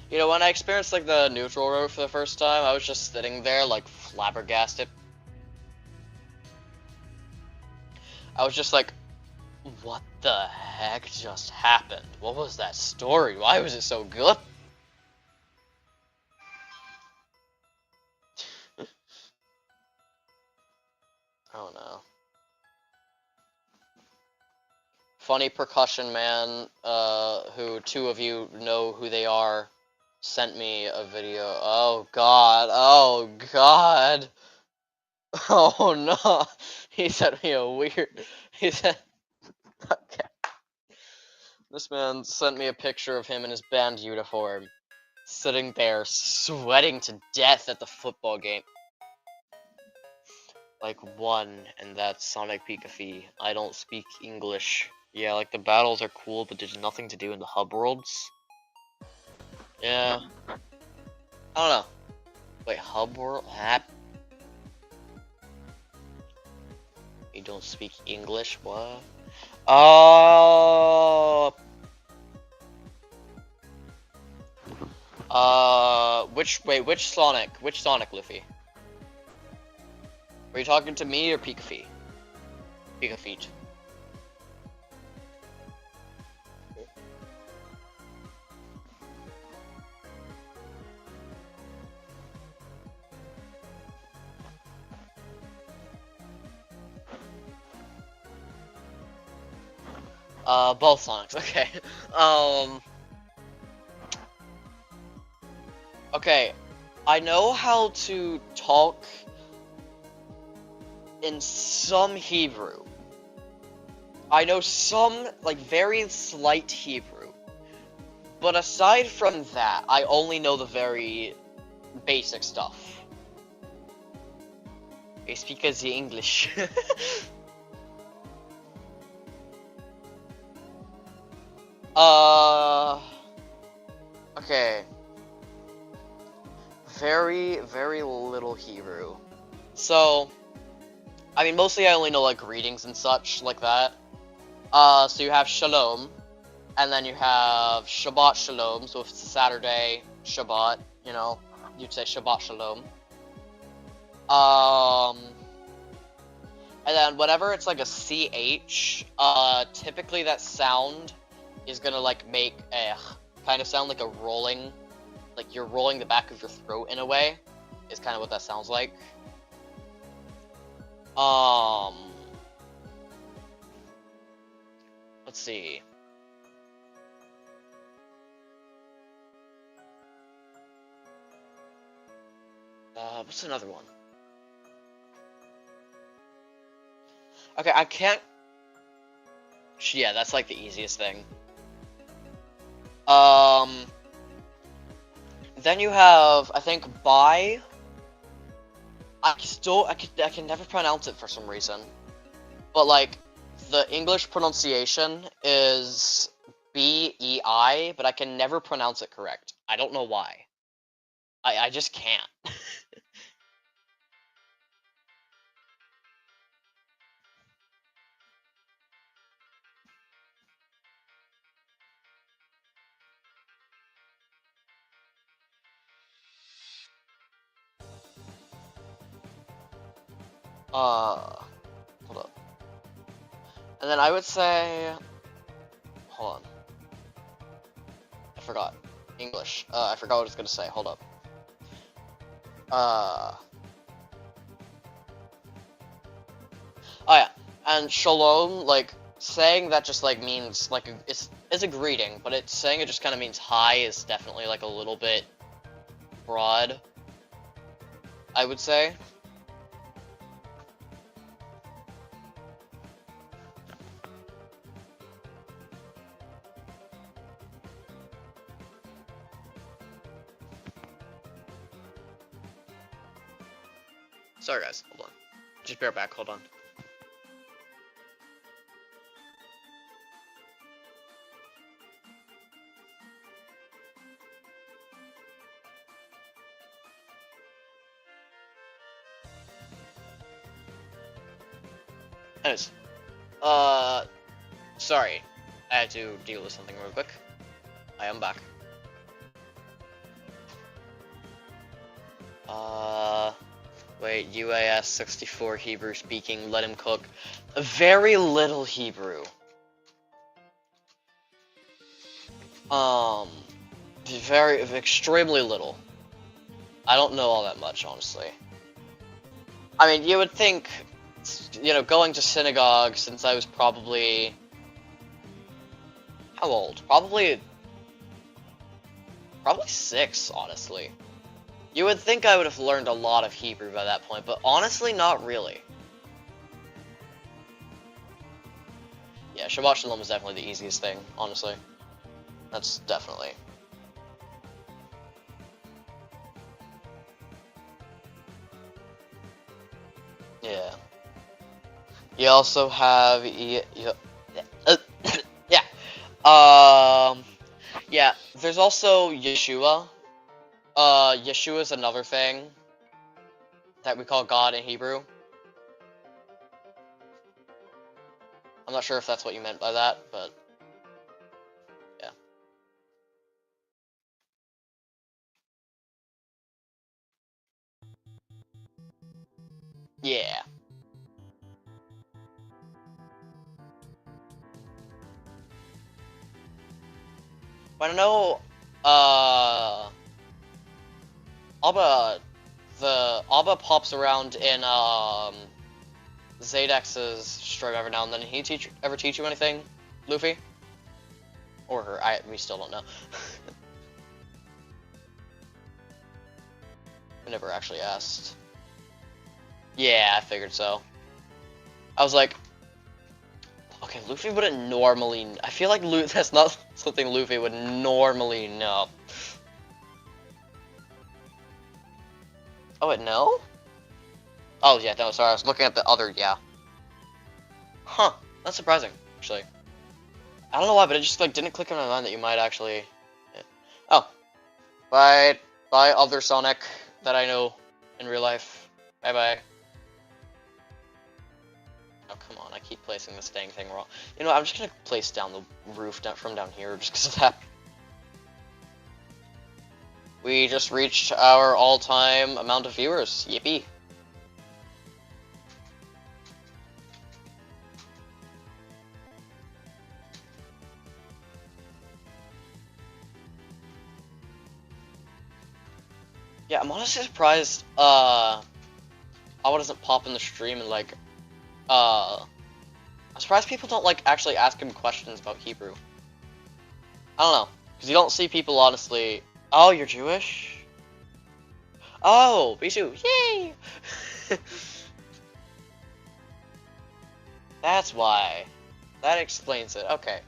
You know, when I experienced, like, the neutral route for the first time, I was just sitting there, like, flabbergasted. I was just like, what the heck just happened? What was that story? Why was it so good? Oh no. Funny percussion man, who two of you know who they are, sent me a video. Oh god, oh god. Oh no. He sent me a weird, he said, okay. This man sent me a picture of him in his band uniform, sitting there sweating to death at the football game. Like one, and that's Sonic Pikachu. I don't speak English. Yeah, like the battles are cool, but there's nothing to do in the hub worlds. Yeah. I don't know. Wait, hub world? You don't speak English? What? Oh. Which Sonic? Which Sonic, Luffy? Were you talking to me or Pikachu? Pikachu. Both Sonics, okay. Okay, I know how to talk in some Hebrew. I know some, like, very slight Hebrew. But aside from that, I only know the very basic stuff. I speak as the English. Okay. Very, very little Hebrew. So, I mean, mostly I only know, like, greetings and such, like that. So you have Shalom, and then you have Shabbat Shalom, so if it's a Saturday, Shabbat, you know, you'd say Shabbat Shalom. And then whenever it's like a CH, typically that sound is gonna, like, make a kind of sound like a rolling, like you're rolling the back of your throat in a way, is kind of what that sounds like. Let's see. What's another one? Okay, I can't... Yeah, that's like the easiest thing. Then you have, I think, bye. I can never pronounce it for some reason. But, like, the English pronunciation is B-E-I, but I can never pronounce it correct. I don't know why. I just can't. Hold up. And then I would say... Hold on. I forgot. English. I forgot what I was gonna say. Hold up. Oh yeah. And shalom, like, saying that just, like, means, like, it's a greeting, but it's saying it just kind of means hi is definitely, like, a little bit broad, I would say. Sorry guys, hold on. Just bear back, hold on. Anyways, sorry. I had to deal with something real quick. I am back. Wait, UAS 64 Hebrew speaking, let him cook. Very little Hebrew. Extremely little. I don't know all that much, honestly. I mean, you would think, you know, going to synagogue since I was probably... How old? Probably 6, honestly. You would think I would have learned a lot of Hebrew by that point, but honestly, not really. Yeah, Shabbat Shalom is definitely the easiest thing, honestly. That's definitely. Yeah. You also have... yeah. Yeah, there's also Yeshua. Yeshua is another thing that we call God in Hebrew. I'm not sure if that's what you meant by that, but yeah. Yeah. But I know, Abba pops around in, Zadex's stream every now and then. He ever teach you anything, Luffy? Or her? We still don't know. I never actually asked. Yeah, I figured so. I was like, okay, Luffy wouldn't normally... I feel like that's not something Luffy would normally know. Oh, wait, no? Oh, yeah, no, sorry, I was looking at the other, yeah. Huh, that's surprising, actually. I don't know why, but it just, like, didn't click in my mind that you might actually... Yeah. Oh. Bye, other Sonic that I know in real life. Bye-bye. Oh, come on, I keep placing this dang thing wrong. You know, I'm just gonna place down the roof from down here, just because of that. We just reached our all-time amount of viewers. Yippee. Yeah, I'm honestly surprised, Awa doesn't pop in the stream and, like, I'm surprised people don't, like, actually ask him questions about Hebrew. I don't know, because you don't see people, honestly... Oh, you're Jewish? Oh, me too. Yay! That's why. That explains it. Okay.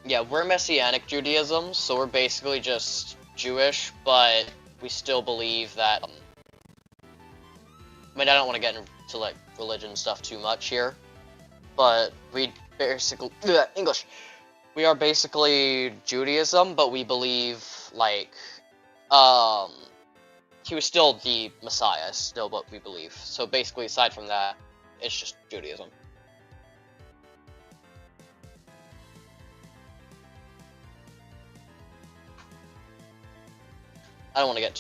Yeah, we're Messianic Judaism, so we're basically just Jewish, but we still believe that... I mean, I don't want to get into, like, religion stuff too much here, but we basically... English! We are basically Judaism, but we believe, like, he was still the Messiah, still what we believe. So basically, aside from that, it's just Judaism. I don't want to get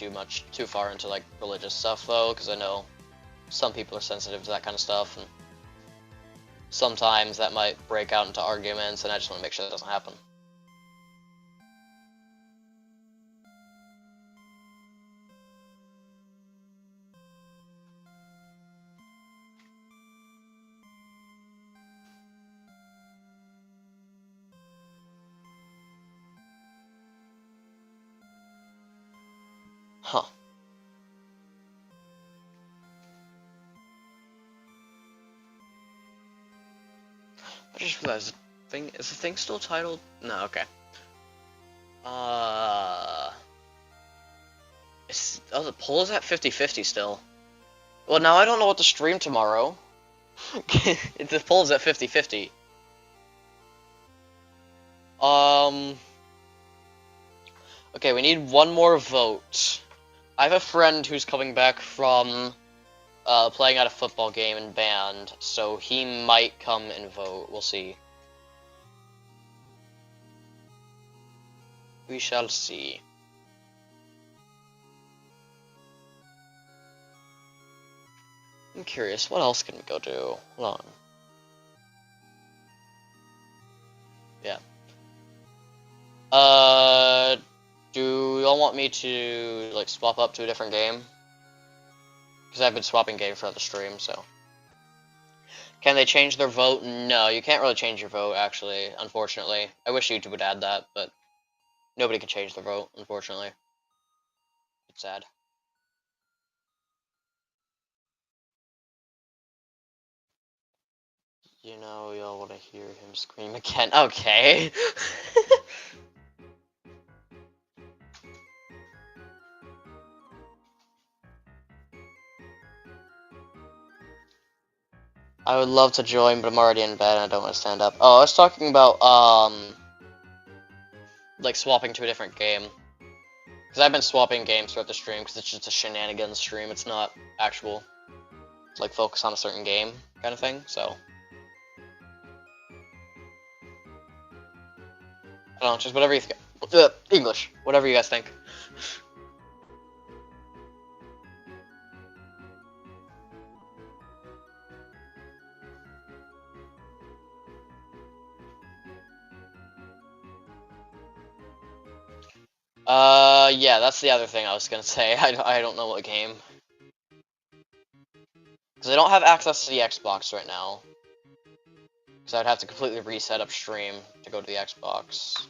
too far into, like, religious stuff, though, because I know some people are sensitive to that kind of stuff, and sometimes that might break out into arguments, and I just want to make sure that doesn't happen. Huh. I just realized, is the thing still titled? No, okay. Oh, the poll is at 50-50 still. Well, now I don't know what to stream tomorrow. The poll is at 50-50. Okay, we need one more vote. I have a friend who's coming back from playing at a football game and band, so he might come and vote. We'll see. We shall see. I'm curious, what else can we go do? Hold on. Yeah. Do y'all want me to, like, swap up to a different game? Because I've been swapping games for the stream, so. Can they change their vote? No, you can't really change your vote, actually, unfortunately. I wish YouTube would add that, but nobody can change their vote, unfortunately. It's sad. You know, y'all want to hear him scream again. Okay. I would love to join, but I'm already in bed and I don't want to stand up. Oh, I was talking about, like, swapping to a different game. Because I've been swapping games throughout the stream, because it's just a Shenanigans stream. It's not actual, like, focus on a certain game kind of thing, so. I don't know, just whatever you think. English. Whatever you guys think. Yeah, that's the other thing I was gonna say. I don't know what game. Because I don't have access to the Xbox right now. Because I'd have to completely reset up stream to go to the Xbox.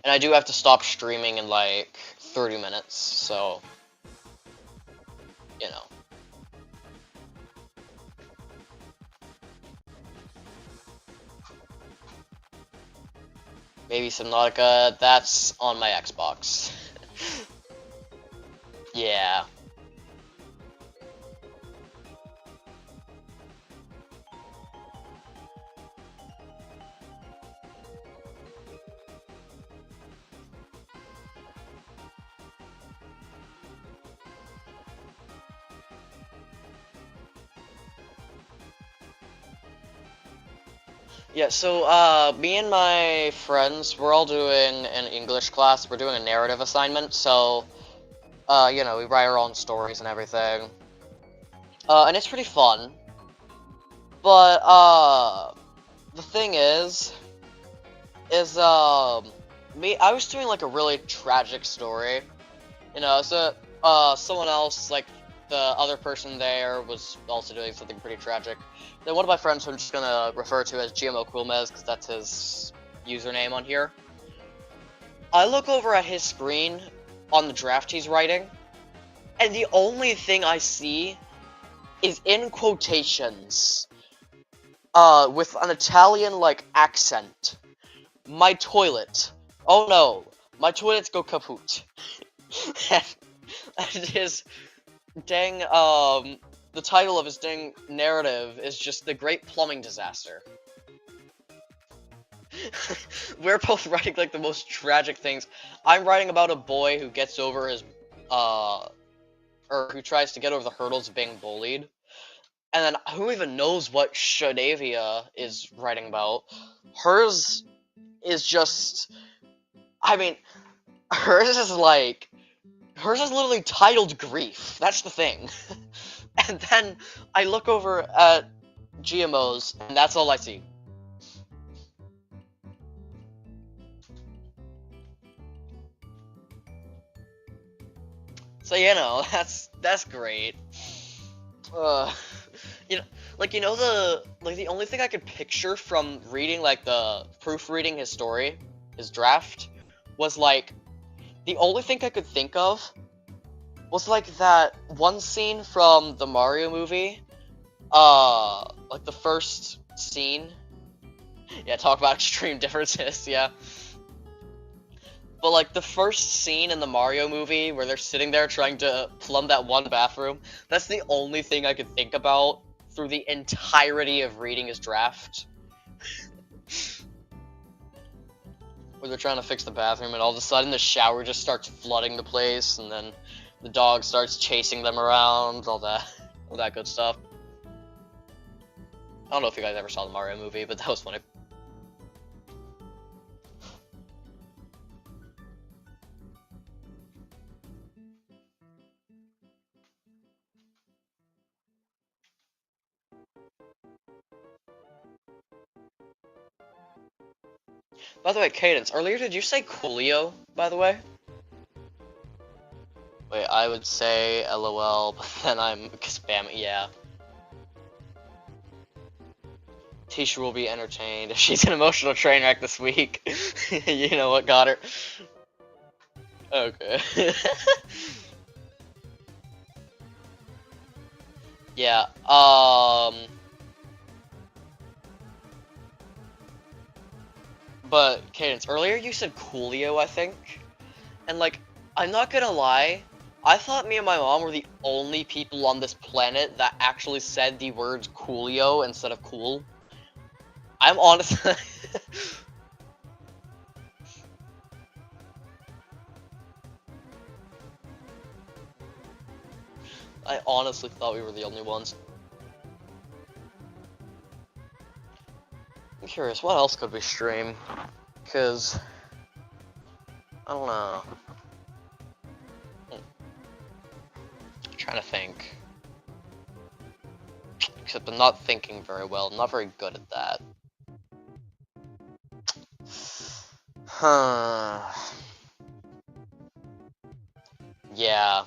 And I do have to stop streaming in, like, 30 minutes, so. You know. Maybe Subnautica, that's on my Xbox. Yeah. Yeah, so, me and my friends, we're all doing an English class. We're doing a narrative assignment, so, you know, we write our own stories and everything. And it's pretty fun. But, the thing is, I was doing, like, a really tragic story. You know, so, someone else, like, the other person there was also doing something pretty tragic. Then one of my friends, who I'm just gonna refer to as GMO Quilmez, because that's his username on here. I look over at his screen on the draft he's writing, and the only thing I see is in quotations, with an Italian, like, accent. My toilet. Oh no, my toilets go kaput. And his dang, the title of his dang narrative is just The Great Plumbing Disaster. We're both writing, like, the most tragic things. I'm writing about a boy who gets over his, or who tries to get over the hurdles of being bullied. And then, who even knows what Shenavia is writing about? Hers is just, I mean, hers is literally titled Grief. That's the thing. And then I look over at GMO's, and that's all I see. So, you know, that's great. You know, like, you know, the only thing I could picture from reading, like, proofreading his story, his draft, was, like, the only thing I could think of was, like, that one scene from the Mario movie, like, the first scene. Yeah, talk about extreme differences, yeah. But, like, the first scene in the Mario movie where they're sitting there trying to plumb that one bathroom, that's the only thing I could think about through the entirety of reading his draft. where they're trying to fix the bathroom, and all of a sudden the shower just starts flooding the place, and then the dog starts chasing them around, all that good stuff. I don't know if you guys ever saw the Mario movie, but that was funny. By the way, Cadence, earlier did you say Coolio, by the way? Wait, I would say LOL, but then I'm spamming, yeah. Tisha will be entertained. If she's an emotional train wreck this week, you know what got her. Okay. Yeah, but Cadence, earlier you said Coolio, I think, and like, I'm not gonna lie, I thought me and my mom were the only people on this planet that actually said the words Coolio instead of cool. I'm honestly... I honestly thought we were the only ones. I'm curious, what else could we stream? Because... I don't know. I'm trying to think. Except I'm not thinking very well. I'm not very good at that. Huh. Yeah.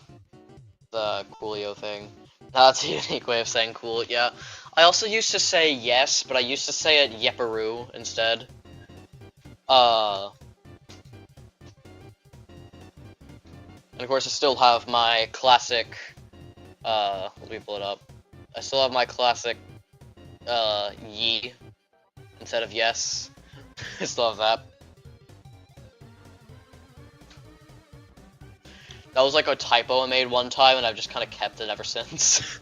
The Coolio thing. That's a unique way of saying cool, yeah. I also used to say yes, but I used to say it yepperoo instead. And of course I still have my classic, let me pull it up. I still have my classic, ye instead of yes. I still have that. That was like a typo I made one time, and I've just kind of kept it ever since.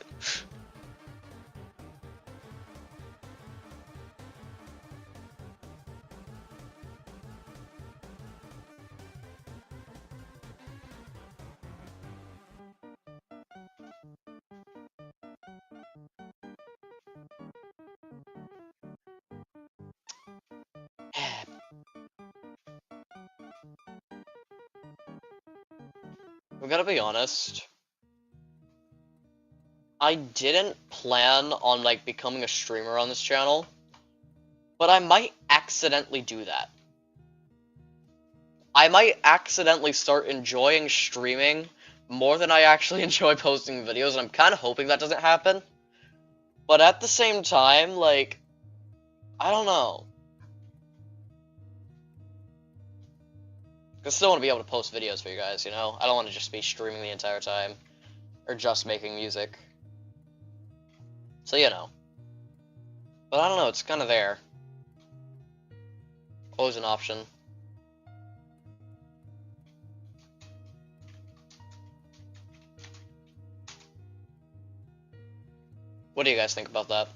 We gotta be honest. I didn't plan on like becoming a streamer on this channel, but I might accidentally do that. I might accidentally start enjoying streaming more than I actually enjoy posting videos, and I'm kind of hoping that doesn't happen. But at the same time, like, I don't know. I still want to be able to post videos for you guys, you know? I don't want to just be streaming the entire time. Or just making music. So, you know. But I don't know, it's kind of there. Always an option. What do you guys think about that?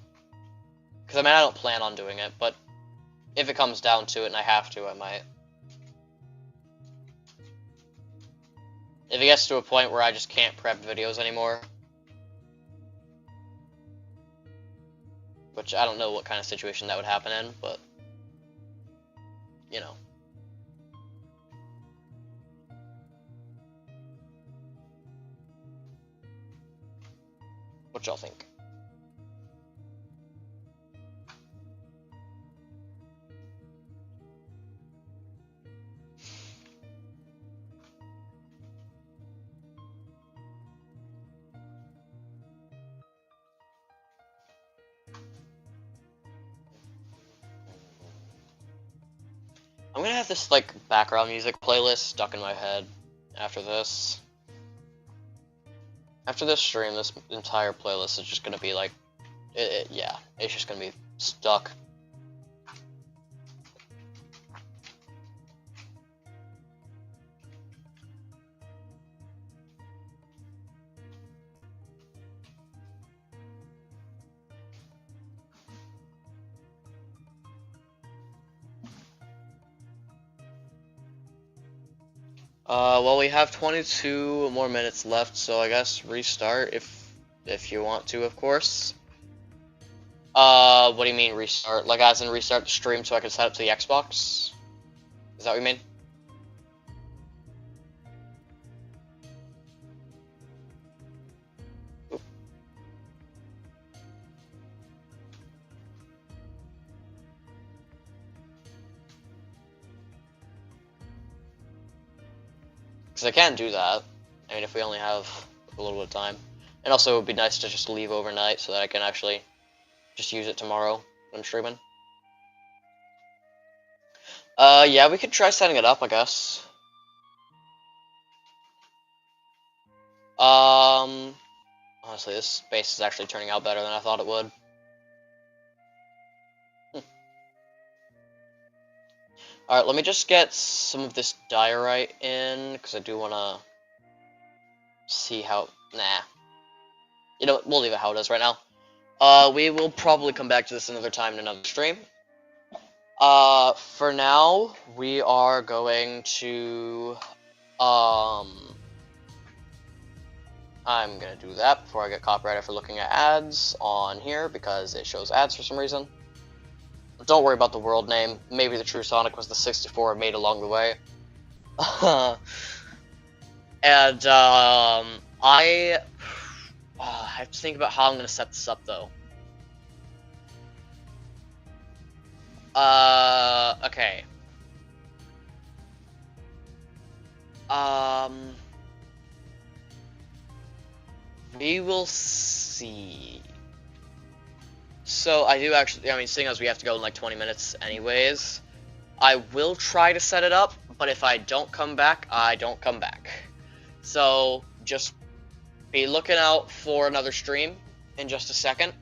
Because, I mean, I don't plan on doing it, but if it comes down to it and I have to, I might. If it gets to a point where I just can't prep videos anymore, which I don't know what kind of situation that would happen in, but, you know. What y'all think? I'm gonna have this, like, background music playlist stuck in my head after this. After this stream, this entire playlist is just gonna be, like, yeah, it's just gonna be stuck. Well, we have 22 more minutes left, so I guess restart if you want to, of course. What do you mean restart? Like, as in restart the stream so I can set up to the Xbox? Is that what you mean? Because I can do that. I mean, if we only have a little bit of time. And also, it would be nice to just leave overnight so that I can actually just use it tomorrow when streaming. Yeah, we could try setting it up, I guess. Honestly, this space is actually turning out better than I thought it would. Alright, let me just get some of this diorite in, because I do want to see how... Nah. You know what, we'll leave it how it is right now. We will probably come back to this another time in another stream. For now, we are going to... I'm gonna do that before I get copyrighted for looking at ads on here, because it shows ads for some reason. Don't worry about the world name. Maybe the True Sonic was the 64 made along the way. And, I have to think about how I'm gonna set this up, though. Okay. We will see. So, I do actually, I mean, seeing as we have to go in like 20 minutes anyways, I will try to set it up, but if I don't come back, I don't come back. So, just be looking out for another stream in just a second,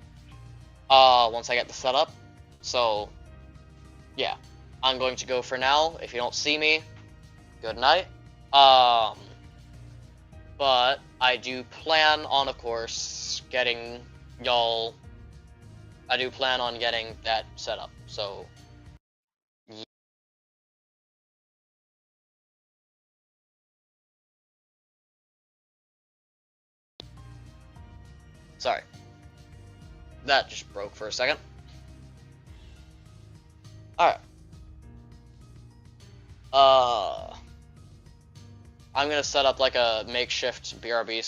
once I get the setup. So, yeah, I'm going to go for now. If you don't see me, good night. But I do plan on, of course, getting y'all... I do plan on getting that set up, so... Sorry. That just broke for a second. Alright. I'm gonna set up like a makeshift BRB